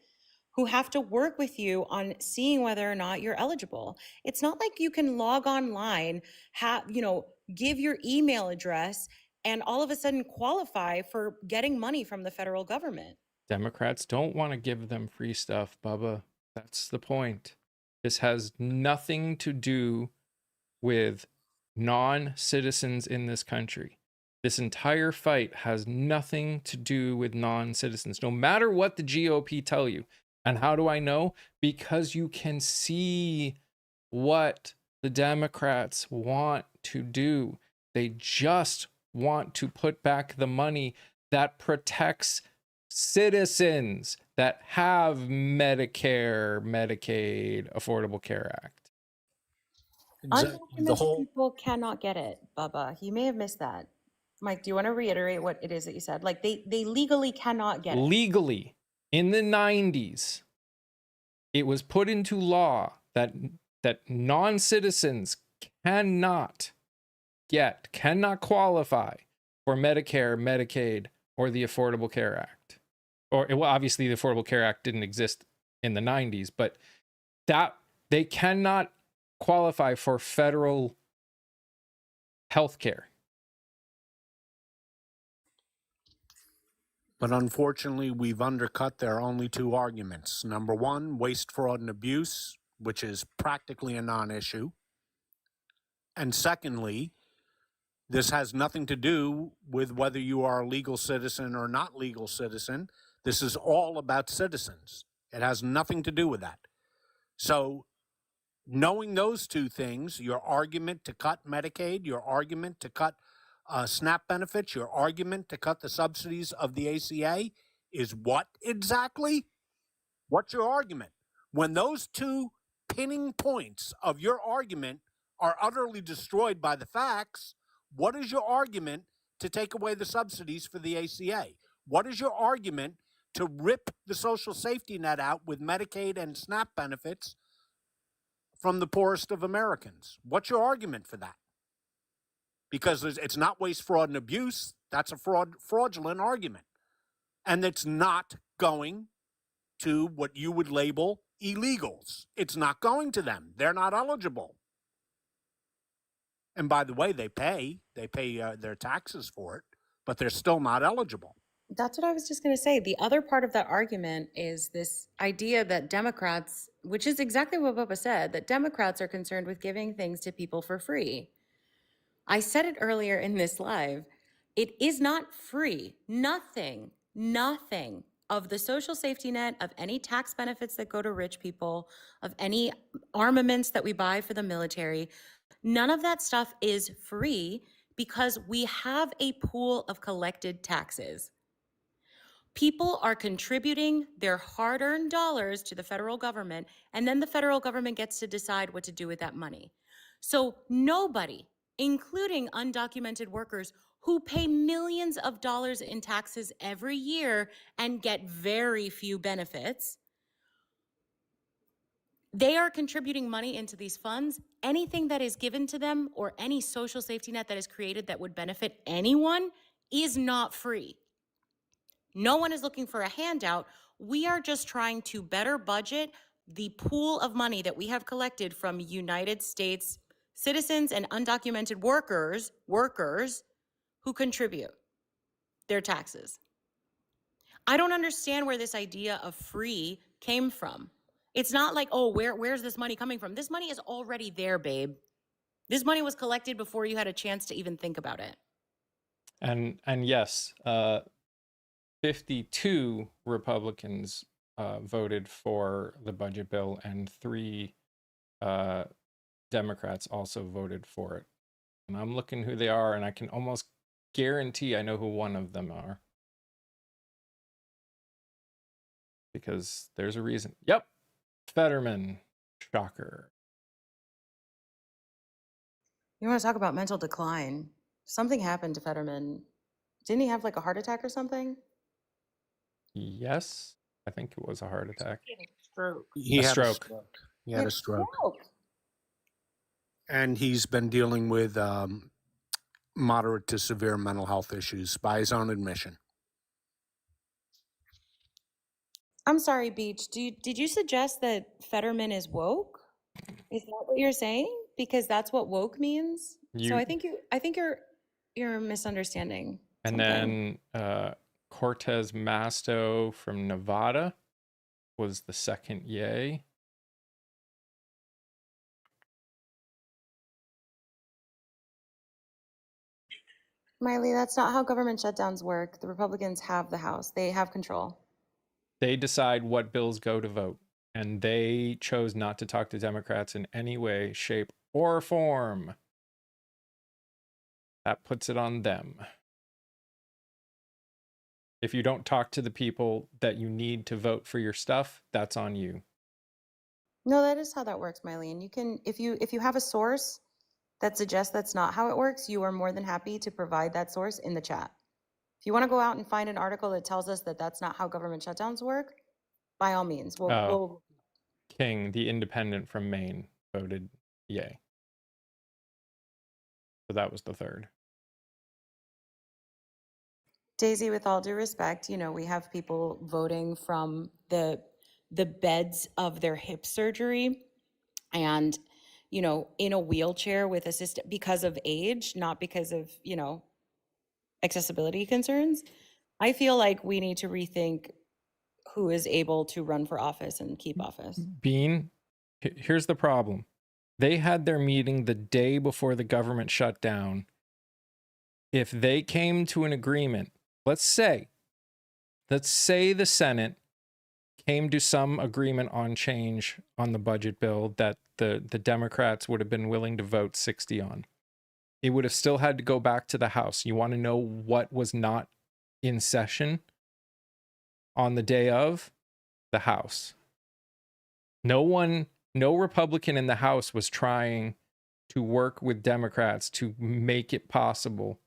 who have to work with you on seeing whether or not you're eligible. It's not like you can log online, give your email address, and all of a sudden qualify for getting money from the federal government. Democrats don't want to give them free stuff, Bubba. That's the point. This has nothing to do with non-citizens in this country. This entire fight has nothing to do with non-citizens, no matter what the GOP tell you. And how do I know? Because you can see what the Democrats want to do. They just want to put back the money that protects citizens that have Medicare, Medicaid, Affordable Care Act. The Undocumented whole people cannot get it, Bubba. You may have missed that. Mike, do you want to reiterate what it is that you said? Like they legally cannot get it. Legally, in the 90s, it was put into law that non-citizens cannot qualify for Medicare, Medicaid, or the Affordable Care Act. Or, well, obviously the Affordable Care Act didn't exist in the 90s, but that they cannot qualify for federal health care. But unfortunately, we've undercut their only two arguments. Number one, waste, fraud, and abuse, which is practically a non-issue. And secondly, this has nothing to do with whether you are a legal citizen or not legal citizen. This is all about citizens. It has nothing to do with that. So knowing those two things, your argument to cut Medicaid, your argument to cut SNAP benefits, your argument to cut the subsidies of the ACA is what exactly? What's your argument? When those two pinning points of your argument are utterly destroyed by the facts, what is your argument to take away the subsidies for the ACA? What is your argument to rip the social safety net out with Medicaid and SNAP benefits from the poorest of Americans? What's your argument for that? Because it's not waste, fraud, and abuse. That's a fraudulent argument. And it's not going to what you would label illegals. It's not going to them. They're not eligible. And by the way, they pay their taxes for it, but they're still not eligible. That's what I was just going to say. The other part of that argument is this idea that Democrats, which is exactly what Bubba said, that Democrats are concerned with giving things to people for free. I said it earlier in this live. It is not free. Nothing of the social safety net, of any tax benefits that go to rich people, of any armaments that we buy for the military, none of that stuff is free because we have a pool of collected taxes. People are contributing their hard-earned dollars to the federal government, and then the federal government gets to decide what to do with that money. So nobody, including undocumented workers who pay millions of dollars in taxes every year and get very few benefits, they are contributing money into these funds. Anything that is given to them or any social safety net that is created that would benefit anyone is not free. No one is looking for a handout. We are just trying to better budget the pool of money that we have collected from United States citizens and undocumented workers who contribute their taxes. I don't understand where this idea of free came from. It's not like, oh, where's this money coming from? This money is already there, babe. This money was collected before you had a chance to even think about it. And yes, 52 Republicans voted for the budget bill, and 3 Democrats also voted for it. And I'm looking who they are, and I can almost guarantee I know who one of them are. Because there's a reason. Yep, Fetterman. Shocker. You want to talk about mental decline? Something happened to Fetterman Didn't he have like a heart attack or something? Yes, I think it was a heart attack. He had a stroke. He A had stroke. a stroke. He had a stroke. Stroke. And he's been dealing with moderate to severe mental health issues by his own admission. I'm sorry, Beach. Did you suggest that Fetterman is woke? Is that what you're saying? Because that's what woke means. So You- I think you're misunderstanding And something. then Cortez Masto from Nevada was the second yay. Miley, that's not how government shutdowns work. The Republicans have the House. They have control. They decide what bills go to vote, and they chose not to talk to Democrats in any way, shape, or form. That puts it on them. If you don't talk to the people that you need to vote for your stuff, that's on you. No, that is how that works, Miley. And you can, if you have a source that suggests that's not how it works, you are more than happy to provide that source in the chat. If you want to go out and find an article that tells us that that's not how government shutdowns work, by all means, we'll King, the independent from Maine, voted yay. So that was the third. Daisy, with all due respect, we have people voting from the beds of their hip surgery and, in a wheelchair with assistant because of age, not because of, accessibility concerns. I feel like we need to rethink who is able to run for office and keep office. Bean, here's the problem. They had their meeting the day before the government shut down. If they came to an agreement, let's say the Senate came to some agreement on change on the budget bill that the Democrats would have been willing to vote 60 on. It would have still had to go back to the House. You want to know what was not in session on the day of? The House. No Republican in the House was trying to work with Democrats to make it possible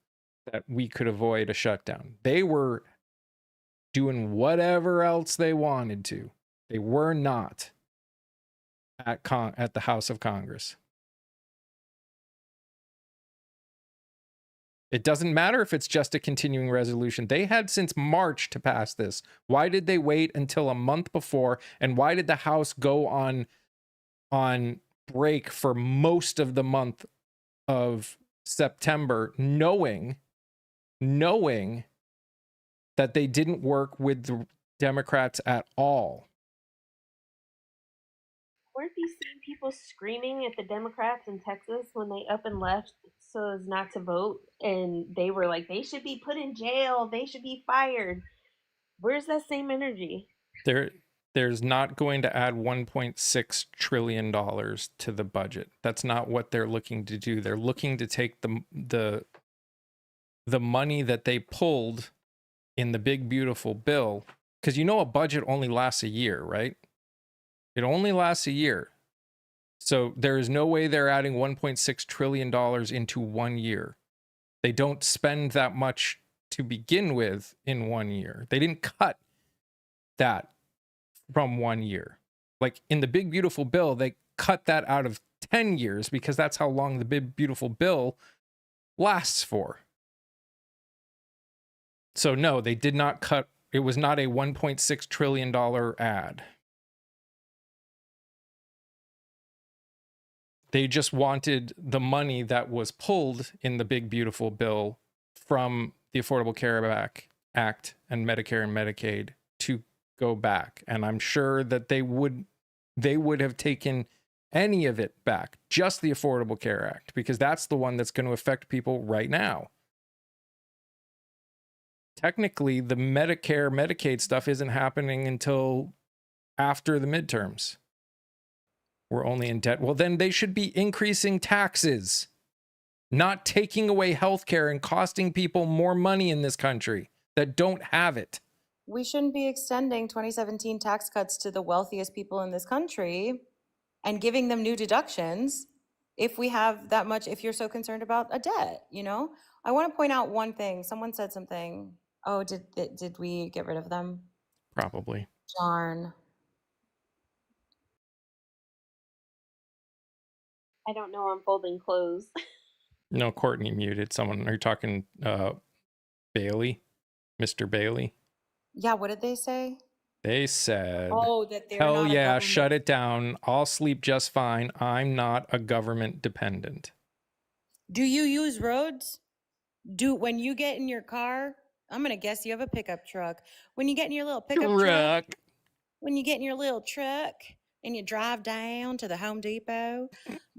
that we could avoid a shutdown. They were doing whatever else they wanted to. They were not at the House of Congress. It doesn't matter if it's just a continuing resolution. They had since March to pass this. Why did they wait until a month before? And why did the House go on break for most of the month of September, knowing that they didn't work with the Democrats at all? Weren't you seeing people screaming at the Democrats in Texas when they up and left so as not to vote? And they were like, they should be put in jail. They should be fired. Where's that same energy? There's not going to add $1.6 trillion to the budget. That's not what they're looking to do. They're looking to take the money that they pulled in the big beautiful bill, because a budget only lasts a year, right? It only lasts a year. So there is no way they're adding $1.6 trillion into 1 year. They don't spend that much to begin with in 1 year. They didn't cut that from 1 year. Like in the big beautiful bill, they cut that out of 10 years because that's how long the big beautiful bill lasts for. So no, they did not cut. It was not a $1.6 trillion ad. They just wanted the money that was pulled in the big beautiful bill from the Affordable Care Act and Medicare and Medicaid to go back. And I'm sure that they would have taken any of it back, just the Affordable Care Act, because that's the one that's going to affect people right now. Technically, the Medicare, Medicaid stuff isn't happening until after the midterms. We're only in debt. Well, then they should be increasing taxes, not taking away healthcare and costing people more money in this country that don't have it. We shouldn't be extending 2017 tax cuts to the wealthiest people in this country and giving them new deductions if we have that much, if you're so concerned about a debt, you know? I want to point out one thing. Someone said something. Oh, did we get rid of them? Probably. Darn. I don't know. I'm folding clothes. No, Courtney muted someone. Are you talking Bailey? Mr. Bailey? Yeah, what did they say? They said, Oh, that they're hell not a yeah, government. shut it down. I'll sleep just fine. I'm not a government dependent. Do you use roads? When you get in your car, I'm gonna guess you have a pickup truck. When you get in your little pickup truck, when you get in your little truck and you drive down to the Home Depot,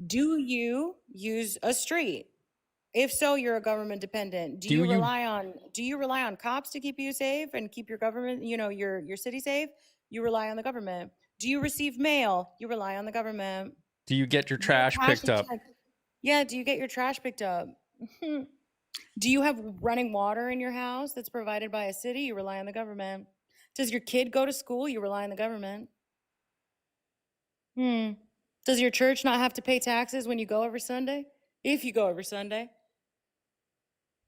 do you use a street? If so, you're a government dependent. Do you rely on cops to keep you safe and keep your government, your city safe? You rely on the government. Do you receive mail? You rely on the government. Do you get your Do you trash cash picked a up? check? Yeah, do you get your trash picked up? Do you have running water in your house that's provided by a city? You rely on the government. Does your kid go to school? You rely on the government. Does your church not have to pay taxes when you go every Sunday? If you go every Sunday,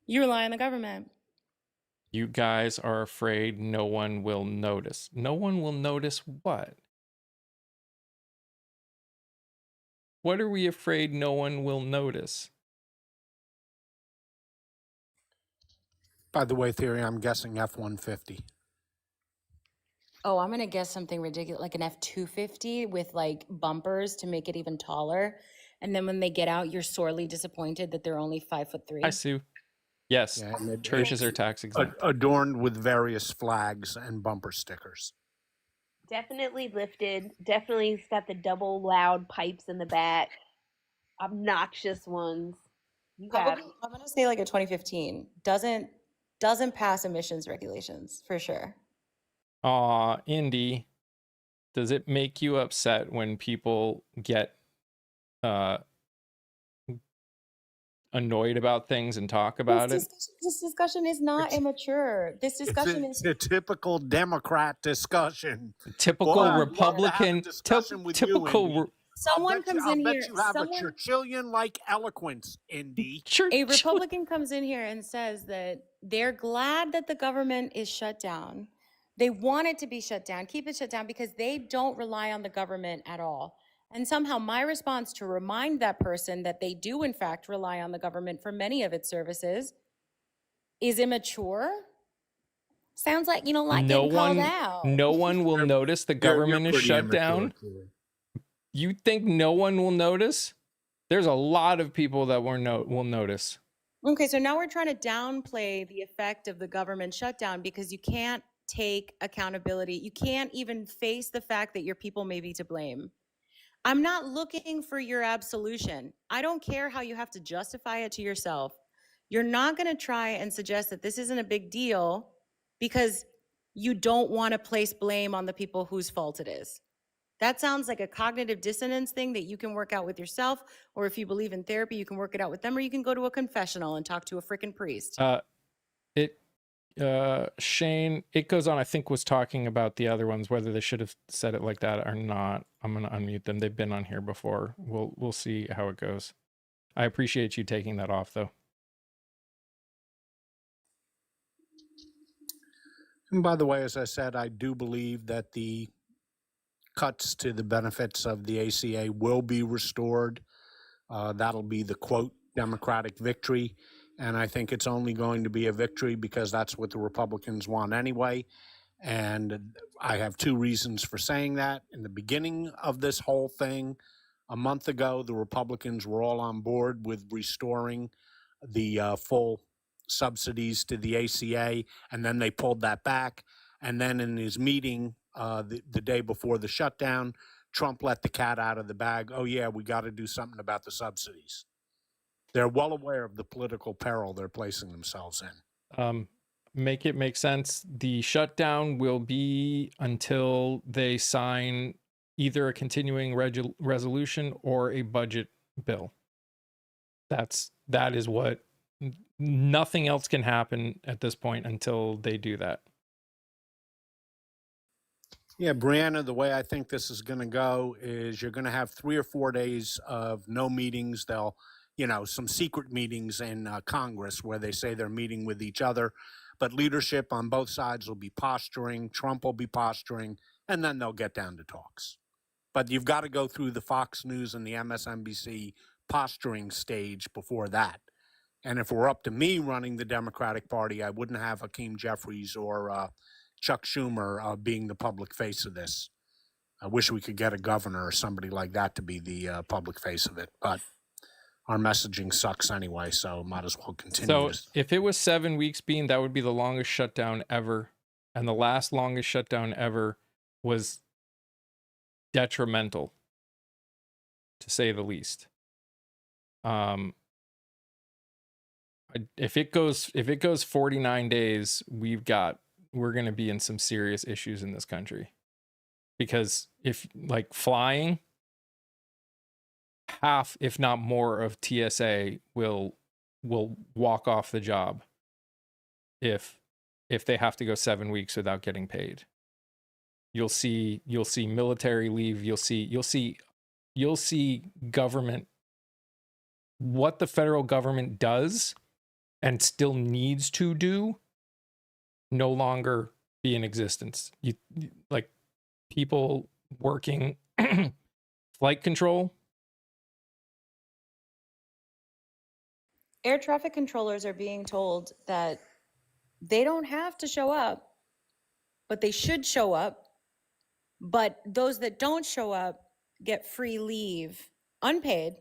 you rely on the government. You guys are afraid no one will notice. No one will notice what? What are we afraid no one will notice? By the way, Theory, I'm guessing F-150. Oh, I'm gonna guess something ridiculous, like an F-250 with like bumpers to make it even taller. And then when they get out, you're sorely disappointed that they're only 5'3". Hi, Sue. Yes, Yeah, and churches it's are tax exempt. adorned with various flags and bumper stickers. Definitely lifted. Definitely it's got the double loud pipes in the back. Obnoxious ones. You got Probably, I'm gonna say like a 2015. Doesn't pass emissions regulations for sure. Aw, Indy, does it make you upset when people get annoyed about things and talk about it? This discussion is not immature. This discussion It's is a typical Democrat discussion. Typical Boy, I'd love to have a Republican. discussion with you, Typical. Indy. someone comes in I'll here. bet you have a Churchillian-like eloquence, Indy. A Republican comes in here and says that they're glad that the government is shut down. They want it to be shut down, keep it shut down because they don't rely on the government at all. And somehow my response to remind that person that they do in fact rely on the government for many of its services is immature. Sounds like you don't like getting called out. No one will notice the government is shut down. You think no one will notice? There's a lot of people that will notice. Okay, so now we're trying to downplay the effect of the government shutdown because you can't take accountability. You can't even face the fact that your people may be to blame. I'm not looking for your absolution. I don't care how you have to justify it to yourself. You're not going to try and suggest that this isn't a big deal because you don't want to place blame on the people whose fault it is. That sounds like a cognitive dissonance thing that you can work out with yourself, or if you believe in therapy, you can work it out with them, or you can go to a confessional and talk to a freaking priest. Shane, it goes on, I think, was talking about the other ones, whether they should have said it like that or not. I'm going to unmute them. They've been on here before. We'll see how it goes. I appreciate you taking that off, though. And by the way, as I said, I do believe that the cuts to the benefits of the ACA will be restored. That'll be the, quote, Democratic victory. And I think it's only going to be a victory because that's what the Republicans want anyway. And I have two reasons for saying that. In the beginning of this whole thing, a month ago, the Republicans were all on board with restoring the full subsidies to the ACA, and then they pulled that back. And then in his meeting the day before the shutdown, Trump let the cat out of the bag. Oh, yeah, we got to do something about the subsidies. They're well aware of the political peril they're placing themselves in. Make it make sense. The shutdown will be until they sign either a continuing resolution or a budget bill. That is what, nothing else can happen at this point until they do that. Yeah, Brianna, the way I think this is going to go is you're going to have 3 or 4 days of no meetings. They'll, some secret meetings in Congress where they say they're meeting with each other, but leadership on both sides will be posturing. Trump will be posturing, and then they'll get down to talks. But you've got to go through the Fox News and the MSNBC posturing stage before that. And if it were up to me running the Democratic Party, I wouldn't have Hakeem Jeffries or Chuck Schumer being the public face of this. I wish we could get a governor or somebody like that to be the public face of it. But our messaging sucks anyway, so might as well continue. So if it was 7 weeks, Bean, that would be the longest shutdown ever. And the last longest shutdown ever was detrimental, to say the least. If it goes 49 days, we're going to be in some serious issues in this country. Because if like flying, half, if not more, of TSA will walk off the job if they have to go 7 weeks without getting paid. You'll see military leave. You'll see government, what the federal government does and still needs to do, no longer be in existence. You like people working flight control. Air traffic controllers are being told that they don't have to show up, but they should show up. But those that don't show up get free leave, unpaid.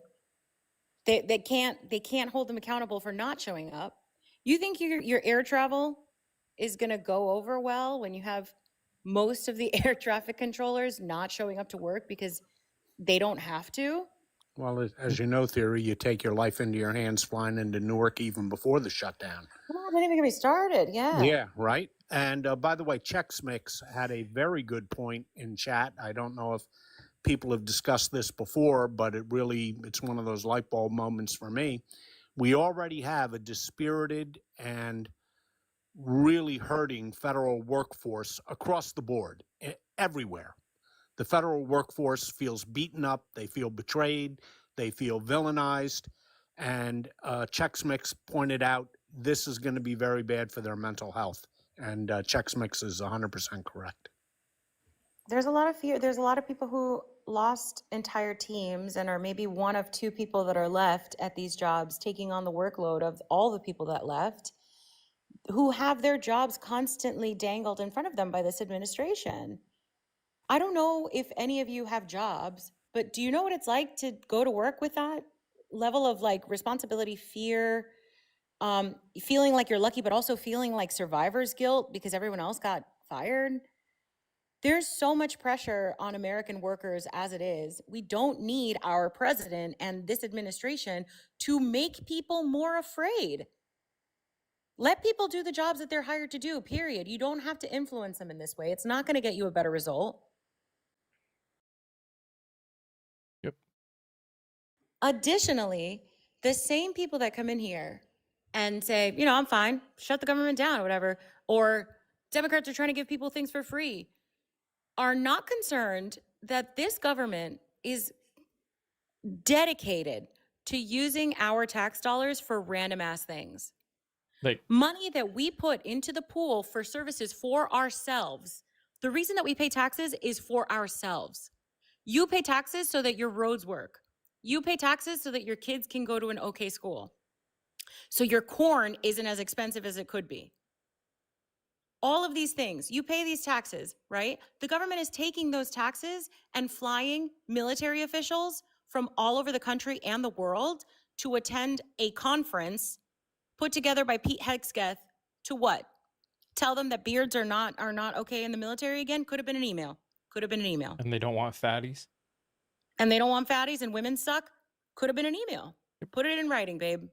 They can't hold them accountable for not showing up. You think your air travel is going to go over well when you have most of the air traffic controllers not showing up to work because they don't have to? Well, as you know, Theory, you take your life into your hands flying into Newark even before the shutdown. Come on, don't even get me started. Yeah, right. And by the way, Chex Mix had a very good point in chat. I don't know if people have discussed this before, but it's one of those light bulb moments for me. We already have a dispirited and really hurting federal workforce across the board, everywhere. The federal workforce feels beaten up. They feel betrayed. They feel villainized. And Chex Mix pointed out this is going to be very bad for their mental health. And Chex Mix is 100% correct. There's a lot of fear. There's a lot of people who lost entire teams and are maybe one of two people that are left at these jobs taking on the workload of all the people that left, who have their jobs constantly dangled in front of them by this administration. I don't know if any of you have jobs, but do you know what it's like to go to work with that level of like responsibility, fear, feeling like you're lucky, but also feeling like survivor's guilt because everyone else got fired? There's so much pressure on American workers as it is. We don't need our president and this administration to make people more afraid. Let people do the jobs that they're hired to do, period. You don't have to influence them in this way. It's not going to get you a better result. Yep. Additionally, the same people that come in here and say, I'm fine, shut the government down or whatever, or Democrats are trying to give people things for free, are not concerned that this government is dedicated to using our tax dollars for random ass things. Like money that we put into the pool for services for ourselves. The reason that we pay taxes is for ourselves. You pay taxes so that your roads work. You pay taxes so that your kids can go to an okay school. So your corn isn't as expensive as it could be. All of these things, you pay these taxes, right? The government is taking those taxes and flying military officials from all over the country and the world to attend a conference put together by Pete Hegseth to what? Tell them that beards are not okay in the military again? Could have been an email. And they don't want fatties. And they don't want fatties and women suck? Could have been an email. Put it in writing, babe.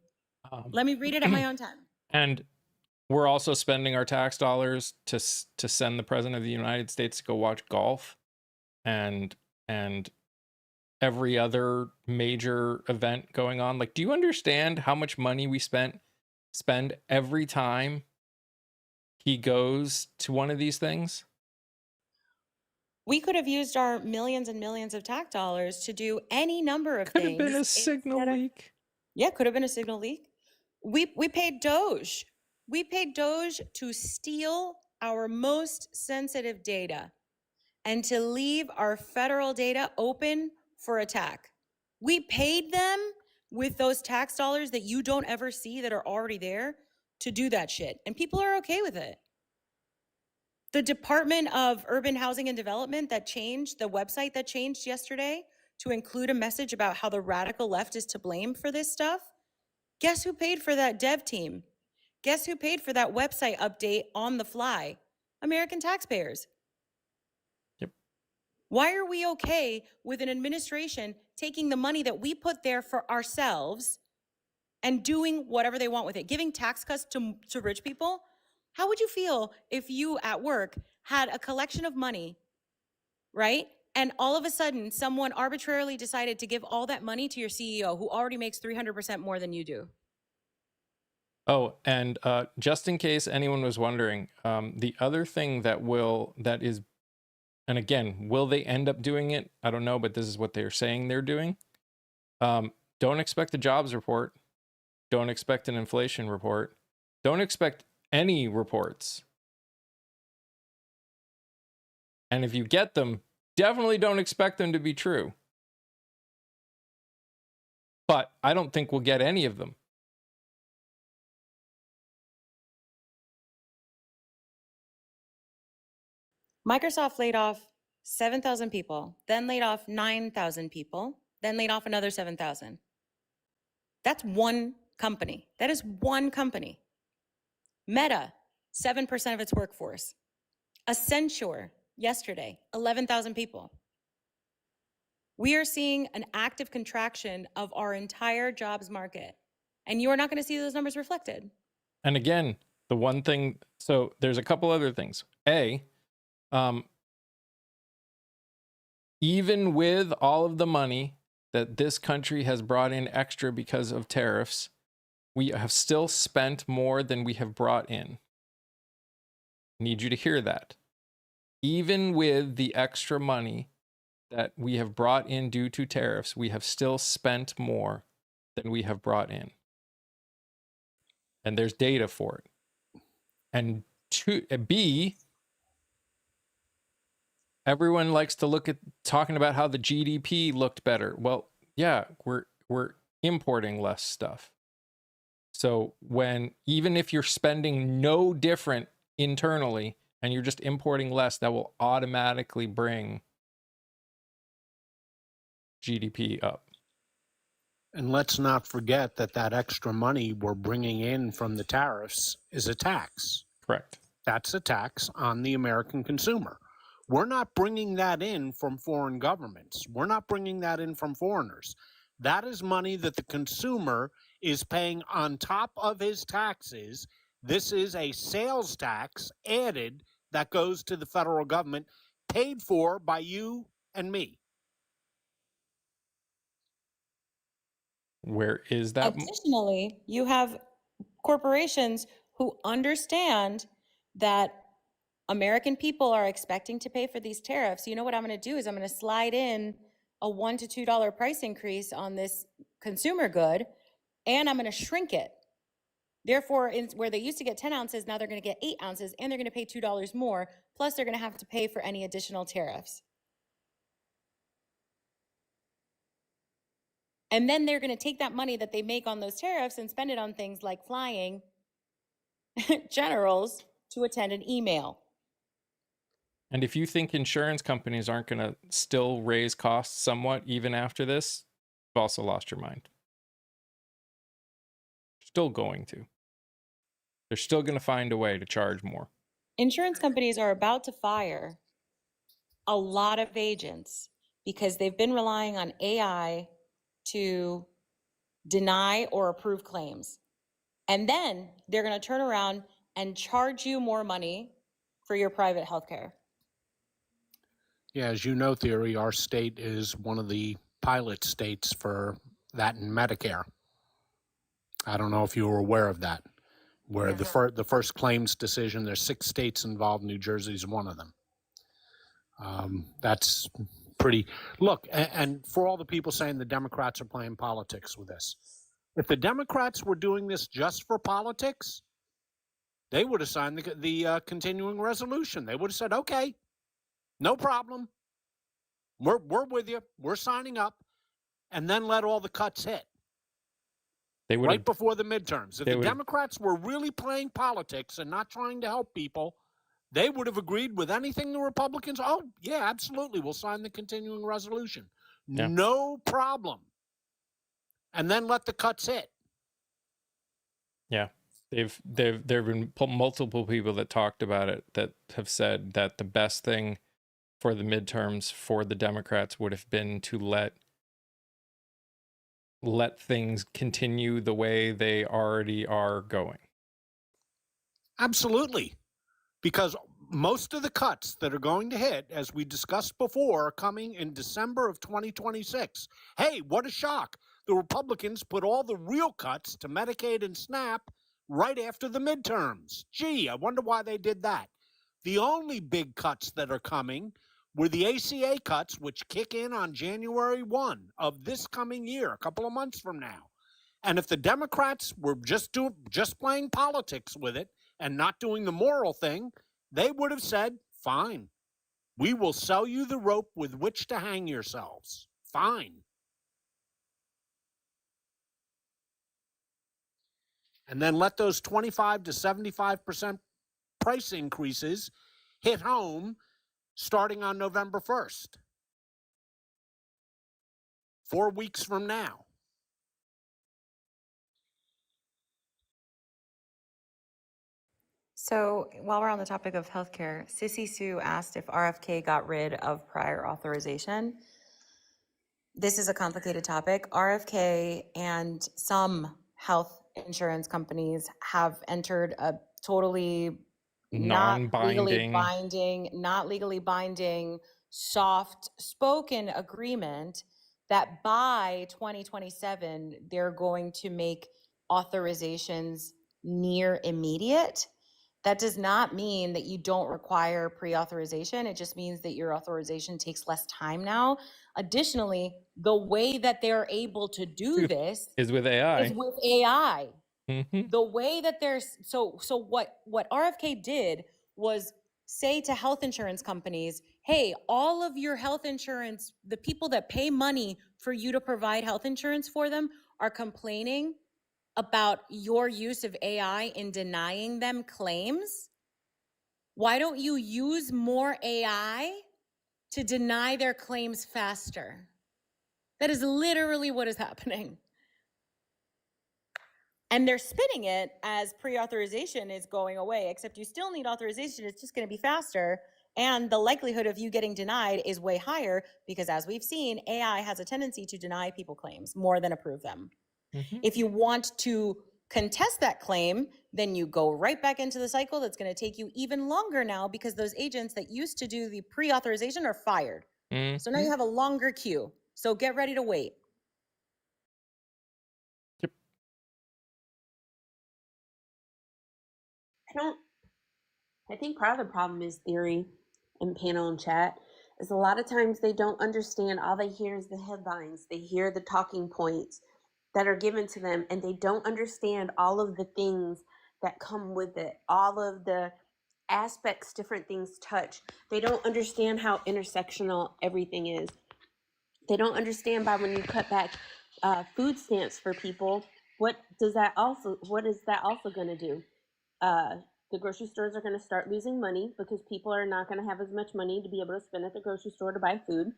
Let me read it at my own time. And we're also spending our tax dollars to send the president of the United States to go watch golf and every other major event going on. Like, do you understand how much money we spend every time he goes to one of these things? We could have used our millions and millions of tax dollars to do any number of Could have things. been a signal instead of- leak. Yeah, could have been a signal leak. We paid Doge. We paid Doge to steal our most sensitive data and to leave our federal data open for attack. We paid them with those tax dollars that you don't ever see that are already there to do that shit. And people are okay with it. The Department of Urban Housing and Development that changed, the website that changed yesterday to include a message about how the radical left is to blame for this stuff. Guess who paid for that dev team? Guess who paid for that website update on the fly? American taxpayers. Yep. Why are we okay with an administration taking the money that we put there for ourselves and doing whatever they want with it, giving tax cuts to rich people? How would you feel if you at work had a collection of money, right? And all of a sudden, someone arbitrarily decided to give all that money to your CEO who already makes 300% more than you do? Oh, and just in case anyone was wondering, the other thing that is, and again, will they end up doing it? I don't know, but this is what they're saying they're doing. Don't expect a jobs report. Don't expect an inflation report. Don't expect any reports. And if you get them, definitely don't expect them to be true. But I don't think we'll get any of them. Microsoft laid off 7,000 people, then laid off 9,000 people, then laid off another 7,000. That's one company. That is one company. Meta, 7% of its workforce. Accenture, yesterday, 11,000 people. We are seeing an active contraction of our entire jobs market, and you are not going to see those numbers reflected. And again, the one thing, so there's a couple other things. Even with all of the money that this country has brought in extra because of tariffs, we have still spent more than we have brought in. Need you to hear that. Even with the extra money that we have brought in due to tariffs, we have still spent more than we have brought in. And there's data for it. And B, everyone likes to look at talking about how the GDP looked better. Well, yeah, we're importing less stuff. So even if you're spending no different internally and you're just importing less, that will automatically bring GDP up. And let's not forget that extra money we're bringing in from the tariffs is a tax. Correct. That's a tax on the American consumer. We're not bringing that in from foreign governments. We're not bringing that in from foreigners. That is money that the consumer is paying on top of his taxes. This is a sales tax added that goes to the federal government, paid for by you and me. Where is that? Additionally, you have corporations who understand that American people are expecting to pay for these tariffs. You know what I'm going to do is I'm going to slide in a $1 to $2 price increase on this consumer good, and I'm going to shrink it. Therefore, where they used to get 10 ounces, now they're going to get 8 ounces, and they're going to pay $2 more, plus they're going to have to pay for any additional tariffs. And then they're going to take that money that they make on those tariffs and spend it on things like flying generals to attend an email. And if you think insurance companies aren't going to still raise costs somewhat even after this, you've also lost your mind. Still going to. They're still going to find a way to charge more. Insurance companies are about to fire a lot of agents because they've been relying on AI to deny or approve claims. And then they're going to turn around and charge you more money for your private health care. Yeah, as you know, Theory, our state is one of the pilot states for that in Medicare. I don't know if you were aware of that, where the first claims decision, there's 6 states involved, New Jersey is one of them. That's pretty. Look, and for all the people saying the Democrats are playing politics with this, if the Democrats were doing this just for politics, they would have signed the continuing resolution. They would have said, okay, no problem. We're with you. We're signing up, and then let all the cuts hit. They would Right before the midterms. If they the would- Democrats were really playing politics and not trying to help people, they would have agreed with anything the Republicans. Oh, yeah, absolutely. We'll sign the continuing resolution. Yeah. No problem. And then let the cuts hit. Yeah. There have been multiple people that talked about it that have said that the best thing for the midterms for the Democrats would have been to let things continue the way they already are going. Absolutely. Because most of the cuts that are going to hit, as we discussed before, are coming in December of 2026. Hey, what a shock. The Republicans put all the real cuts to Medicaid and SNAP right after the midterms. Gee, I wonder why they did that. The only big cuts that are coming were the ACA cuts, which kick in on January 1 of this coming year, a couple of months from now. And if the Democrats were just playing politics with it and not doing the moral thing, they would have said, fine, we will sell you the rope with which to hang yourselves. Fine. And then let those 25 to 75% price increases hit home starting on November 1st. 4 weeks from now. So while we're on the topic of healthcare, Sissy Sue asked if RFK got rid of prior authorization. This is a complicated topic. RFK and some health insurance companies have entered a totally not legally binding, soft spoken agreement that by 2027, they're going to make authorizations near immediate. That does not mean that you don't require pre-authorization. It just means that your authorization takes less time now. Additionally, the way that they're able to do this is with AI. Mm-hmm. The way that there's so what RFK did was say to health insurance companies, hey, all of your health insurance, the people that pay money for you to provide health insurance for them are complaining about your use of AI in denying them claims. Why don't you use more AI to deny their claims faster? That is literally what is happening. And they're spinning it as pre-authorization is going away, except you still need authorization. It's just going to be faster. And the likelihood of you getting denied is way higher because, as we've seen, AI has a tendency to deny people claims more than approve them. Mm-hmm. If you want to contest that claim, then you go right back into the cycle. That's going to take you even longer now because those agents that used to do the pre-authorization are fired. Mm-hmm. So now you have a longer queue. So get ready to wait. I think part of the problem is theory and panel and chat is a lot of times they don't understand. All they hear is the headlines. They hear the talking points that are given to them, and they don't understand all of the things that come with it, all of the aspects different things touch. They don't understand how intersectional everything is. They don't understand by when you cut back food stamps for people, what is that also going to do? The grocery stores are going to start losing money because people are not going to have as much money to be able to spend at the grocery store to buy food.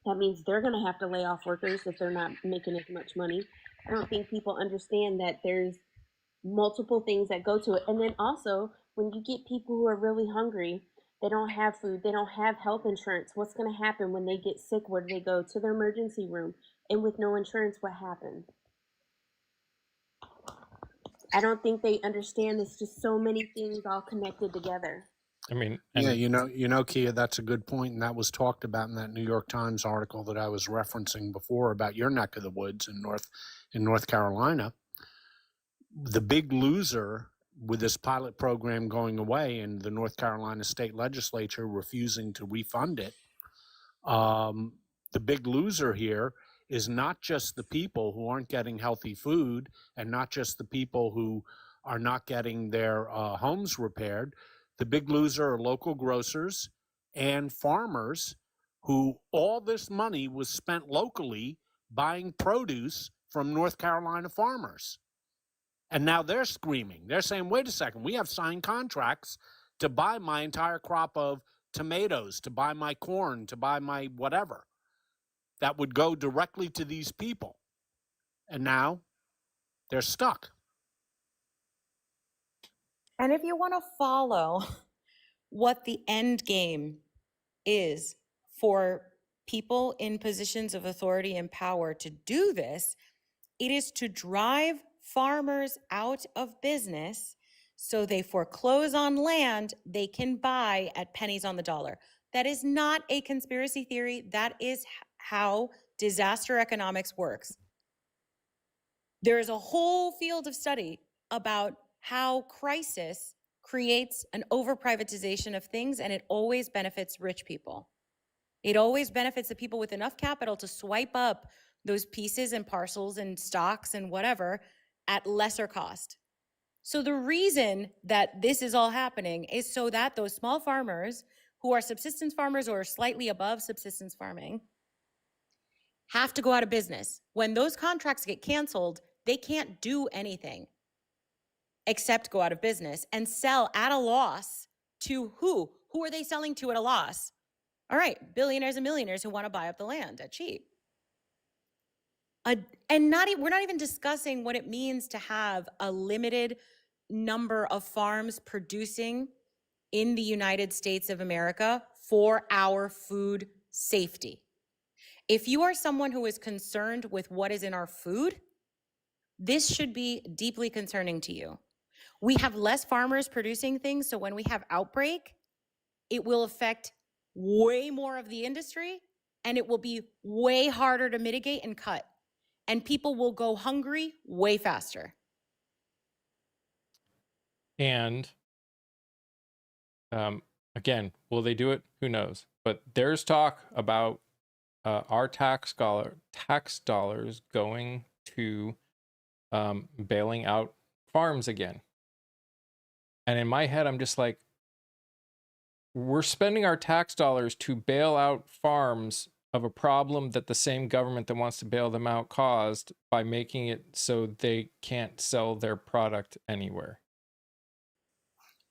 That means they're going to have to lay off workers if they're not making as much money. I don't think people understand that there's multiple things that go to it. And then also, when you get people who are really hungry, they don't have food, they don't have health insurance. What's going to happen when they get sick? Where do they go? To their emergency room. And with no insurance, what happens? I don't think they understand. There's just so many things all connected together. I mean, yeah, you know, Kia, that's a good point, and that was talked about in that New York Times article that I was referencing before about your neck of the woods in North Carolina. The big loser with this pilot program going away and the North Carolina state legislature refusing to refund it, the big loser here is not just the people who aren't getting healthy food and not just the people who are not getting their homes repaired. The big loser are local grocers and farmers who all this money was spent locally buying produce from North Carolina farmers. And now they're screaming. They're saying, wait a second, we have signed contracts to buy my entire crop of tomatoes, to buy my corn, to buy my whatever. That would go directly to these people. And now they're stuck. And if you want to follow what the end game is for people in positions of authority and power to do this, it is to drive farmers out of business so they foreclose on land they can buy at pennies on the dollar. That is not a conspiracy theory. That is how disaster economics works. There is a whole field of study about how crisis creates an over-privatization of things, and it always benefits rich people. It always benefits the people with enough capital to swipe up those pieces and parcels and stocks and whatever at lesser cost. So the reason that this is all happening is so that those small farmers who are subsistence farmers or slightly above subsistence farming have to go out of business. When those contracts get canceled, they can't do anything except go out of business and sell at a loss to who? Who are they selling to at a loss? All right, billionaires and millionaires who want to buy up the land at cheap. And we're not even discussing what it means to have a limited number of farms producing in the United States of America for our food safety. If you are someone who is concerned with what is in our food, this should be deeply concerning to you. We have less farmers producing things, so when we have outbreak, it will affect way more of the industry, and it will be way harder to mitigate and cut. And people will go hungry way faster. And again, will they do it? Who knows? But there's talk about our tax dollars going to bailing out farms again. And in my head, I'm just like, we're spending our tax dollars to bail out farms of a problem that the same government that wants to bail them out caused by making it so they can't sell their product anywhere.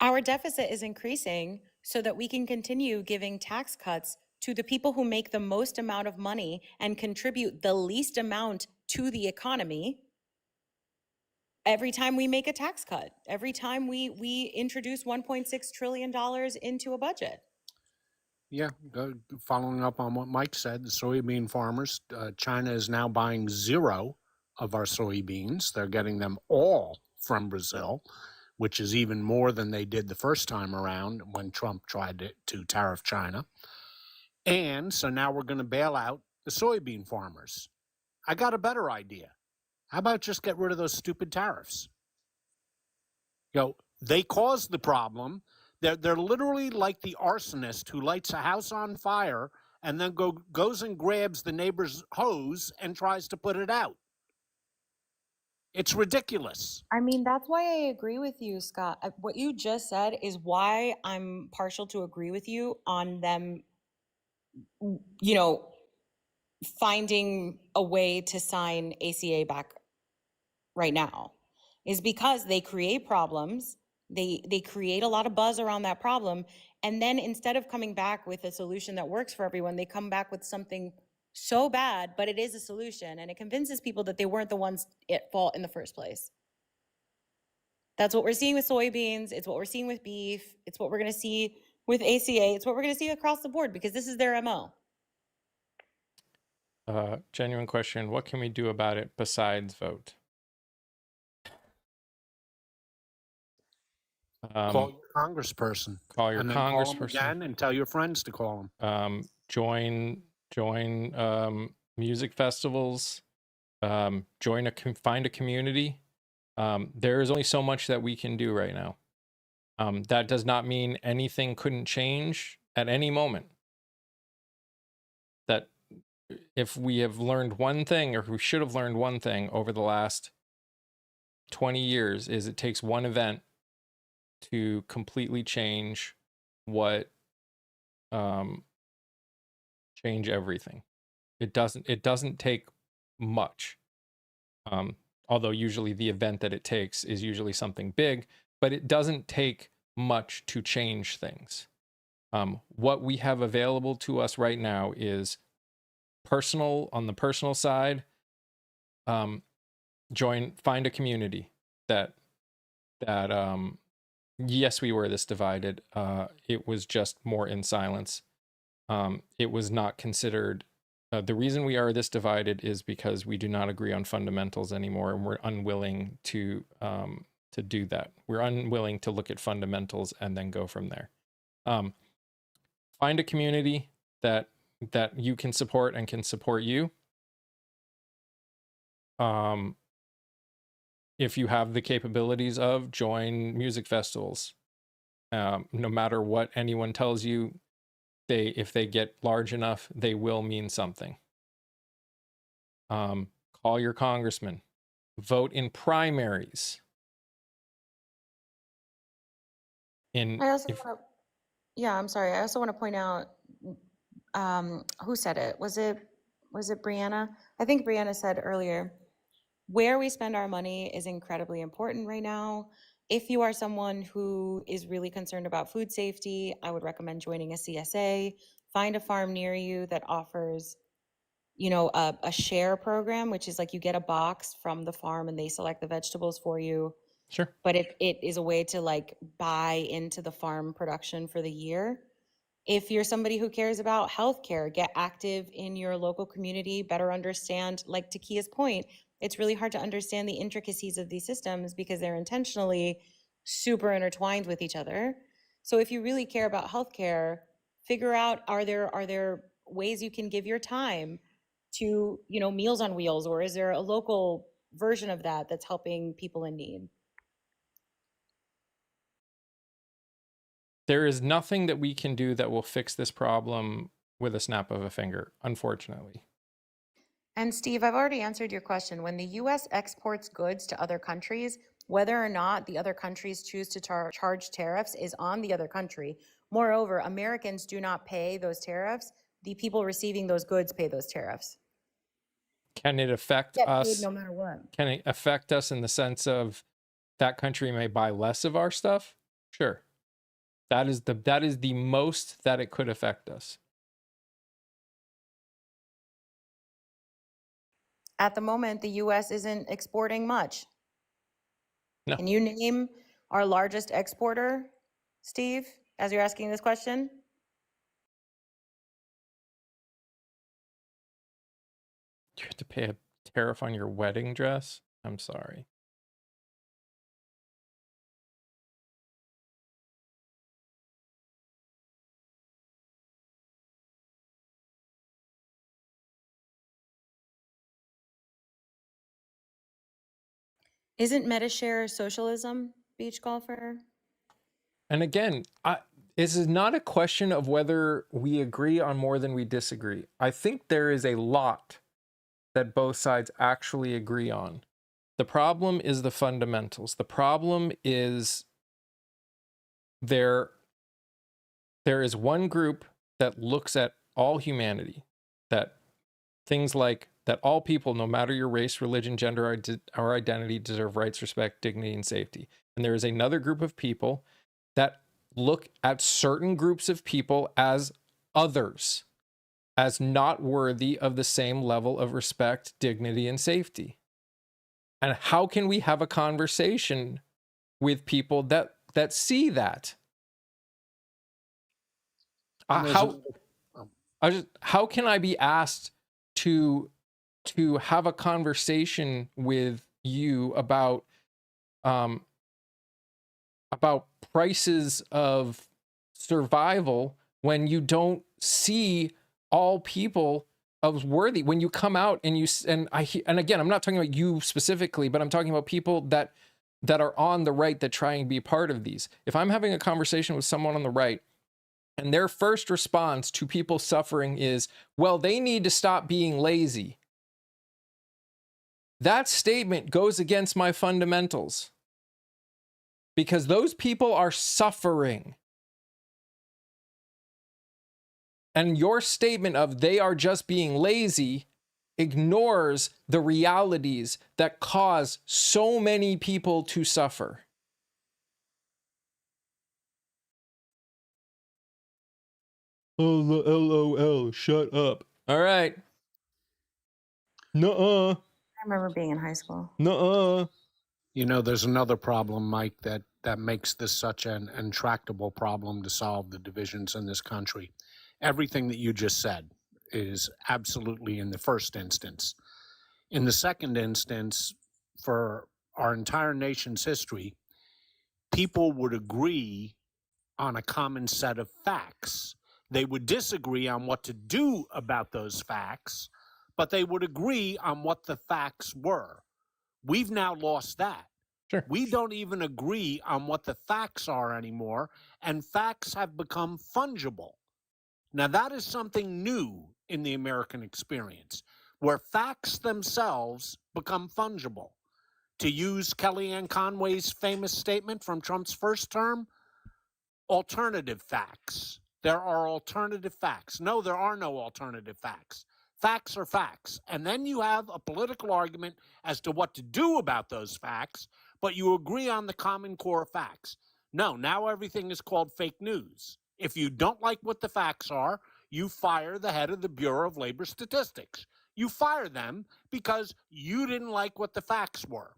Our deficit is increasing so that we can continue giving tax cuts to the people who make the most amount of money and contribute the least amount to the economy. Every time we make a tax cut, every time we introduce $1.6 trillion into a budget. Yeah, following up on what Mike said, the soybean farmers, China is now buying zero of our soybeans. They're getting them all from Brazil, which is even more than they did the first time around when Trump tried to tariff China. And so now we're going to bail out the soybean farmers. I got a better idea. How about just get rid of those stupid tariffs? They caused the problem. They're literally like the arsonist who lights a house on fire and then goes and grabs the neighbor's hose and tries to put it out. It's ridiculous. I mean, that's why I agree with you, Scott. What you just said is why I'm partial to agree with you on them, finding a way to sign ACA back right now, is because they create problems. They create a lot of buzz around that problem. And then instead of coming back with a solution that works for everyone, they come back with something so bad, but it is a solution. And it convinces people that they weren't the ones at fault in the first place. That's what we're seeing with soybeans. It's what we're seeing with beef. It's what we're going to see with ACA. It's what we're going to see across the board because this is their MO. Genuine question. What can we do about it besides vote? Call your congressperson. Call your and then congressperson. Call them again and tell your friends to call them. Join music festivals. Find a community. There is only so much that we can do right now. That does not mean anything couldn't change at any moment. That if we have learned one thing, or if we should have learned one thing over the last 20 years, is it takes one event to completely change what change everything. It doesn't take much. Although usually the event that it takes is usually something big, but it doesn't take much to change things. What we have available to us right now is personal, on the personal side. Find a community that yes, we were this divided. It was just more in silence. It was not considered. The reason we are this divided is because we do not agree on fundamentals anymore, and we're unwilling to do that. We're unwilling to look at fundamentals and then go from there. Find a community that you can support and can support you. If you have the capabilities of, join music festivals. No matter what anyone tells you, if they get large enough, they will mean something. Call your congressman. Vote in primaries. I also yeah, I'm sorry. I also want to point out, who said it? Was it Brianna? I think Brianna said earlier, where we spend our money is incredibly important right now. If you are someone who is really concerned about food safety, I would recommend joining a CSA. Find a farm near you that offers, a share program, which is like you get a box from the farm and they select the vegetables for you. Sure. But it is a way to like buy into the farm production for the year. If you're somebody who cares about healthcare, get active in your local community, better understand, like to Kia's point, it's really hard to understand the intricacies of these systems because they're intentionally super intertwined with each other. So if you really care about healthcare, figure out, are there ways you can give your time to, Meals on Wheels, or is there a local version of that that's helping people in need? There is nothing that we can do that will fix this problem with a snap of a finger, unfortunately. And Steve, I've already answered your question. When the US exports goods to other countries, whether or not the other countries choose to charge tariffs is on the other country. Moreover, Americans do not pay those tariffs. The people receiving those goods pay those tariffs. Can it affect Get paid us? no matter what. Can it affect us in the sense of that country may buy less of our stuff? Sure. That is the most that it could affect us. At the moment, the US isn't exporting much. No. Can you name our largest exporter, Steve, as you're asking this question? You have to pay a tariff on your wedding dress? I'm sorry. Isn't MetaShare socialism, beach golfer? And again, this is not a question of whether we agree on more than we disagree. I think there is a lot that both sides actually agree on. The problem is the fundamentals. The problem is there is one group that looks at all humanity, that things like that all people, no matter your race, religion, gender, or identity, deserve rights, respect, dignity, and safety. And there is another group of people that look at certain groups of people as others, as not worthy of the same level of respect, dignity, and safety. And how can we have a conversation with people that see that? How can I be asked to have a conversation with you about prices of survival when you don't see all people of worthy when you come out and and again, I'm not talking about you specifically, but I'm talking about people that are on the right that try and be part of these. If I'm having a conversation with someone on the right and their first response to people suffering is, well, they need to stop being lazy, that statement goes against my fundamentals, because those people are suffering. And your statement of they are just being lazy ignores the realities that cause so many people to suffer. Oh, LOL, shut up. All right. Nuh-uh. I remember being in high school. Nuh-uh. You know, there's another problem, Mike, that makes this such an intractable problem to solve the divisions in this country. Everything that you just said is absolutely in the first instance. In the second instance, for our entire nation's history, people would agree on a common set of facts. They would disagree on what to do about those facts, but they would agree on what the facts were. We've now lost that. Sure. We don't even agree on what the facts are anymore, and facts have become fungible. Now, that is something new in the American experience, where facts themselves become fungible. To use Kellyanne Conway's famous statement from Trump's first term, alternative facts. There are alternative facts. No, there are no alternative facts. Facts are facts. And then you have a political argument as to what to do about those facts, but you agree on the common core facts. No, now everything is called fake news. If you don't like what the facts are, you fire the head of the Bureau of Labor Statistics. You fire them because you didn't like what the facts were.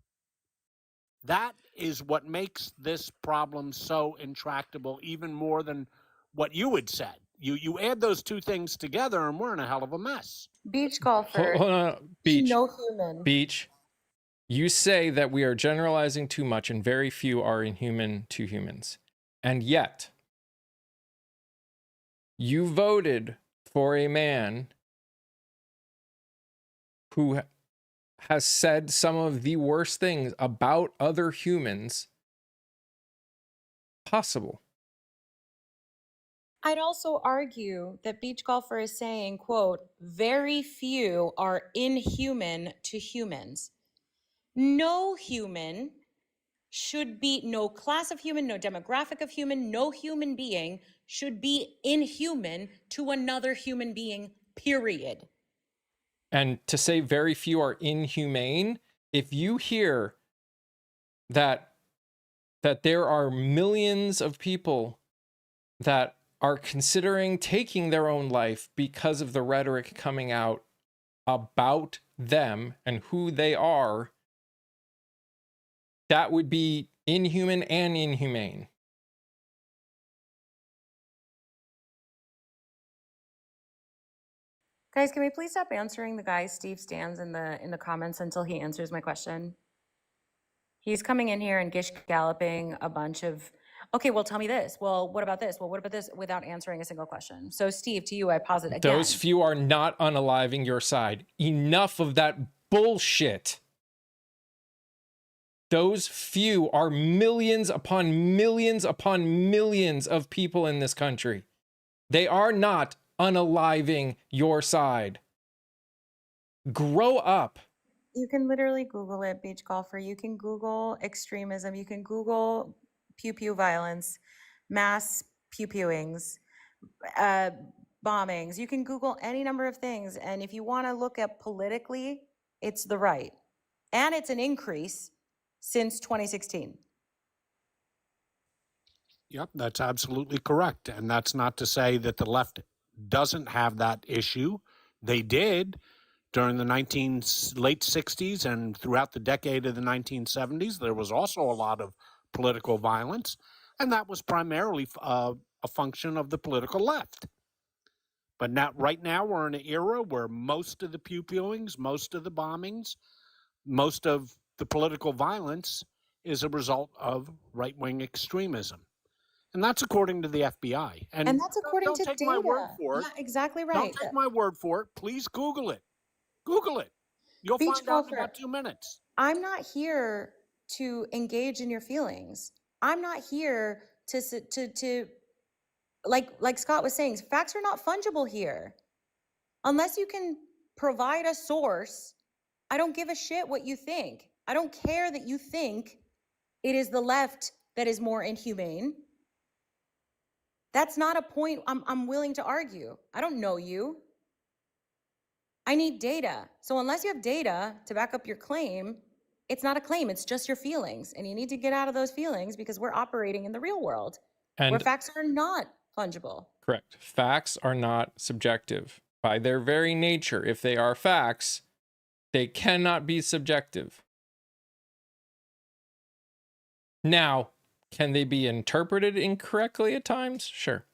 That is what makes this problem so intractable, even more than what you had said. You add those two things together and we're in a hell of a mess. Beach golfer. Hold on. Beach. No human. Beach. You say that we are generalizing too much and very few are inhuman to humans. And yet, you voted for a man who has said some of the worst things about other humans possible. I'd also argue that beach golfer is saying, quote, very few are inhuman to humans. No human should be, no class of human, no demographic of human, no human being should be inhuman to another human being, period. And to say very few are inhumane, if you hear that there are millions of people that are considering taking their own life because of the rhetoric coming out about them and who they are, that would be inhuman and inhumane. Guys, can we please stop answering the guy Steve stands in the comments until he answers my question? He's coming in here and gish galloping a bunch of, okay, well, tell me this. Well, what about this? Well, what about this? Without answering a single question. So, Steve, to you, I pause it again. Those few are not unaliving your side. Enough of that bullshit. Those few are millions upon millions upon millions of people in this country. They are not unaliving your side. Grow up. You can literally Google it, beach golfer. You can Google extremism. You can Google pew-pew violence, mass pew-pewings, bombings. You can Google any number of things. And if you want to look at politically, it's the right. And it's an increase since 2016. Yep, that's absolutely correct. And that's not to say that the left doesn't have that issue. They did during the late 60s and throughout the decade of the 1970s. There was also a lot of political violence, and that was primarily a function of the political left. But right now we're in an era where most of the pew-pewings, most of the bombings, most of the political violence is a result of right-wing extremism. And that's according to the FBI. And that's according don't to take data. my word for it. Yeah, exactly right. Don't take my word for it. Please Google it. Google it. You'll Beach find out in golfer. about 2 minutes. I'm not here to engage in your feelings. I'm not here to like Scott was saying, facts are not fungible here. Unless you can provide a source, I don't give a shit what you think. I don't care that you think it is the left that is more inhumane. That's not a point I'm willing to argue. I don't know you. I need data. So unless you have data to back up your claim, it's not a claim, it's just your feelings. And you need to get out of those feelings because we're operating in the real world where And facts are not fungible. correct. Facts are not subjective. By their very nature, if they are facts, they cannot be subjective. Now, can they be interpreted incorrectly at times? Sure.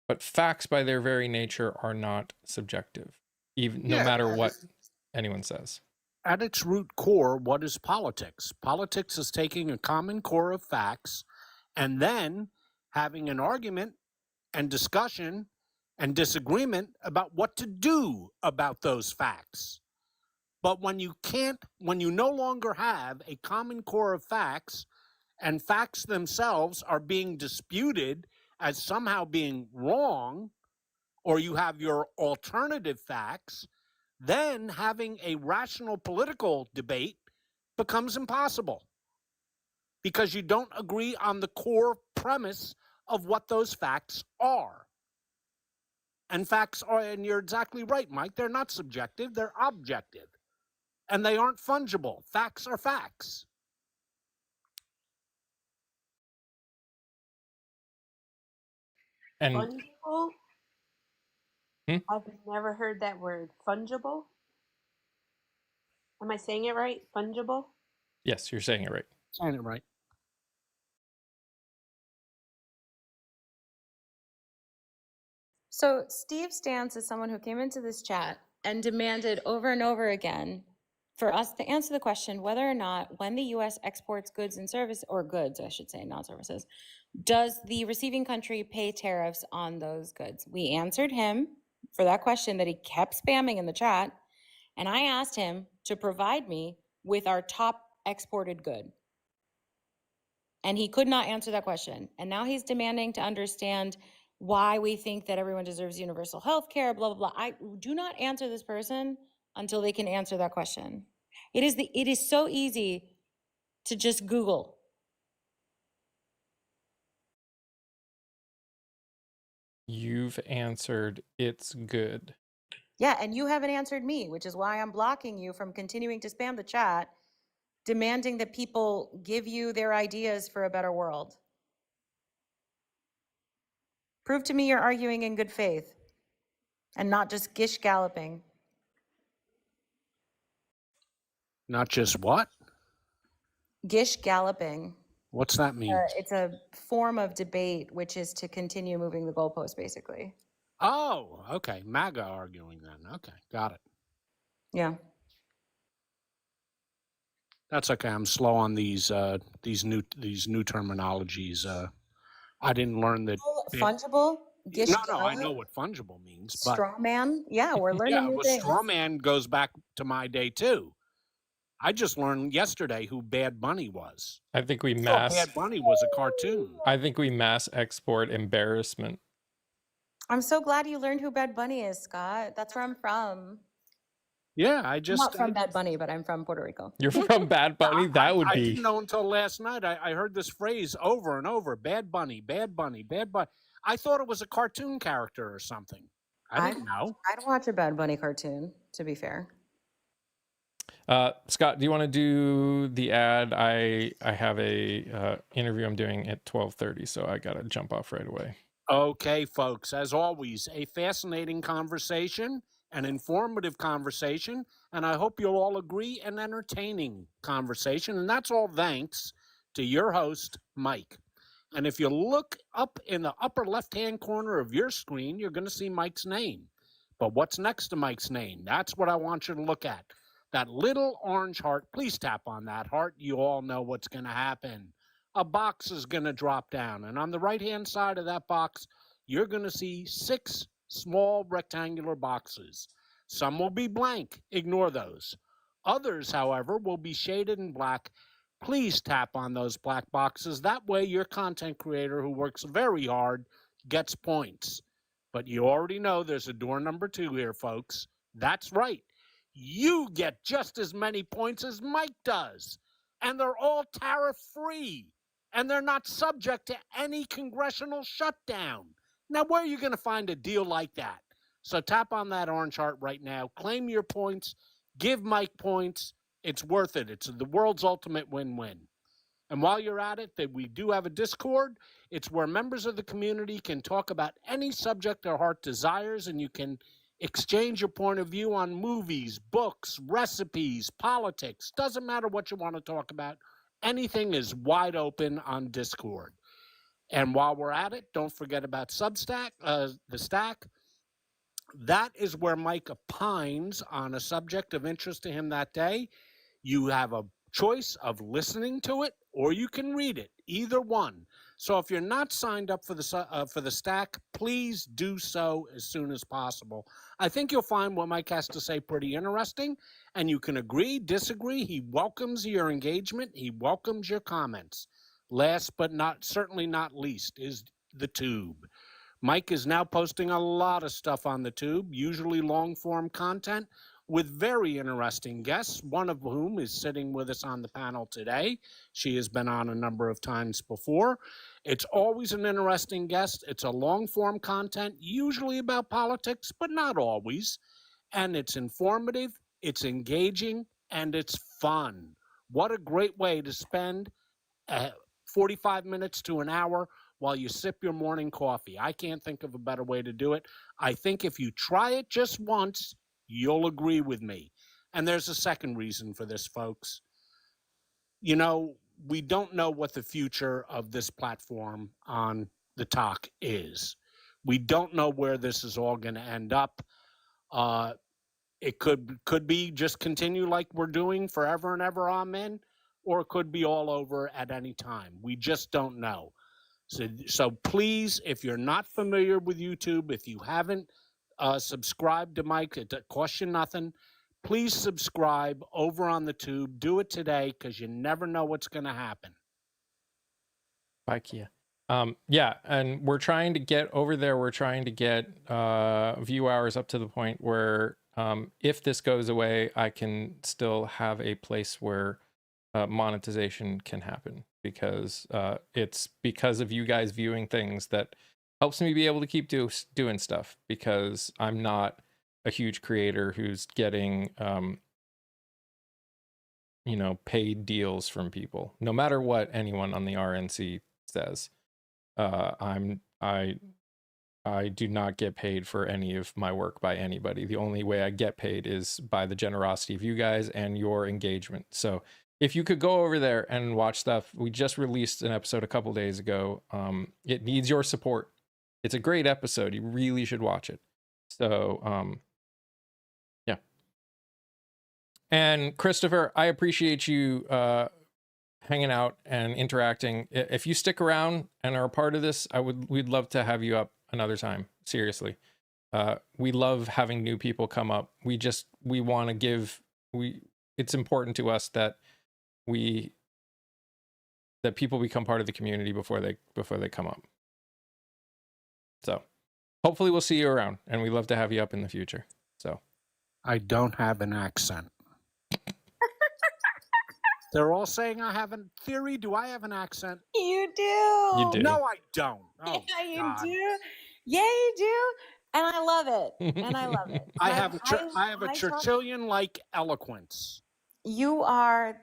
But facts by their very nature are not subjective, even no matter what anyone says. At its root core, what is politics? Politics is taking a common core of facts and then having an argument and discussion and disagreement about what to do about those facts. But when you no longer have a common core of facts and facts themselves are being disputed as somehow being wrong, or you have your alternative facts, then having a rational political debate becomes impossible because you don't agree on the core premise of what those facts are. And facts are, and you're exactly right, Mike, they're not subjective, they're objective. And they aren't fungible. Facts are facts. And Fungible? I've never heard that word. Fungible? Am I saying it right? Fungible? yes, you're saying it right. Saying it right. So Steve's stance is someone who came into this chat and demanded over and over again for us to answer the question whether or not when the US exports goods and services, or goods, I should say, not services, does the receiving country pay tariffs on those goods? We answered him for that question that he kept spamming in the chat, and I asked him to provide me with our top exported good. And he could not answer that question. And now he's demanding to understand why we think that everyone deserves universal health care, blah, blah, blah. I do not answer this person until they can answer that question. It is so easy to just Google. You've answered, it's good. Yeah, and you haven't answered me, which is why I'm blocking you from continuing to spam the chat, demanding that people give you their ideas for a better world. Prove to me you're arguing in good faith and not just gish galloping. Not just what? Gish galloping. What's that mean? It's a form of debate, which is to continue moving the goalpost, basically. Oh, okay. MAGA arguing then. Okay, got it. Yeah. That's okay. I'm slow on these new terminologies. I didn't learn that. Fungible? Gish No, I know what fungible means. But straw man? Yeah, we're learning yeah, new well, things. straw man goes back to my day too. I just learned yesterday who Bad Bunny was. I think we Bad Bunny was a cartoon. I think we mass export embarrassment. I'm so glad you learned who Bad Bunny is, Scott. That's where I'm from. Yeah, I'm not from Bad Bunny, but I'm from Puerto Rico. You're from Bad Bunny? That would I be. didn't know until last night. I heard this phrase over and over: Bad Bunny, Bad Bunny, Bad Bunny. I thought it was a cartoon character or something. I didn't know. I'd watch a Bad Bunny cartoon, to be fair. Scott, do you want to do the ad? I have a interview I'm doing at 12:30, so I got to jump off right away. Okay, folks, as always, a fascinating conversation, an informative conversation, and I hope you'll all agree, an entertaining conversation. And that's all thanks to your host, Mike. And if you look up in the upper left-hand corner of your screen, you're going to see Mike's name. But what's next to Mike's name? That's what I want you to look at. That little orange heart. Please tap on that heart. You all know what's going to happen. a box is going to drop down. And on the right-hand side of that box, you're going to see 6 small rectangular boxes. Some will be blank. Ignore those. Others, however, will be shaded in black. Please tap on those black boxes. That way your content creator who works very hard gets points. But you already know there's a door number 2 here, folks. That's right. You get just as many points as Mike does. And they're all tariff-free. And they're not subject to any congressional shutdown. Now, where are you going to find a deal like that? So tap on that orange heart right now. Claim your points. Give Mike points. It's worth it. It's the world's ultimate win-win. And while you're at it, that we do have a Discord. It's where members of the community can talk about any subject their heart desires, and you can exchange your point of view on movies, books, recipes, politics. Doesn't matter what you want to talk about. Anything is wide open on Discord. And while we're at it, don't forget about Substack, the Stack. That is where Mike opines on a subject of interest to him that day. You have a choice of listening to it or you can read it, either one. So if you're not signed up for the Stack, please do so as soon as possible. I think you'll find what Mike has to say pretty interesting, and you can agree, disagree. He welcomes your engagement. He welcomes your comments. Last but certainly not least is the Tube. Mike is now posting a lot of stuff on the Tube, usually long-form content with very interesting guests, one of whom is sitting with us on the panel today. She has been on a number of times before. It's always an interesting guest. It's a long-form content, usually about politics, but not always. And it's informative, it's engaging, and it's fun. What a great way to spend 45 minutes to an hour while you sip your morning coffee. I can't think of a better way to do it. I think if you try it just once, you'll agree with me. And there's a second reason for this, folks. You know, we don't know what the future of this platform on the talk is. We don't know where this is all going to end up. It could be just continue like we're doing forever and ever, amen, or it could be all over at any time. We just don't know. So please, if you're not familiar with YouTube, if you haven't subscribed to Mike, it costs you nothing. Please subscribe over on the Tube. Do it today because you never know what's going to happen. Bye, Kia. Yeah, and we're trying to get over there. We're trying to get view hours up to the point where if this goes away, I can still have a place where monetization can happen, because it's because of you guys viewing things that helps me be able to keep doing stuff, because I'm not a huge creator who's getting paid deals from people, no matter what anyone on the RNC says. I do not get paid for any of my work by anybody. The only way I get paid is by the generosity of you guys and your engagement. So if you could go over there and watch stuff, we just released an episode a couple days ago. It needs your support. It's a great episode. You really should watch it. So, yeah. And Christopher, I appreciate you hanging out and interacting. If you stick around and are a part of this, we'd love to have you up another time. Seriously. We love having new people come up. We want to give, it's important to us that people become part of the community before they come up. So hopefully we'll see you around, and we'd love to have you up in the future. So I don't have an accent. They're all saying I have a theory. Do I have an accent? You do. You do. No, I don't. Oh, yeah, you God. do. Yeah, you do. And I love it. And I love it. I have a Churchillian-like eloquence. You are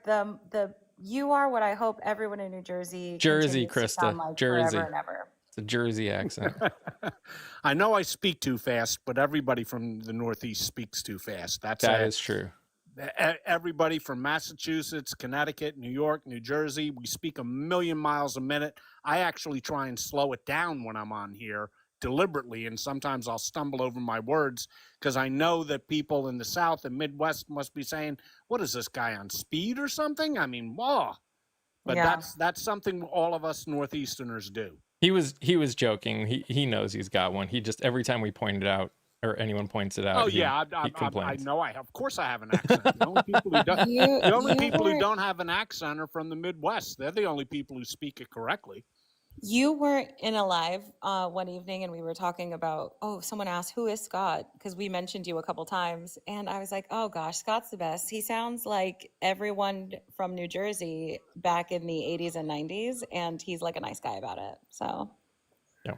you are what I hope everyone in New Jersey Jersey, continues to sound Krista. like Jersey. forever and ever. It's a Jersey accent. I know I speak too fast, but everybody from the Northeast speaks too fast. That is true. Everybody from Massachusetts, Connecticut, New York, New Jersey, we speak a million miles a minute. I actually try and slow it down when I'm on here deliberately, and sometimes I'll stumble over my words because I know that people in the South and Midwest must be saying, what is this guy on speed or something? I mean, whoa. But Yeah. that's something all of us Northeasterners do. He was joking. He knows he's got one. He just, every time we point it out or anyone points it out, Oh yeah, he I complains. know. Of course, I have an accent. The only people who don't, You the only you people who were don't have an accent are from the Midwest. They're the only people who speak it correctly. you were in a live one evening and we were talking about, oh, someone asked, who is Scott? Because we mentioned you a couple times. And I was like, oh gosh, Scott's the best. He sounds like everyone from New Jersey back in the 80s and 90s. And he's like a nice guy about it. So Yeah.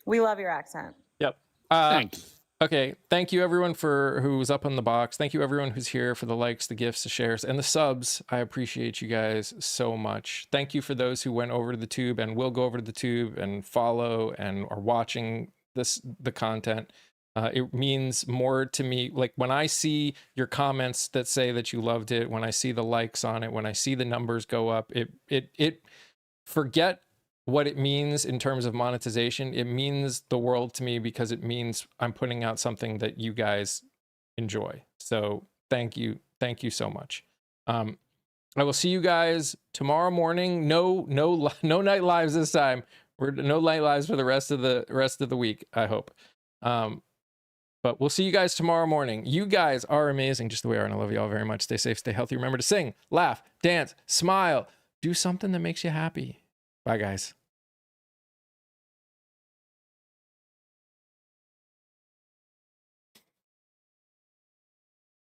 we love your accent. Yep. Thank you. Okay. Thank you everyone for who's up on the box. Thank you everyone who's here for the likes, the gifts, the shares, and the subs. I appreciate you guys so much. Thank you for those who went over to the tube and will go over to the tube and follow and are watching the content. It means more to me. Like when I see your comments that say that you loved it, when I see the likes on it, when I see the numbers go up, it forget what it means in terms of monetization. It means the world to me because it means I'm putting out something that you guys enjoy. So thank you so much. I will see you guys tomorrow morning. No night lives this time. We're no night lives for the rest of the week, I hope. But we'll see you guys tomorrow morning. You guys are amazing just the way you are, and I love you all very much. Stay safe, stay healthy. Remember to sing, laugh, dance, smile, do something that makes you happy. Bye guys.